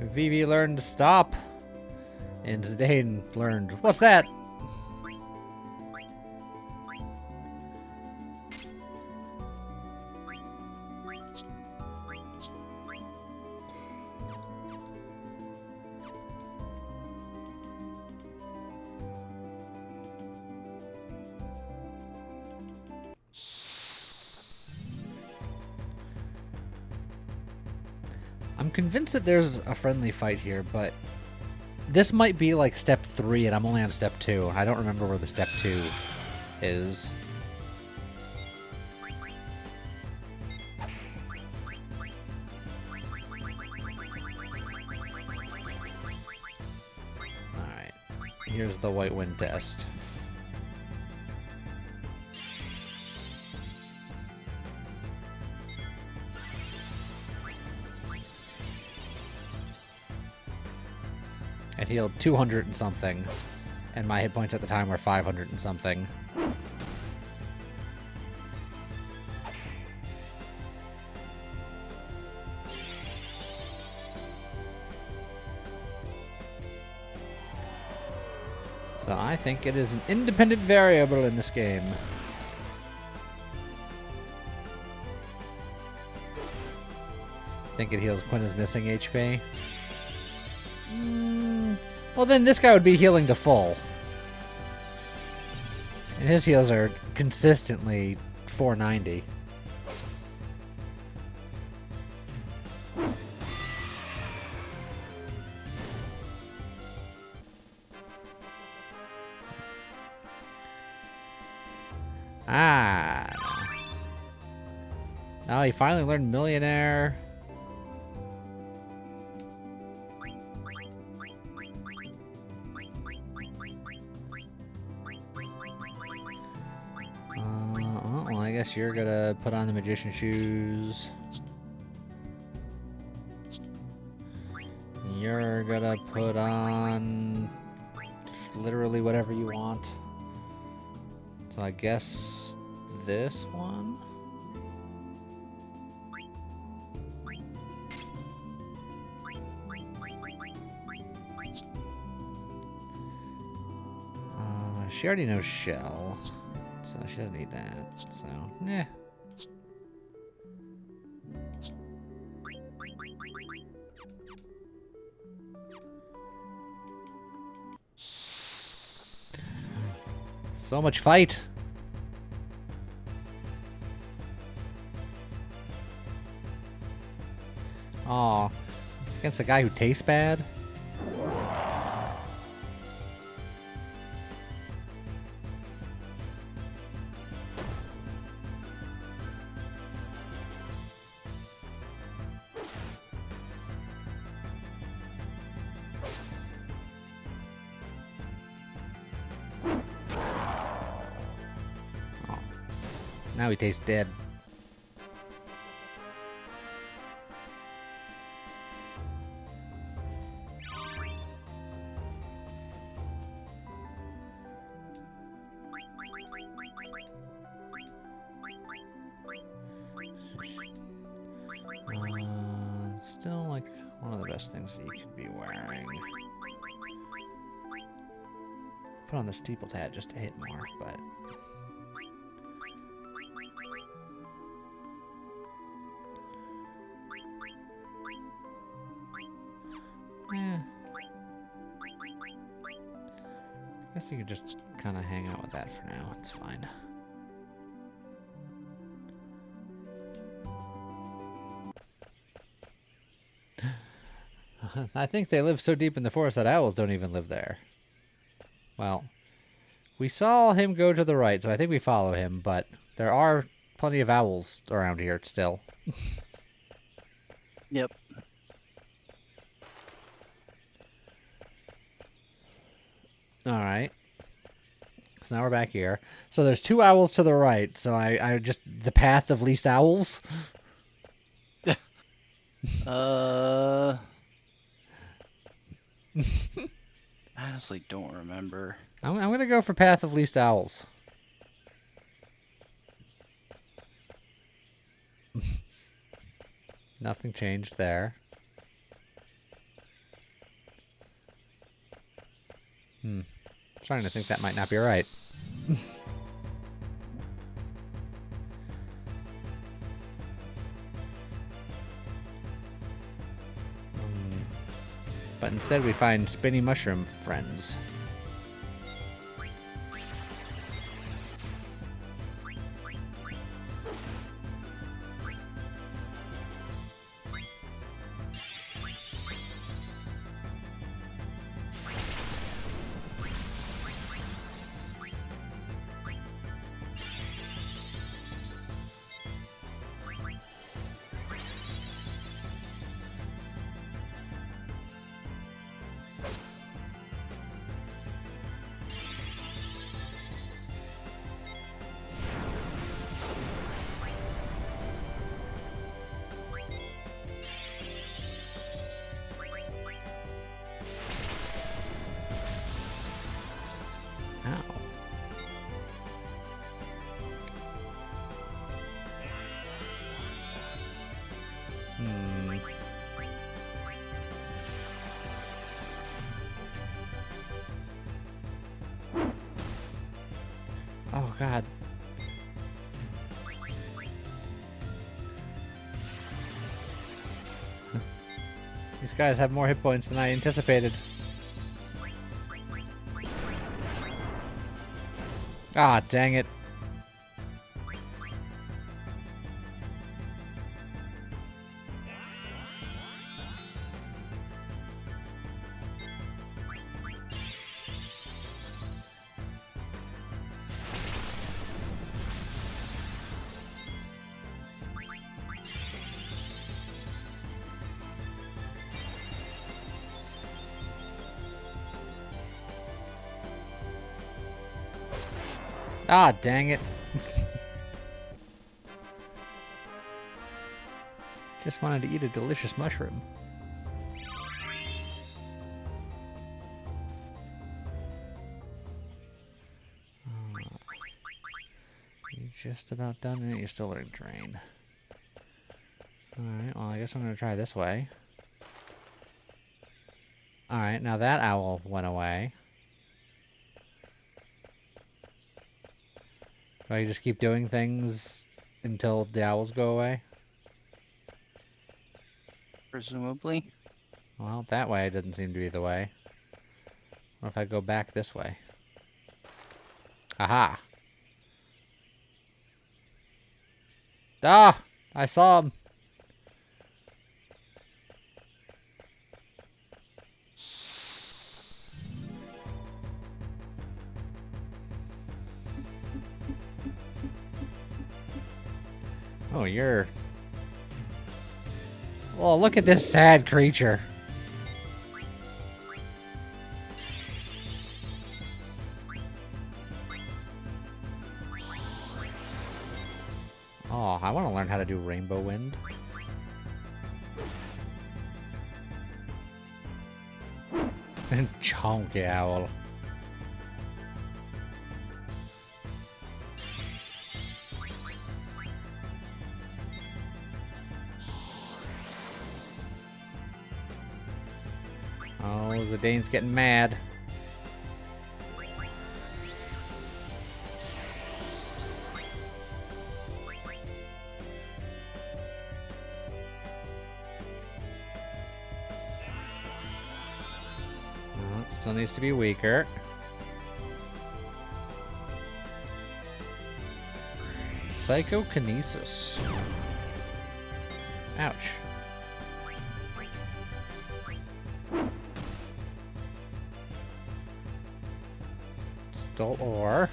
Vivi learned to stop, and Zidane learned, what's that? I'm convinced that there's a friendly fight here, but this might be like step 3 and I'm only on step 2. I don't remember where the step 2 is. Alright, here's the White Wind test. It healed 200 and something, and my hit points at the time were 500 and something. So I think it is an independent variable in this game. Think it heals Quina's missing HP? Well, then this guy would be healing to full. And his heals are consistently 490. Ah. Now he finally learned Millionaire. Well, I guess you're gonna put on the magician shoes. You're gonna put on literally whatever you want. So I guess this one? She already knows Shell, so she doesn't need that, so, eh. So much fight. Aw. Against a guy who tastes bad? Now he tastes dead. Still like one of the best things that you could be wearing. Put on the steeples hat just to hit more, but... Eh. Guess you could just kind of hang out with that for now. It's fine. I think they live so deep in the forest that owls don't even live there. Well, we saw him go to the right, so I think we follow him, but there are plenty of owls around here still. Yep. Alright. So now we're back here. So there's 2 owls to the right, so I just... the path of least owls? I honestly don't remember. I'm gonna go for path of least owls. Nothing changed there. Trying to think that might not be right. But instead we find spinny mushroom friends. Oh, God. These guys have more hit points than I anticipated. Ah, dang it. Ah, dang it. Just wanted to eat a delicious mushroom. You just about done and you're still learning terrain. Alright, well I guess I'm gonna try this way. Alright, now that owl went away. Do I just keep doing things until the owls go away? Presumably. Well, that way it doesn't seem to be the way. What if I go back this way? Aha! Ah! I saw him! Oh, you're... Well, look at this sad creature. Oh, I want to learn how to do Rainbow Wind. Chonky Owl. Oh, Zidane's getting mad. Oh, it still needs to be weaker. Psychokinesis. Ouch. Stole ore.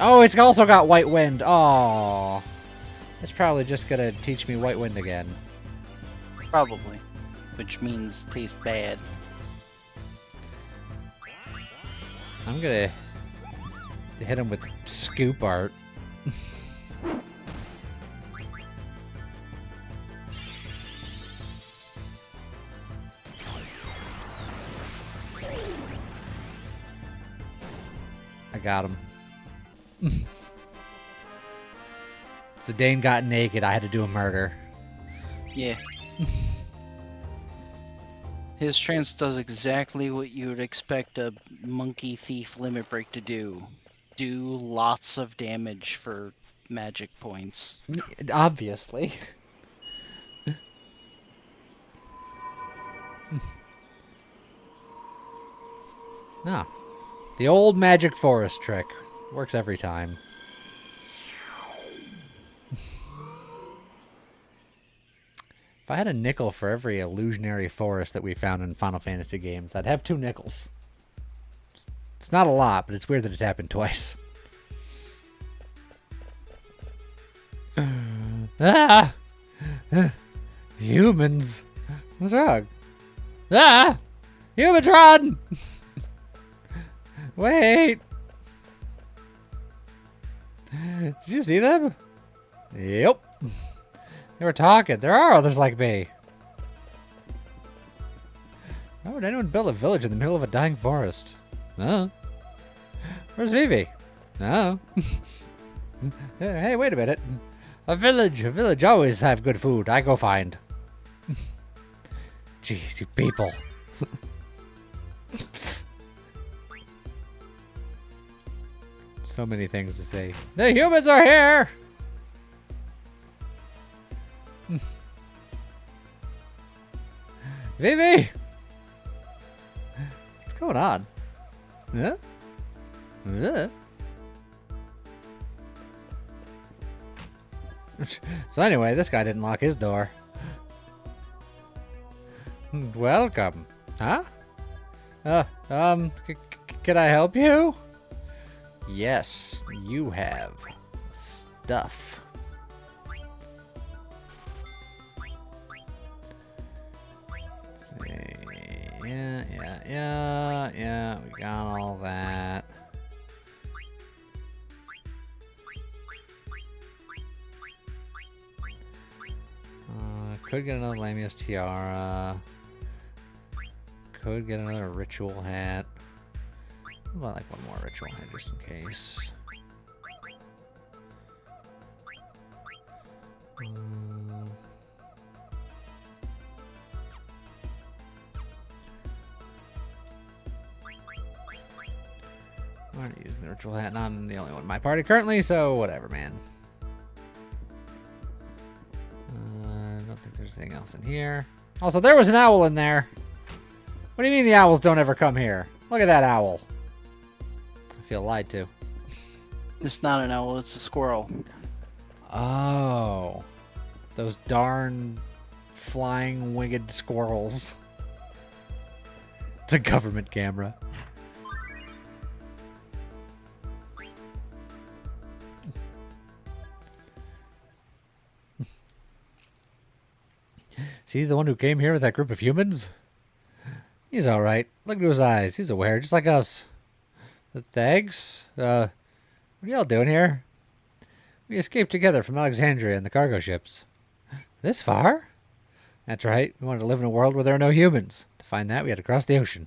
Oh, it's also got White Wind. Oh, it's probably just gonna teach me White Wind again. Probably. Which means taste bad. I'm gonna hit him with Scoop Art. I got him. Zidane got naked. I had to do a murder. Yeah. His trance does exactly what you would expect a monkey thief limit break to do. Do lots of damage for magic points. Obviously. No. The old magic forest trick. Works every time. If I had a nickel for every illusionary forest that we found in Final Fantasy games, I'd have 2 nickels. It's not a lot, but it's weird that it's happened twice. Ah! Humans. What's wrong? Ah! Humans, run! Wait! Did you see them? Yep. They were talking. There are others like me. Why would anyone build a village in the middle of a dying forest? No. Where's Vivi? No. Hey, wait a minute. A village always have good food. I go find. Jeez, you people. So many things to say. The humans are here! Vivi! What's going on? Huh? So anyway, this guy didn't lock his door. Welcome. Huh? Can I help you? Yes, you have stuff. Let's see. Yeah, we got all that. Could get another Lamia's tiara. Could get another ritual hat. Well, like one more ritual hat just in case. I'm already using the ritual hat, and I'm the only one in my party currently, so whatever, man. I don't think Anything else in here? Also, there was an owl in there. What do you mean the owls don't ever come here? Look at that owl. I feel lied to. It's not an owl, it's a squirrel. Oh. Those darn flying winged squirrels. It's a government camera. See the one who came here with that group of humans? He's alright. Look at his eyes. He's aware, just like us. Thanks. What are y'all doing here? We escaped together from Alexandria in the cargo ships. This far? That's right. We wanted to live in a world where there are no humans. To find that, we had to cross the ocean.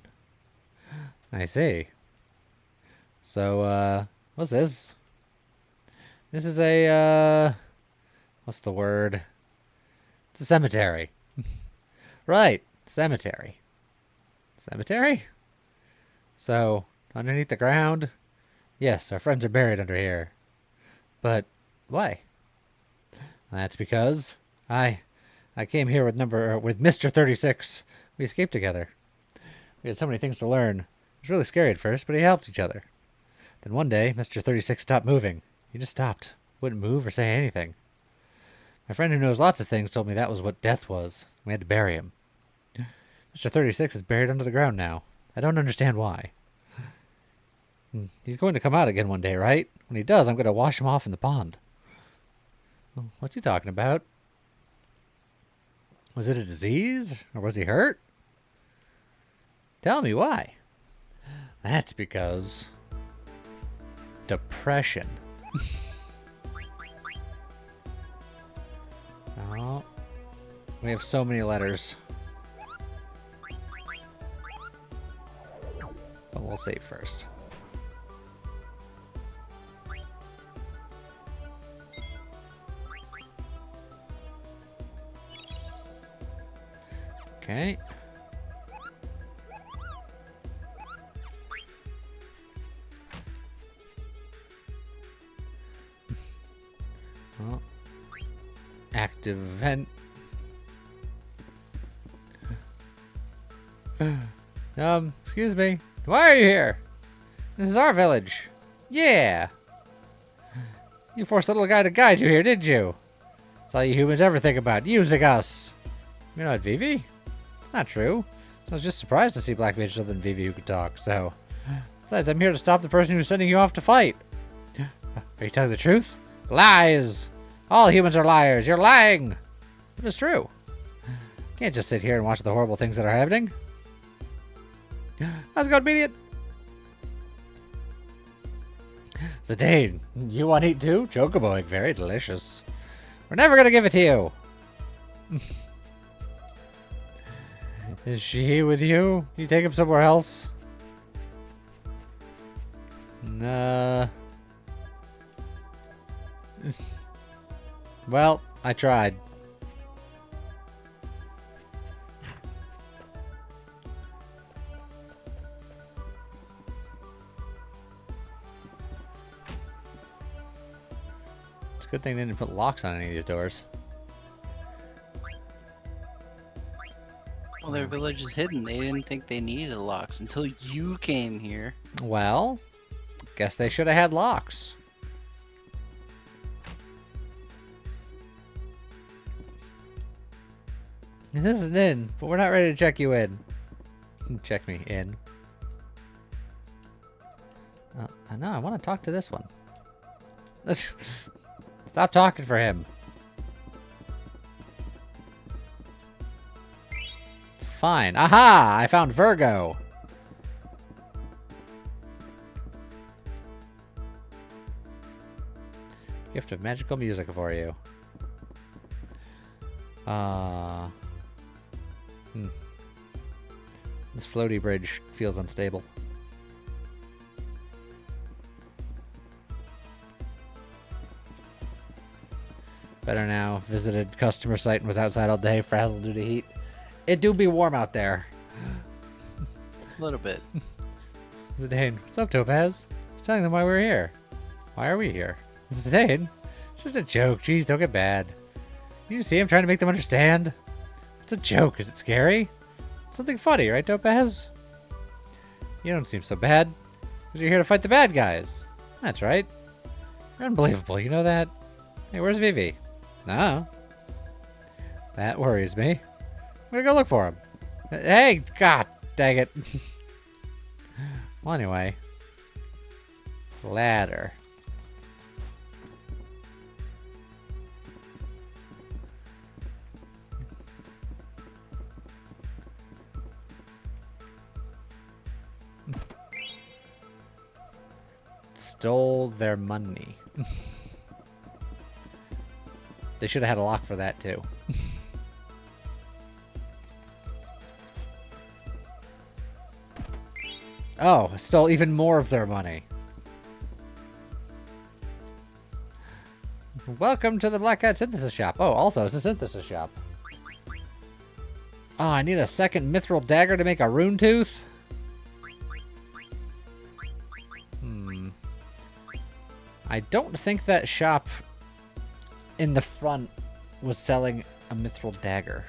I see. So, what's this? This is a, what's the word? It's a cemetery. Right. Cemetery. Cemetery? So, underneath the ground? Yes, our friends are buried under here. But, why? That's because I came here with Mr. 36. We escaped together. We had so many things to learn. It was really scary at first, but we helped each other. Then one day, Mr. 36 stopped moving. He just stopped. Wouldn't move or say anything. My friend who knows lots of things told me that was what death was. We had to bury him. Mr. 36 is buried under the ground now. I don't understand why. He's going to come out again one day, right? When he does, I'm going to wash him off in the pond. What's he talking about? Was it a disease? Or was he hurt? Tell me why. That's because... depression. Oh. We have so many letters. But we'll save first. Okay. Oh. Active event. Excuse me. Why are you here? This is our village. Yeah. You forced the little guy to guide you here, didn't you? That's all you humans ever think about, using us. You know what, Vivi? It's not true. So I was just surprised to see Black Mage other than Vivi who could talk, so... Besides, I'm here to stop the person who's sending you off to fight. Are you telling the truth? Lies! All humans are liars. You're lying! But it's true. You can't just sit here and watch the horrible things that are happening. How's it going, immediate? Zidane, you want to eat too? Chocobo egg, very delicious. We're never gonna give it to you. Is she with you? You take him somewhere else? Nah. Well, I tried. It's a good thing they didn't put locks on any of these doors. Well, their village is hidden. They didn't think they needed locks until you came here. Well, guess they should have had locks. This is an inn, but we're not ready to check you in. Check me in. I know, I want to talk to this one. Stop talking for him. It's fine. Aha! I found Virgo. Gift of magical music for you. This floaty bridge feels unstable. Better now. Visited customer site and was outside all day, frazzled due to heat. It do be warm out there. A little bit. Zidane, what's up, Topaz? I was telling them why we're here. Why are we here? Zidane, it's just a joke. Jeez, don't get bad. You see him trying to make them understand? It's a joke. Is it scary? Something funny, right, Topaz? You don't seem so bad. Because you're here to fight the bad guys. That's right. You're unbelievable. You know that? Hey, where's Vivi? No. That worries me. I'm gonna go look for him. Hey, god dang it. Well, anyway. Ladder. Stole their money. They should have had a lock for that too. Oh, stole even more of their money. Welcome to the Black Cat Synthesis Shop. Oh, also, it's a synthesis shop. Oh, I need a second mithril dagger to make a rune tooth? I don't think that shop in the front was selling a mithril dagger.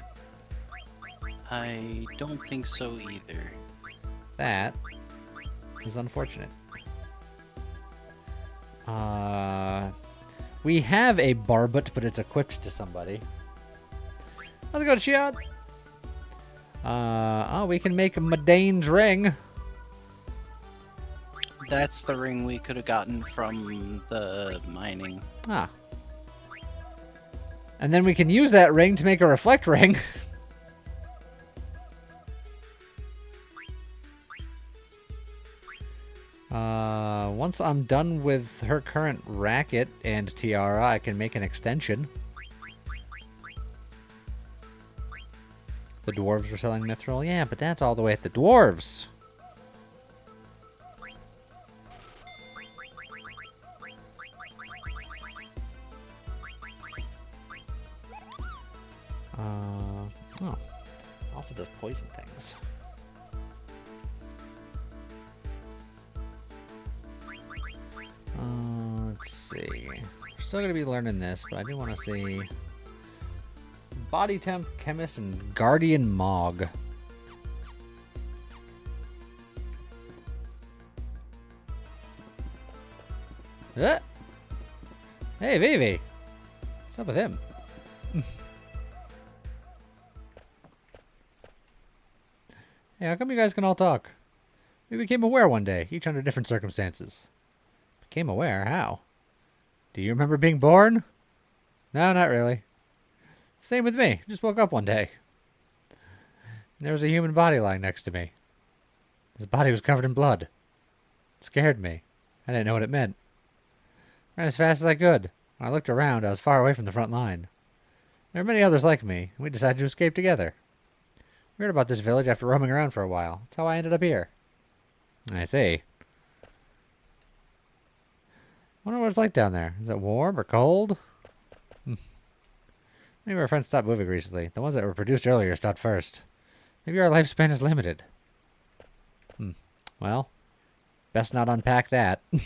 I don't think so either. That is unfortunate. We have a barbet, but it's equipped to somebody. How's it going, Shiad? Oh, we can make Medane's ring. That's the ring we could have gotten from the mining. Ah. And then we can use that ring to make a reflect ring. Once I'm done with her current racket and tiara, I can make an extension. The dwarves were selling mithril? Yeah, but that's all the way at the dwarves. Oh. Also does poison things. Let's see. We're still going to be learning this, but I do want to see Body Temp, Chemist, and Guardian Mog. Hey, Vivi! What's up with him? Hey, how come you guys can all talk? We became aware one day, each under different circumstances. Became aware? How? Do you remember being born? No, not really. Same with me. Just woke up one day. There was a human body lying next to me. His body was covered in blood. It scared me. I didn't know what it meant. I ran as fast as I could. When I looked around, I was far away from the front line. There were many others like me, and we decided to escape together. We heard about this village after roaming around for a while. That's how I ended up here. I see. I wonder what it's like down there. Is it warm or cold? Maybe our friends stopped moving recently. The ones that were produced earlier stopped first. Maybe our lifespan is limited. Well, best not unpack that. Do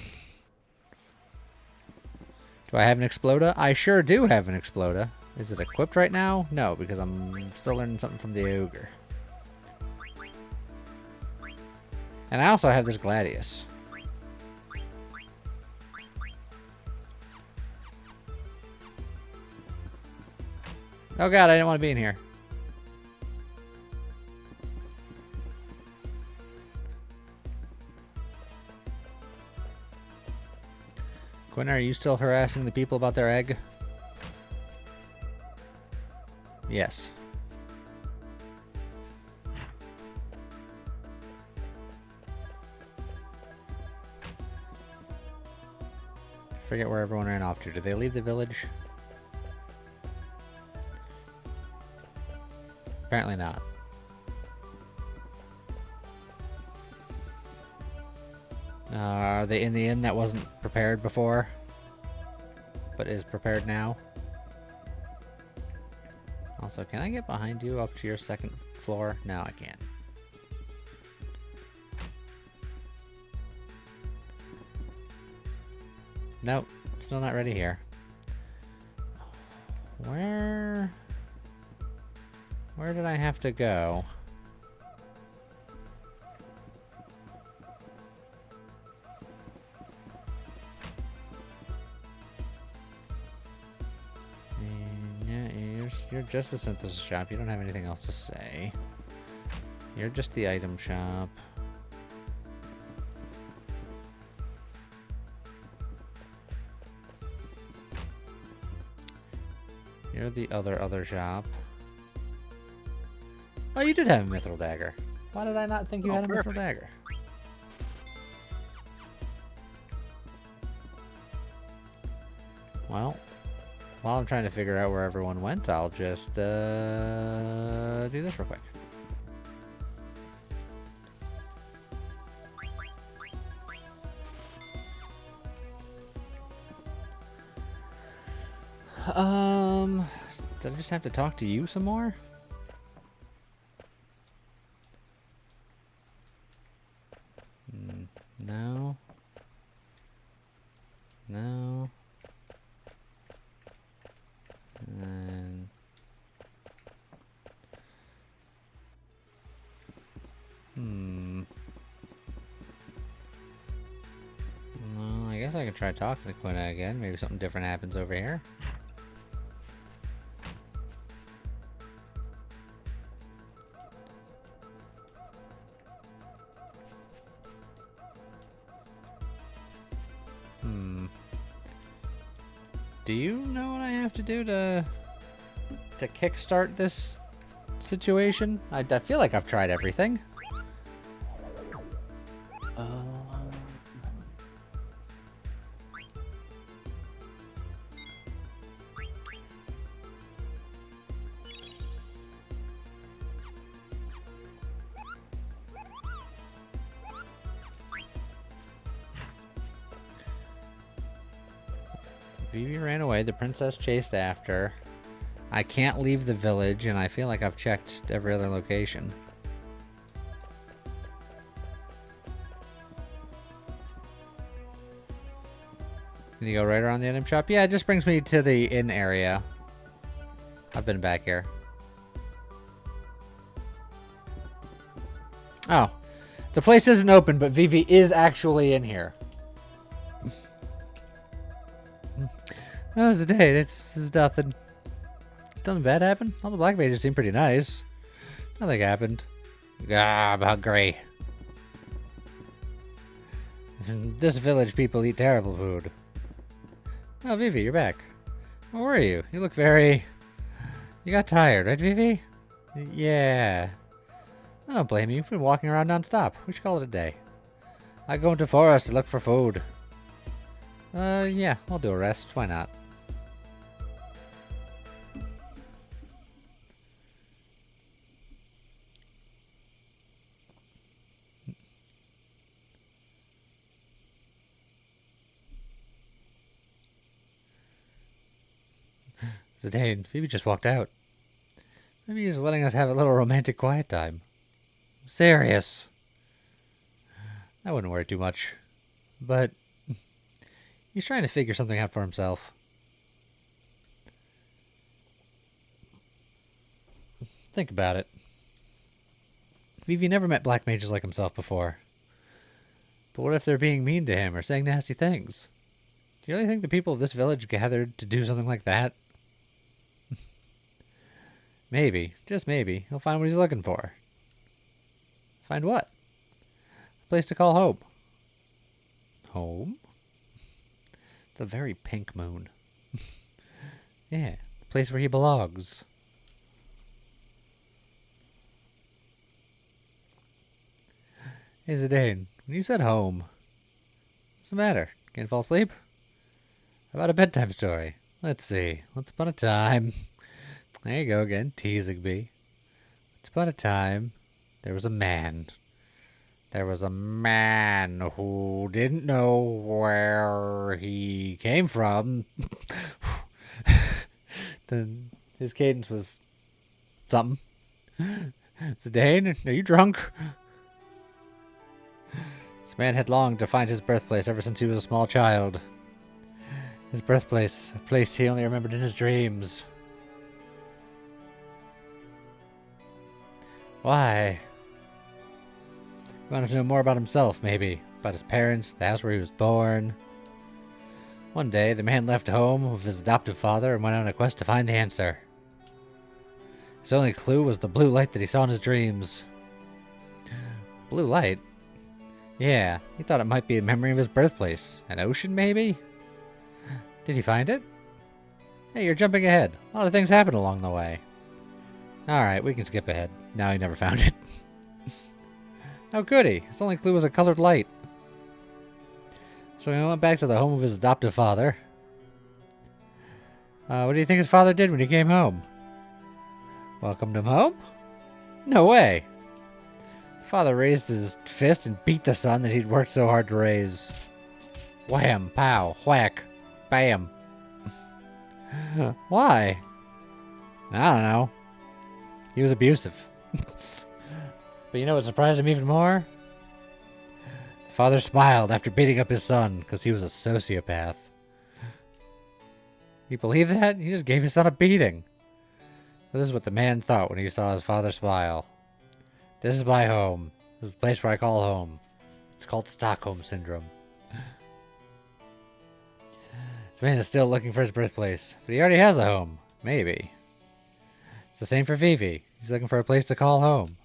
I have an Exploda? I sure do have an Exploda. Is it equipped right now? No, because I'm still learning something from the ogre. And I also have this Gladius. Oh god, I didn't want to be in here. Quinn, are you still harassing the people about their egg? Yes. Forget where everyone ran off to. Did they leave the village? Apparently not. Are they in the inn that wasn't prepared before, but is prepared now? Also, can I get behind you up to your second floor? No, I can't. Nope, still not ready here. Where? Where did I have to go? You're just a synthesis shop. You don't have anything else to say. You're just the item shop. You're the other shop. Oh, you did have a mithril dagger. Why did I not think you had a mithril dagger? Well, while I'm trying to figure out where everyone went, I'll just do this real quick. Did I just have to talk to you some more? No. No. And... Well, I guess I could try talking to Quina again. Maybe something different happens over here. Do you know what I have to do to kickstart this situation? I feel like I've tried everything. Vivi ran away, the princess chased after. I can't leave the village, and I feel like I've checked every other location. Can you go right around the item shop? Yeah, it just brings me to the inn area. I've been back here. Oh. The place isn't open, but Vivi is actually in here. Oh, it's a day. This is nothing. Nothing bad happened? All the black mages seem pretty nice. Nothing happened. Ah, I'm hungry. This village people eat terrible food. Oh, Vivi, you're back. Where were you? You look very... You got tired, right, Vivi? Yeah. I don't blame you. You've been walking around non-stop. We should call it a day. I go into forest to look for food. Yeah, we'll do a rest. Why not? Zidane, Phoebe just walked out. Maybe he's letting us have a little romantic quiet time. I'm serious. I wouldn't worry too much. But he's trying to figure something out for himself. Think about it. Vivi never met black mages like himself before. But what if they're being mean to him or saying nasty things? Do you really think the people of this village gathered to do something like that? Maybe, just maybe, he'll find what he's looking for. Find what? A place to call home. Home? It's a very pink moon. Yeah, a place where he belongs. Hey Zidane, when you said home, what's the matter? Can't fall asleep? How about a bedtime story? Let's see. Once upon a time... There you go again, teasing me. Once upon a time, there was a man. There was a man who didn't know where he came from. Then his cadence was something. Zidane, are you drunk? This man had longed to find his birthplace ever since he was a small child. His birthplace, a place he only remembered in his dreams. Why? He wanted to know more about himself, maybe. About his parents, the house where he was born. One day, the man left home with his adoptive father and went on a quest to find the answer. His only clue was the blue light that he saw in his dreams. Blue light? Yeah, he thought it might be a memory of his birthplace. An ocean, maybe? Did he find it? Hey, you're jumping ahead. A lot of things happened along the way. Alright, we can skip ahead. Now he never found it. How could he? His only clue was a colored light. So he went back to the home of his adoptive father. What do you think his father did when he came home? Welcomed him home? No way. The father raised his fist and beat the son that he'd worked so hard to raise. Wham, pow, whack, bam. Why? I don't know. He was abusive. But you know what surprised him even more? The father smiled after beating up his son because he was a sociopath. You believe that? He just gave his son a beating. This is what the man thought when he saw his father smile. This is my home. This is the place where I call home. It's called Stockholm Syndrome. This man is still looking for his birthplace, but he already has a home. Maybe. It's the same for Vivi. He's looking for a place to call home.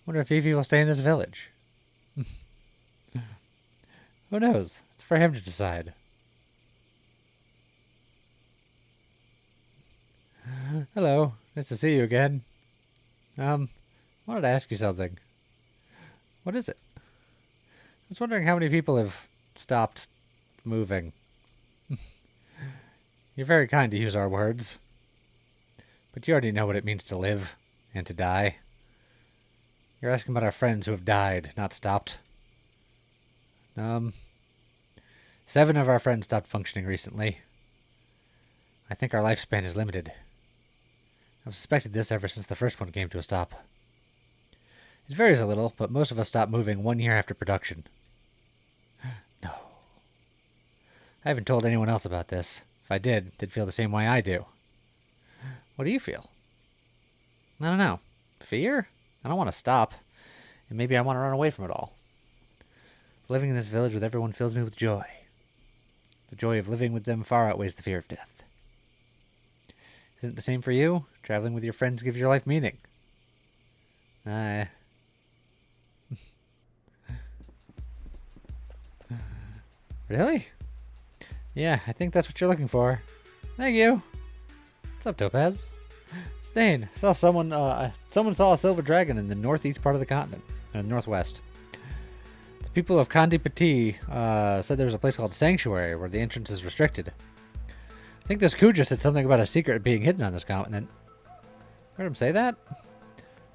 Wonder if Vivi will stay in this village. Who knows? It's for him to decide. Hello. Nice to see you again. I wanted to ask you something. What is it? I was wondering how many people have stopped moving. You're very kind to use our words. But you already know what it means to live and to die. You're asking about our friends who have died, not stopped. 7 of our friends stopped functioning recently. I think our lifespan is limited. I've suspected this ever since the first one came to a stop. It varies a little, but most of us stop moving 1 year after production. No. I haven't told anyone else about this. If I did, they'd feel the same way I do. What do you feel? I don't know. Fear? I don't want to stop. And maybe I want to run away from it all. Living in this village with everyone fills me with joy. The joy of living with them far outweighs the fear of death. Isn't it the same for you? Traveling with your friends gives your life meaning. Really? Yeah, I think that's what you're looking for. Thank you. What's up, Topaz? Stain, saw someone saw a silver dragon in the northeast part of the continent, northwest. The people of Kandi Petit said there was a place called Sanctuary where the entrance is restricted. I think this Kuja said something about a secret being hidden on this continent. Heard him say that?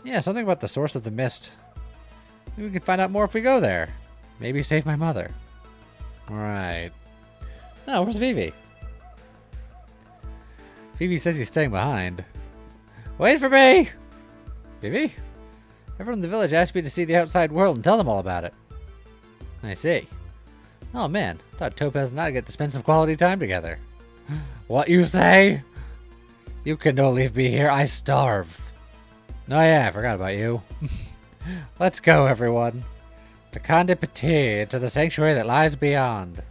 Yeah, something about the source of the mist. Maybe we can find out more if we go there. Maybe save my mother. Right. Oh, where's Vivi? Vivi says he's staying behind. Wait for me! Vivi? Everyone in the village asked me to see the outside world and tell them all about it. I see. Oh man, I thought Topaz and I get to spend some quality time together. What you say? You can no leave me here, I starve. Oh yeah, I forgot about you. Let's go, everyone. To Kandi Petit, to the sanctuary that lies beyond.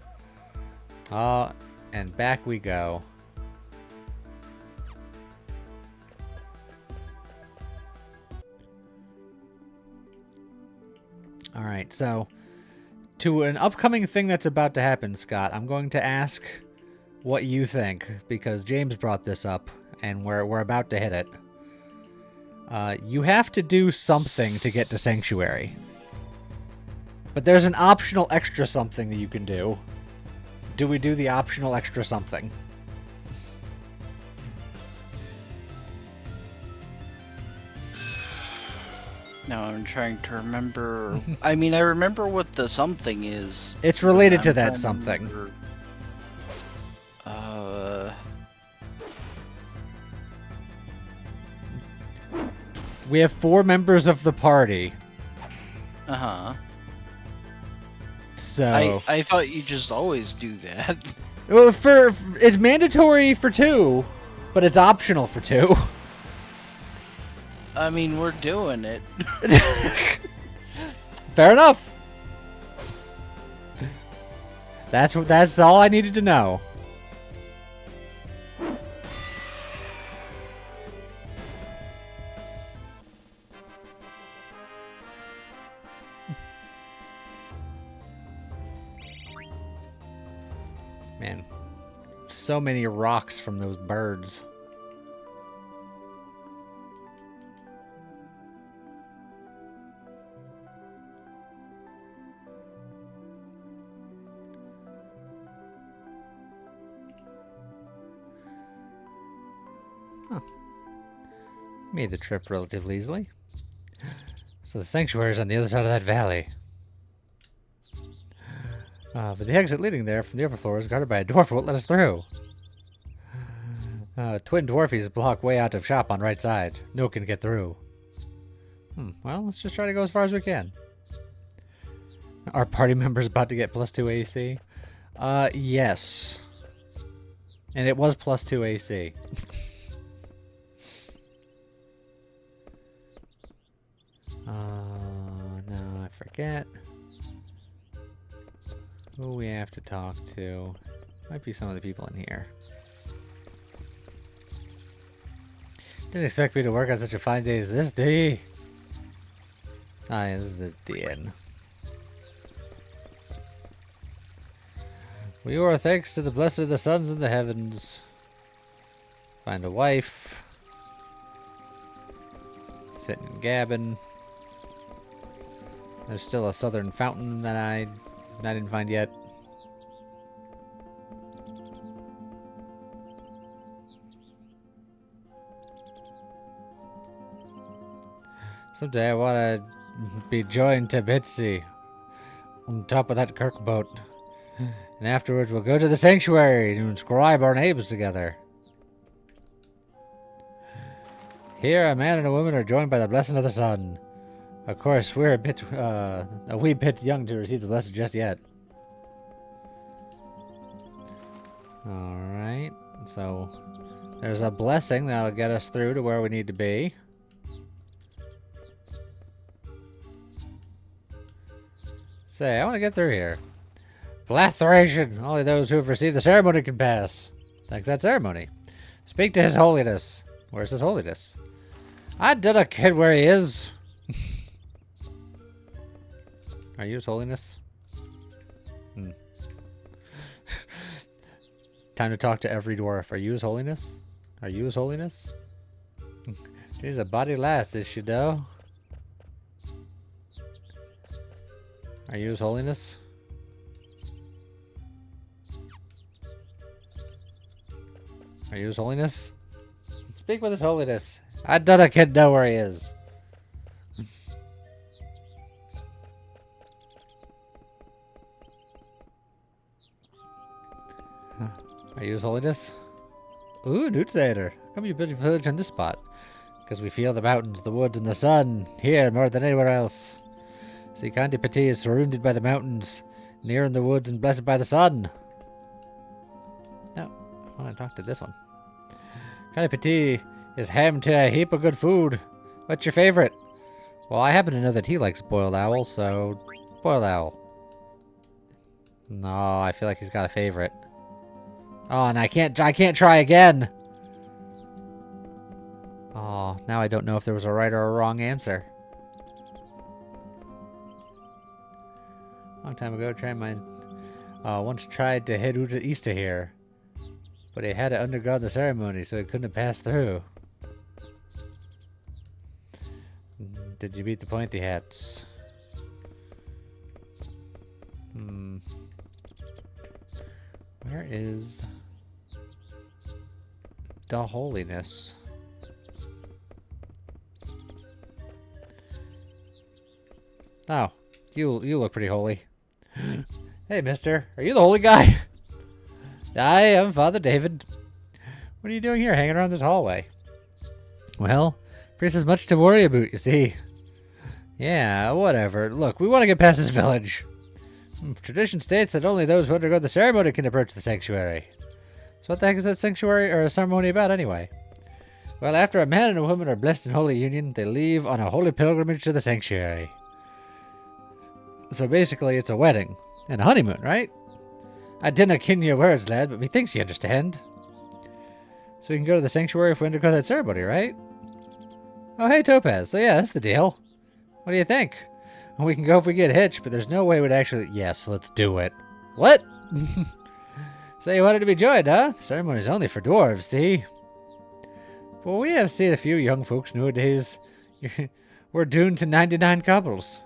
Oh, and back we go. Alright, so to an upcoming thing that's about to happen, Scott, I'm going to ask what you think, because James brought this up, and we're about to hit it. You have to do something to get to Sanctuary. But there's an optional extra something that you can do. Do we do the optional extra something? No, I'm trying to remember. I mean, I remember what the something is. It's related to that something. We have 4 members of the party. Uh-huh. So I thought you just always do that. Well, it's mandatory for 2, but it's optional for 2. I mean, we're doing it. Fair enough. That's all I needed to know. Man, so many rocks from those birds. Huh. Made the trip relatively easily. So the sanctuary is on the other side of that valley. But the exit leading there from the upper floor is guarded by a dwarf who won't let us through. Twin dwarfies block way out of shop on right side. No one can get through. Well, let's just try to go as far as we can. Our party member's about to get +2 AC. Yes. And it was +2 AC. No, I forget who we have to talk to. Might be some of the people in here. Didn't expect me to work on such a fine day as this, do you? Ah, yeah, this is the inn. We are thanks to the blessed of the sons in the heavens. Find a wife. Sitting and gabbing. There's still a southern fountain that I didn't find yet. Someday I want to be joined to Bitsy on top of that Kirk boat. And afterwards we'll go to the sanctuary to inscribe our names together. Here a man and a woman are joined by the blessing of the sun. Of course, we're a wee bit young to receive the blessing just yet. Alright, so there's a blessing that'll get us through to where we need to be. Say, I want to get through here. Blatheration! Only those who have received the ceremony can pass. Thanks that ceremony. Speak to His Holiness. Where's His Holiness? I did a kid where he is. Are you His Holiness? Time to talk to every dwarf. Are you His Holiness? Are you His Holiness? She's a body lass, is she, though? Are you His Holiness? Are you His Holiness? Speak with His Holiness. I done a kid know where he is. Are you His Holiness? Ooh, Newtsader. Come you build your village on this spot. Because we feel the mountains, the woods, and the sun here more than anywhere else. See, Kandi Pati is surrounded by the mountains, near in the woods, and blessed by the sun. No, I want to talk to this one. Kandi Pati is ham to a heap of good food. What's your favorite? Well, I happen to know that he likes boiled owl, so boiled owl. No, I feel like he's got a favorite. Oh, and I can't try again. Oh, now I don't know if there was a right or a wrong answer. Long time ago, once tried to head east of here, but he had to undergo the ceremony, so he couldn't have passed through. Did you beat the pointy hats? Where is the holiness? Oh, you look pretty holy. Hey, mister, are you the holy guy? I am Father David. What are you doing here, hanging around this hallway? Well, priest has much to worry about, you see. Yeah, whatever. Look, we want to get past this village. Tradition states that only those who undergo the ceremony can approach the sanctuary. So what the heck is that sanctuary or a ceremony about, anyway? Well, after a man and a woman are blessed in holy union, they leave on a holy pilgrimage to the sanctuary. So basically, it's a wedding. And a honeymoon, right? I dinna ken your words, lad, but methinks you understand. So we can go to the sanctuary if we undergo that ceremony, right? Oh, hey, Topaz. So yeah, that's the deal. What do you think? We can go if we get hitched, but there's no way we'd actually... Yes, let's do it. What? So you wanted to be joined, huh? The ceremony's only for dwarves, see? Well, we have seen a few young folks nowadays. We're doomed to 99 couples.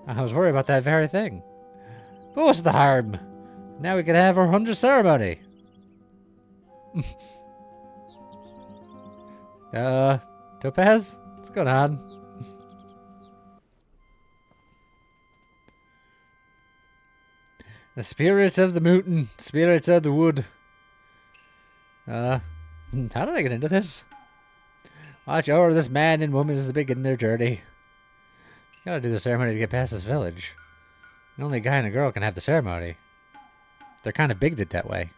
I was worried about that very thing. But what's the harm? Now we can have our 100th ceremony. Topaz? What's going on? The spirits of the mountain, spirits of the wood. How did I get into this? Watch over this man and woman as they begin their journey. Gotta do the ceremony to get past this village. And only a guy and a girl can have the ceremony. They're kind of bigoted that way.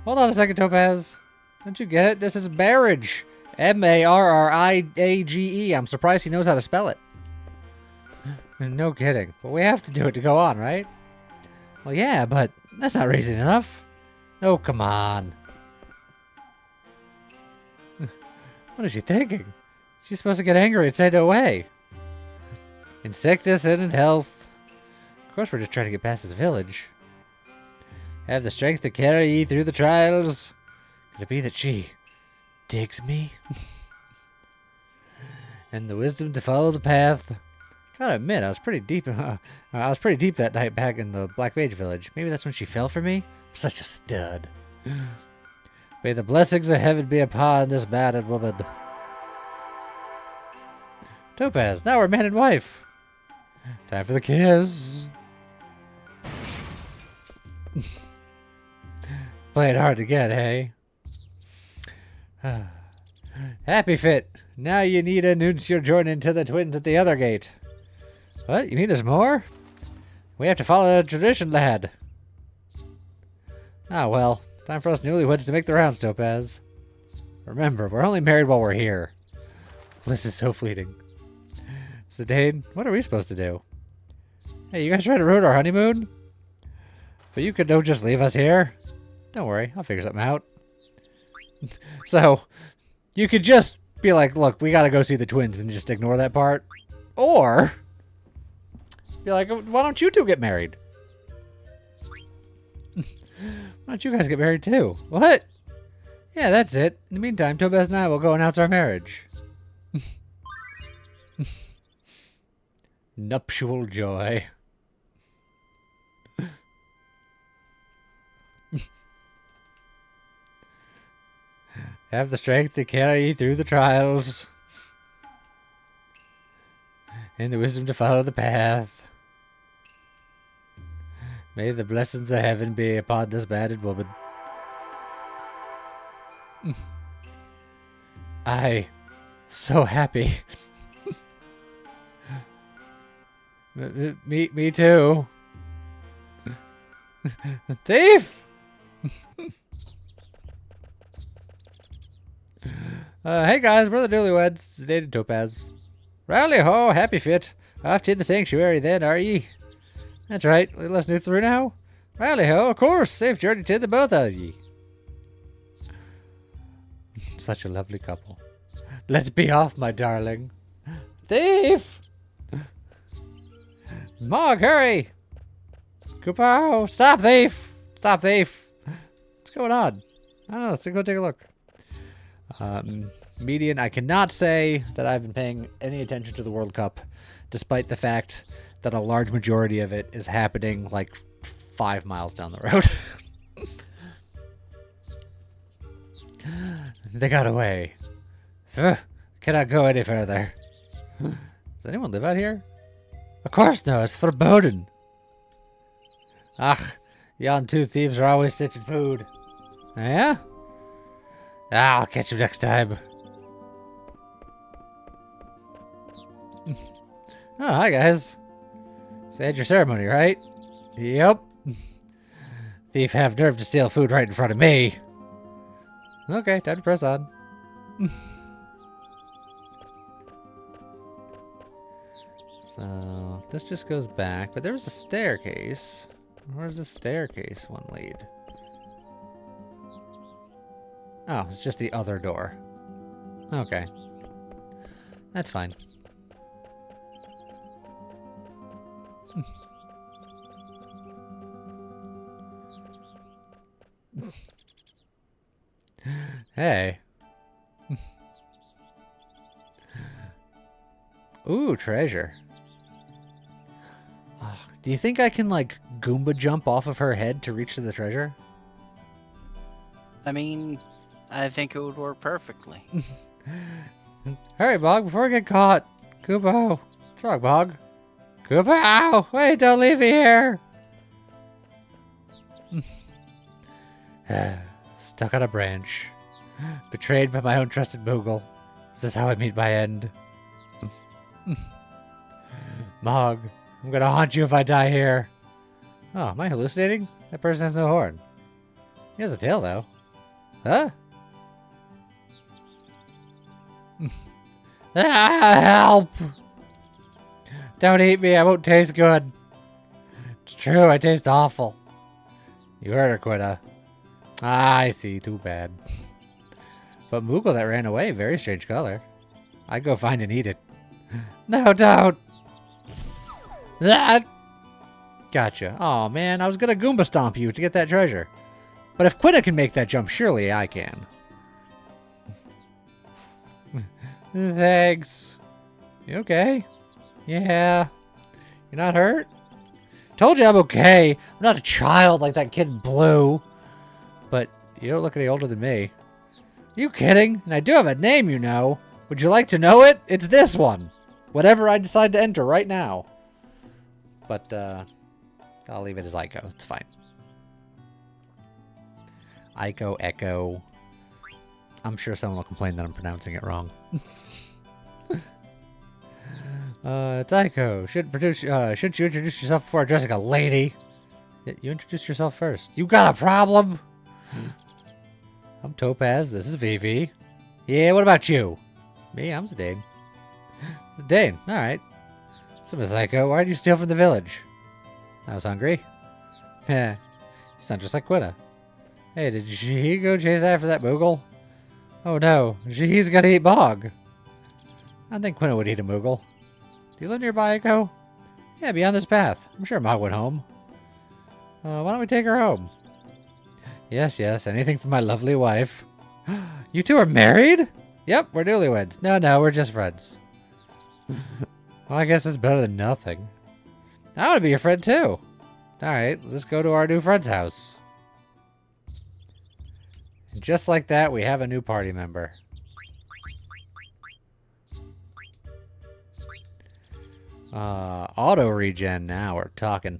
Hold on a second, Topaz. Don't you get it? This is marriage. M-A-R-R-I-A-G-E. I'm surprised he knows how to spell it. No kidding. But we have to do it to go on, right? Well, yeah, but that's not reason enough. Oh, come on. What is she thinking? She's supposed to get angry and say no way. In sickness and in health. Of course, we're just trying to get past this village. Have the strength to carry ye through the trials. Could it be that she digs me? And the wisdom to follow the path. Gotta admit, I was pretty deep. I was pretty deep that night back in the Black Mage Village. Maybe that's when she fell for me. I'm such a stud. May the blessings of heaven be upon this man and woman. Topaz, now we're man and wife. Time for the kiss. Playing hard to get, hey? Happy Fit. Now you need to announce your joining to the twins at the other gate. What? You mean there's more? We have to follow the tradition, lad. Ah, well. Time for us newlyweds to make the rounds, Topaz. Remember, we're only married while we're here. Bliss is so fleeting. Zidane, what are we supposed to do? Hey, you guys trying to ruin our honeymoon? But you could don't just leave us here. Don't worry, I'll figure something out. So, you could just be like, look, we gotta go see the twins and just ignore that part. Or, be like, why don't you two get married? Why don't you guys get married too? What? Yeah, that's it. In the meantime, Topaz and I will go announce our marriage. Nuptial joy. Have the strength to carry you through the trials. And the wisdom to follow the path. May the blessings of heaven be upon this battered woman. So happy. Me too. Thief! Hey guys, we're the newlyweds. Zidane and Topaz. Rally ho, Happy Fit. Off to the sanctuary then, are ye? That's right. Let's move through now. Rally ho, of course. Safe journey to the both of ye. Such a lovely couple. Let's be off, my darling. Thief! Mog, hurry! Kapow! Stop, thief! Stop, thief! What's going on? I don't know. Let's go take a look. Median, I cannot say that I've been paying any attention to the World Cup, despite the fact that a large majority of it is happening like 5 miles down the road. They got away. Cannot go any further. Does anyone live out here? Of course no, it's forbidden. Ach, yon two thieves are always stitching food. Yeah? I'll catch him next time. Oh, hi guys. So had your ceremony, right? Yep. Thief have nerve to steal food right in front of me. Okay, time to press on. So, this just goes back, but there was a staircase. Where's the staircase one lead? Oh, it's just the other door. Okay. That's fine. Hey. Ooh, treasure. Do you think I can, like, Goomba jump off of her head to reach to the treasure? I mean, I think it would work perfectly. Hurry, Bog, before I get caught. Goomba. What's wrong, Bog? Goomba! Wait, don't leave me here! Stuck on a branch. Betrayed by my own trusted Moogle. This is how I meet my end. Mog, I'm gonna haunt you if I die here. Oh, am I hallucinating? That person has no horn. He has a tail, though. Huh? Help! Don't eat me, I won't taste good. It's true, I taste awful. You heard her, Quina. Ah, I see, too bad. But Moogle that ran away, very strange color. I'd go find and eat it. No, don't! That! Gotcha. Oh man, I was gonna Goomba stomp you to get that treasure. But if Quina can make that jump, surely I can. Thanks. You okay? Yeah. You're not hurt? Told you I'm okay. I'm not a child like that kid in blue. But you don't look any older than me. You kidding? And I do have a name, you know. Would you like to know it? It's this one. Whatever I decide to enter right now. But, I'll leave it as Aiko. It's fine. Aiko, Echo. I'm sure someone will complain that I'm pronouncing it wrong. It's Aiko. Shouldn't you introduce yourself before addressing a lady? You introduced yourself first. You got a problem? I'm Topaz. This is Vivi. Yeah, what about you? Me, I'm Zidane. Zidane, alright. So, Miss Aiko, why did you steal from the village? I was hungry. Yeah, you sound just like Quina. Hey, did she go chase after that Moogle? Oh no, he's gonna eat Bog. I think Quina would eat a Moogle. Do you live nearby, Aiko? Yeah, beyond this path. I'm sure Mog went home. Why don't we take her home? Yes, yes, anything for my lovely wife. You two are married? Yep, we're newlyweds. No, we're just friends. Well, I guess it's better than nothing. I want to be your friend too. Alright, let's go to our new friend's house. And just like that, we have a new party member. Auto regen now, we're talking.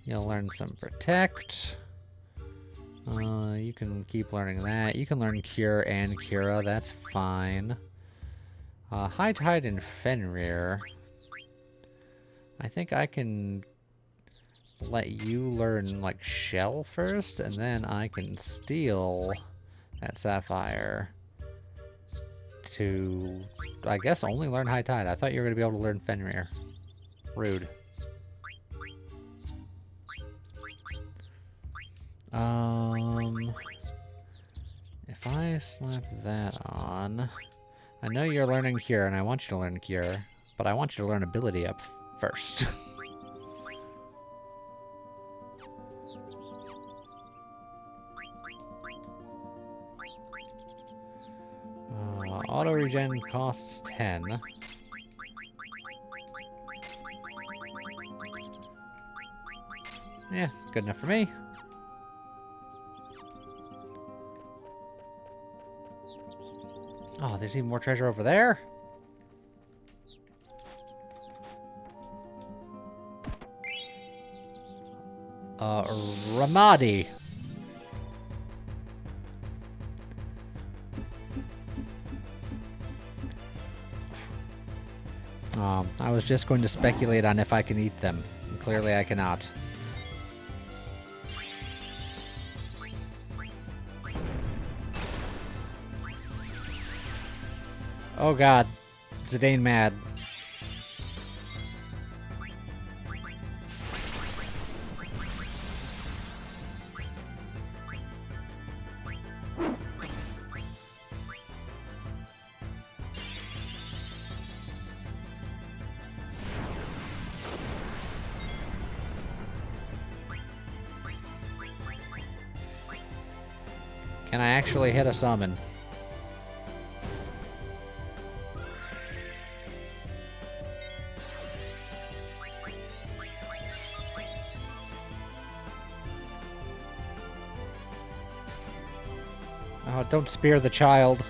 You'll learn some protect. You can keep learning that. You can learn cure and Cura, that's fine. High Tide and Fenrir. I think I can let you learn like Shell first, and then I can steal that Sapphire to, I guess, only learn High Tide. I thought you were going to be able to learn Fenrir. Rude. If I slap that on, I know you're learning Cure, and I want you to learn Cure, but I want you to learn Ability up first. Auto regen costs 10. Yeah, good enough for me. Oh, there's even more treasure over there. Ramadi. I was just going to speculate on if I can eat them. Clearly I cannot. Oh god. Zidane mad. Can I actually hit a summon? Oh, don't spear the child.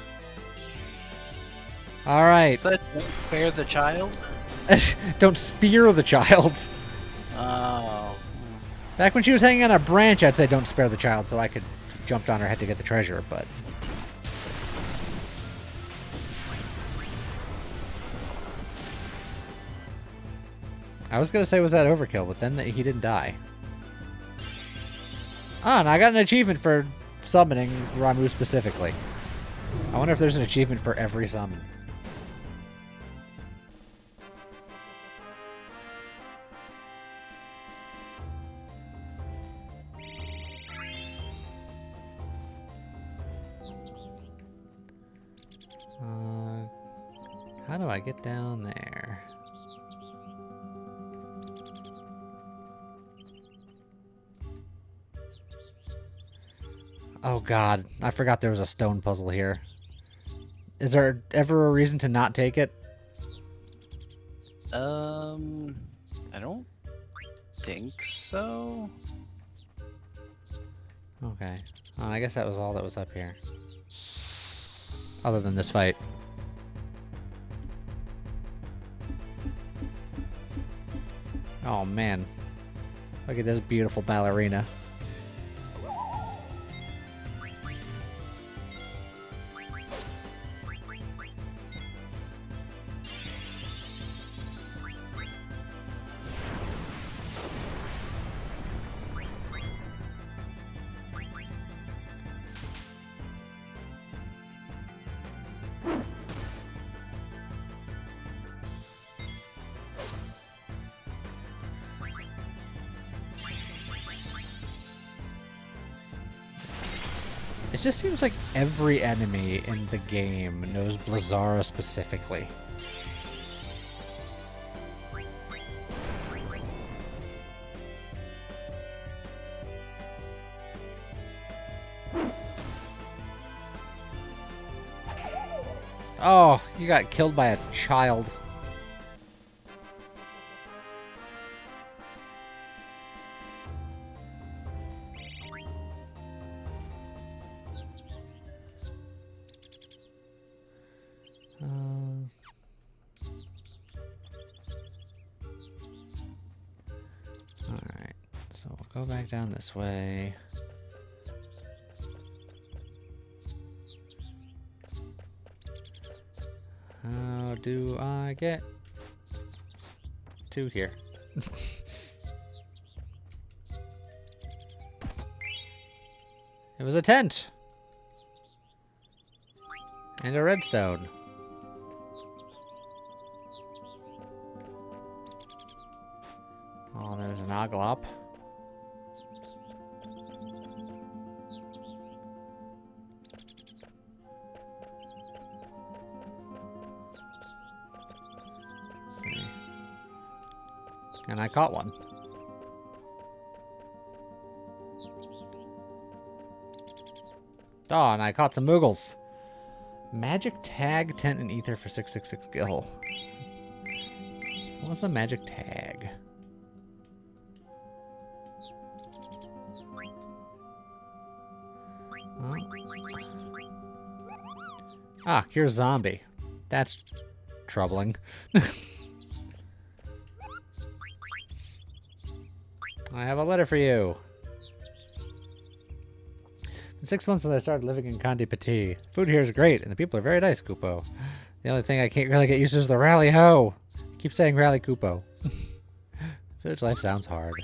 Alright. Said don't spare the child? Don't spear the child. Oh. Back when she was hanging on a branch, I'd say don't spare the child so I could jump on her head to get the treasure, but... I was gonna say was that overkill, but then he didn't die. Ah, and I got an achievement for summoning Ramuh specifically. I wonder if there's an achievement for every summon. How do I get down there? Oh god, I forgot there was a stone puzzle here. Is there ever a reason to not take it? I don't think so. Okay. Oh, I guess that was all that was up here. Other than this fight. Oh man. Look at this beautiful ballerina. It just seems like every enemy in the game knows Blizzara specifically. Oh, you got killed by a child. Alright, so we'll go back down this way. How do I get to here? It was a tent! And a redstone. Oh, there's an Oglop. Let's see. And I caught one. Oh, and I caught some Moogles. Magic tag, tent, and ether for 666 gil. What was the magic tag? Ah, here's zombie. That's troubling. I have a letter for you. In 6 months since I started living in Condi Petit. Food here is great, and the people are very nice, Kupo. The only thing I can't really get used to is the rally ho. I keep saying rally Kupo. Village life sounds hard.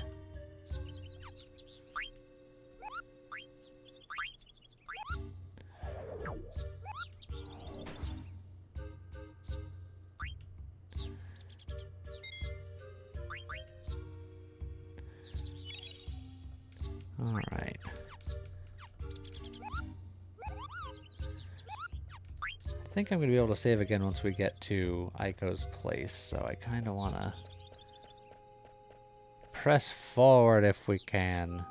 think I'm going to be able to save again once we get to Aiko's place, so I kind of want to press forward if we can.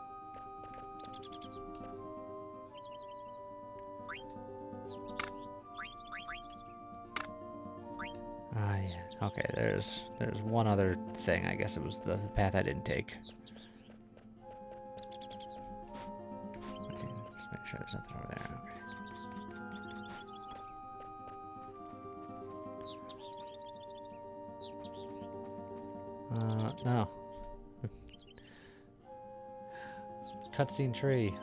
Ah, yeah. Okay, there's one other thing. I guess it was the path I didn't take. Okay, just make sure there's nothing over there. Okay. No. Cutscene tree.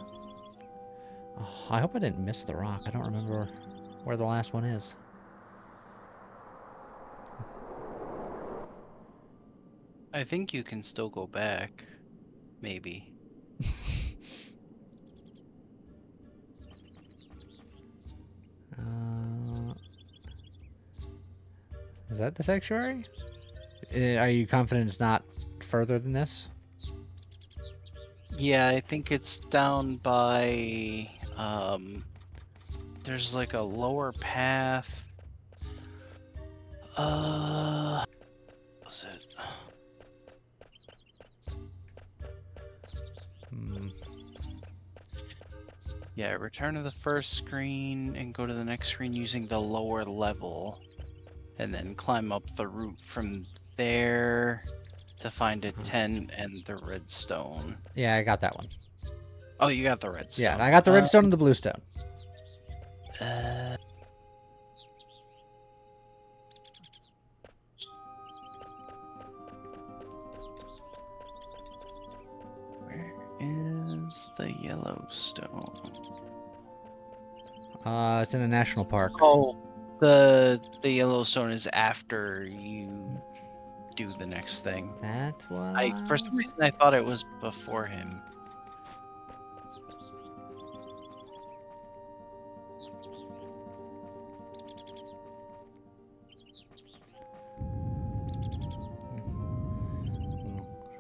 Oh, I hope I didn't miss the rock. I don't remember where the last one is. I think you can still go back. Maybe. Is that the sanctuary? Are you confident it's not further than this? Yeah, I think it's down by, there's like a lower path. What was it? Yeah, return to the first screen and go to the next screen using the lower level. And then climb up the route from there to find a tent and the redstone. Yeah, I got that one. Oh, you got the redstone. Yeah, I got the redstone and the bluestone. Where is the Yellowstone? It's in a national park. Oh, the Yellowstone is after you do the next thing. That's what For some reason I thought it was before him.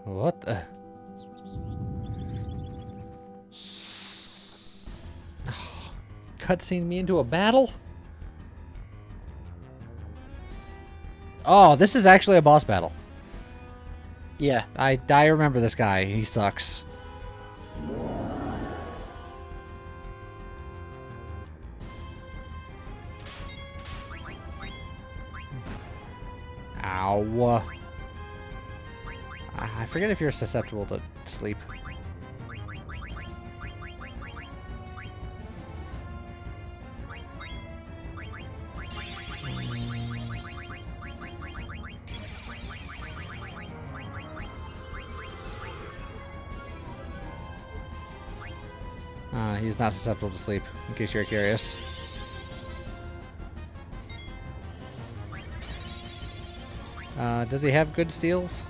What the? Cutscene me into a battle? Oh, this is actually a boss battle. Yeah. I remember this guy. He sucks. Ow. I forget if you're susceptible to sleep. He's not susceptible to sleep, in case you're curious. Does he have good steals?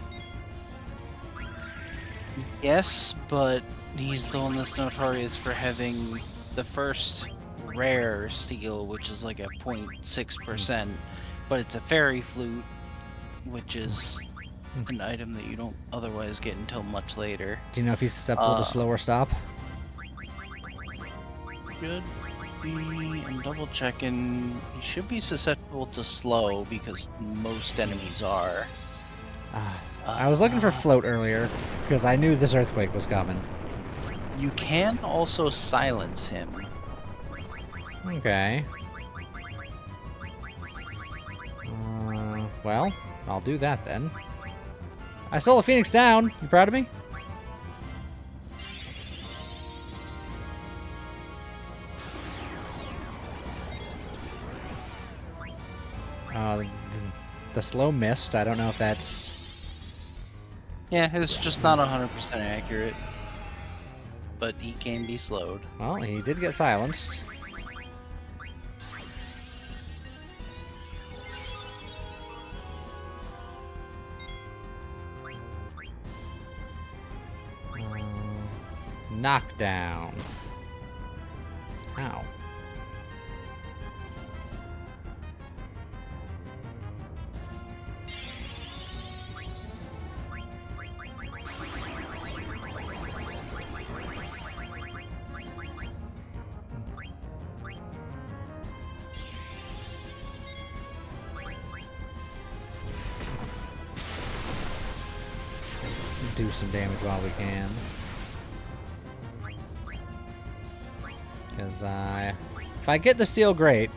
Yes, but he's the one that's notorious for having the first rare steal, which is like a 0.6%, but it's a fairy flute, which is an item that you don't otherwise get until much later. Do you know if he's susceptible to slow or stop? Should be, I'm double checking. He should be susceptible to slow because most enemies are. I was looking for float earlier because I knew this earthquake was coming. You can also silence him. Okay. Well, I'll do that then. I stole a Phoenix down. You proud of me? The slow missed. I don't know if that's... Yeah, it's just not 100% accurate. But he can be slowed. Well, he did get silenced. Knockdown. Ow. do some damage while we can. Because if I get the steal, great.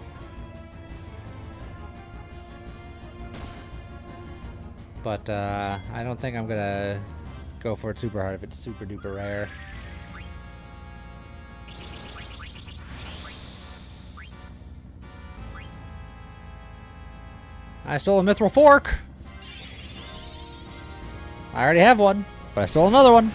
But I don't think I'm gonna go for it super hard if it's super duper rare. I stole a mithril fork! I already have one, but I stole another one.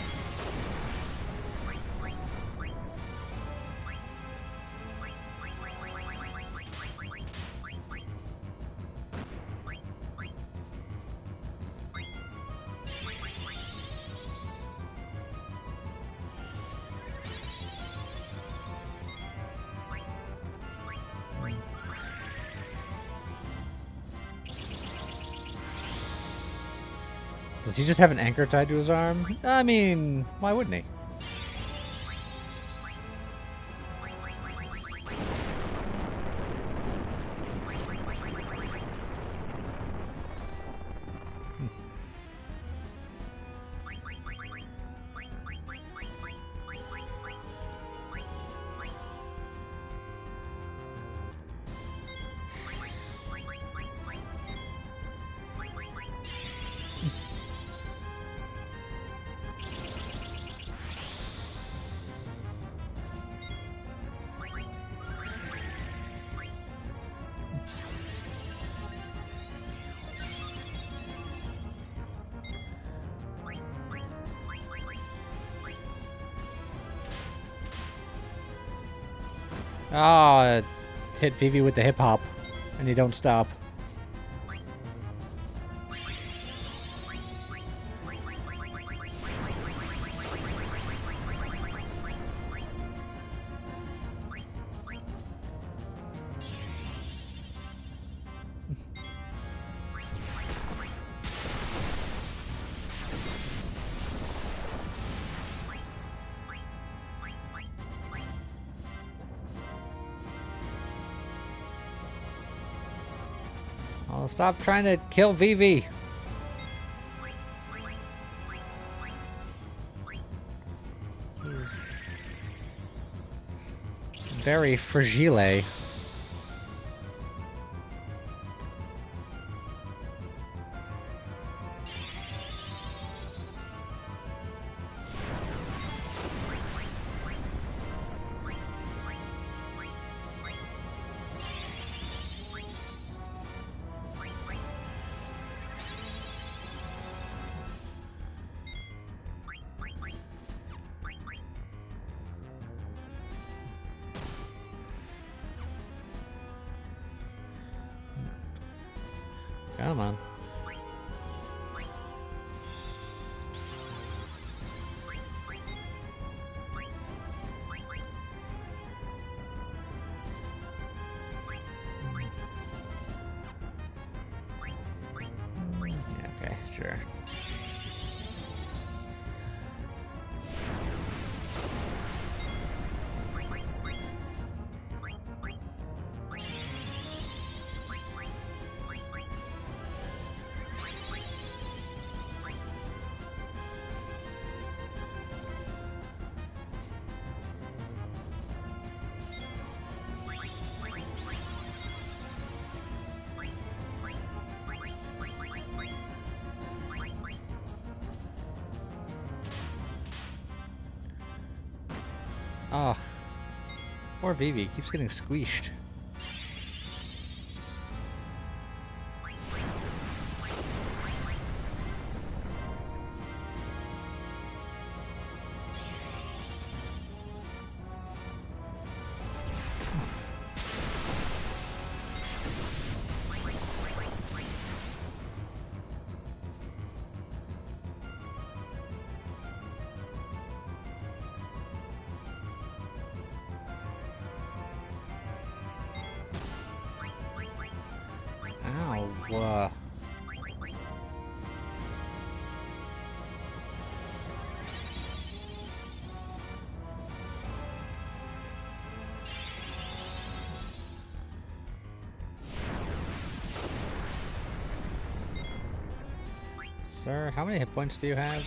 Does he just have an anchor tied to his arm? I mean, why wouldn't he? Oh, hit Vivi with the hip hop, and you don't stop. I'll stop trying to kill Vivi. He's very fragile. Come on. Okay, sure. Oh, poor Vivi keeps getting squeezed. Ow. Sir, how many hit points do you have?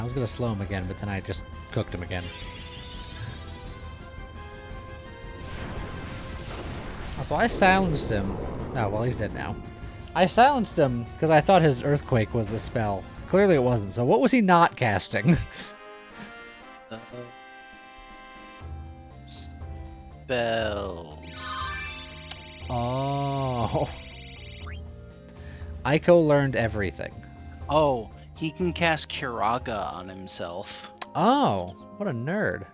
I was going to slow him again, but then I just cooked him again. So I silenced him. Oh, well, he's dead now. I silenced him because I thought his Earthquake was a spell. Clearly it wasn't. So what was he not casting? Spells. Oh. Aiko learned everything. Oh, he can cast Kiraga on himself. Oh, what a nerd.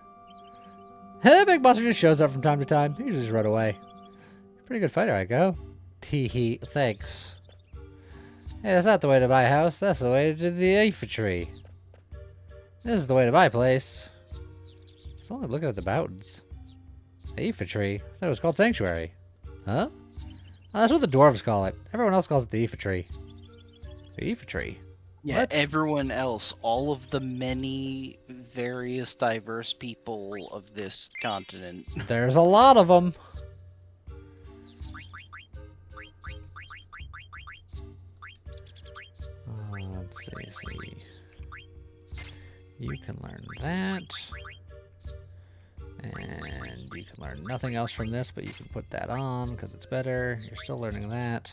The big monster just shows up from time to time. He just run away. Pretty good fighter, Aiko. Tee-hee, thanks. Hey, that's not the way to buy a house. That's the way to the infantry. This is the way to buy a place. It's only looking at the mountains. Infantry? I thought it was called Sanctuary. Huh? Oh, that's what the dwarves call it. Everyone else calls it the infantry. The infantry? Yeah, What? everyone else, all of the many various diverse people of this continent. There's a lot of them. Let's see. You can learn that. And you can learn nothing else from this, but you can put that on because it's better. You're still learning that.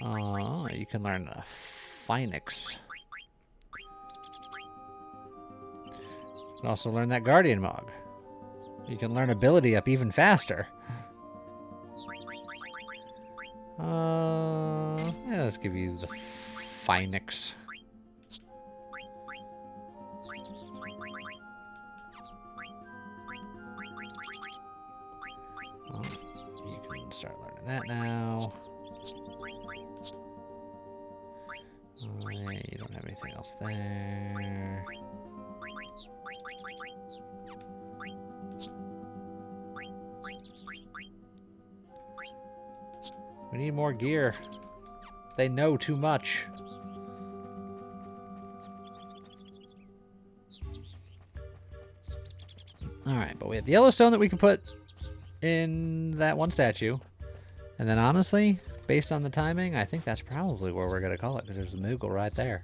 You can learn Phoenix. You can also learn that Guardian Mog. You can learn ability up even faster. Yeah, let's give you the Phoenix. Well, you can start learning that now. Yeah, you don't have anything else there. We need more gear. They know too much. Alright, but we have the Yellowstone that we can put in that one statue. And then honestly, based on the timing, I think that's probably where we're going to call it, because there's a Moogle right there.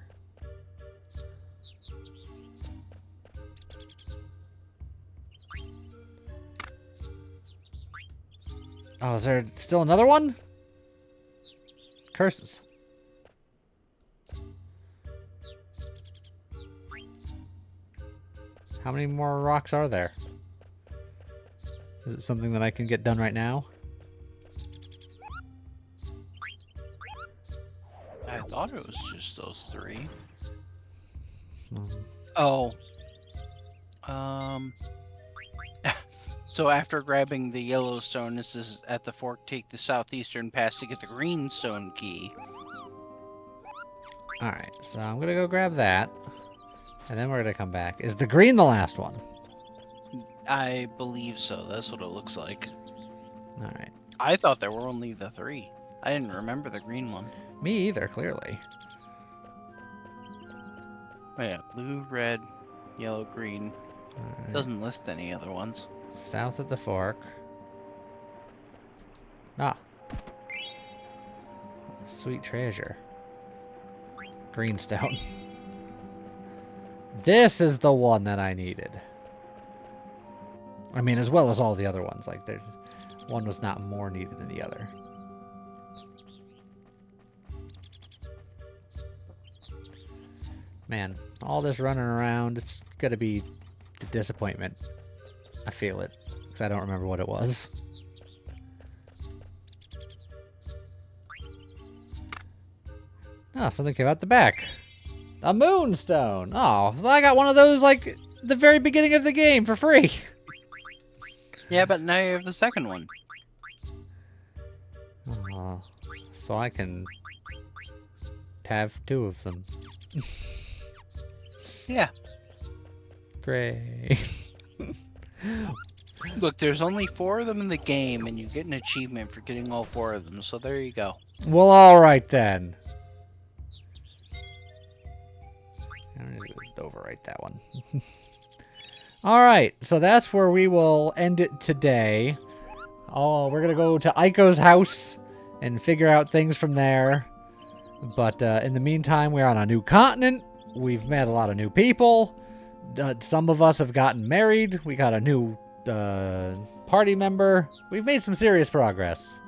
Oh, is there still another one? Curses. How many more rocks are there? Is it something that I can get done right now? I thought it was just those three. Hmm. Oh. So after grabbing the Yellowstone, this is at the fork, take the southeastern pass to get the Greenstone key. Alright, so I'm gonna go grab that. And then we're gonna come back. Is the green the last one? I believe so. That's what it looks like. Alright. I thought there were only the three. I didn't remember the green one. Me either, clearly. Oh yeah, blue, red, yellow, green. Alright. Doesn't list any other ones. South of the fork. Ah. Sweet treasure. Greenstone. This is the one that I needed. I mean, as well as all the other ones. Like, there's one was not more needed than the other. Man, all this running around, it's gonna be a disappointment. I feel it, because I don't remember what it was. Oh, something came out the back. A moonstone. Oh, well, I got one of those, like, the very beginning of the game for free. Yeah, but now you have the second one. Oh, so I can have two of them. Yeah. Great. Look, there's only 4 of them in the game, and you get an achievement for getting all 4 of them, so there you go. Well, alright then. I'm going to overwrite that one. Alright, so that's where we will end it today. Oh, we're going to go to Aiko's house and figure out things from there. But in the meantime, we're on a new continent. We've met a lot of new people. Some of us have gotten married. We got a new party member. We've made some serious progress.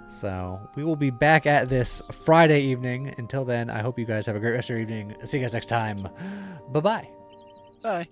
So we will be back at this Friday evening. Until then, I hope you guys have a great rest of your evening. See you guys next time. Bye-bye. Bye.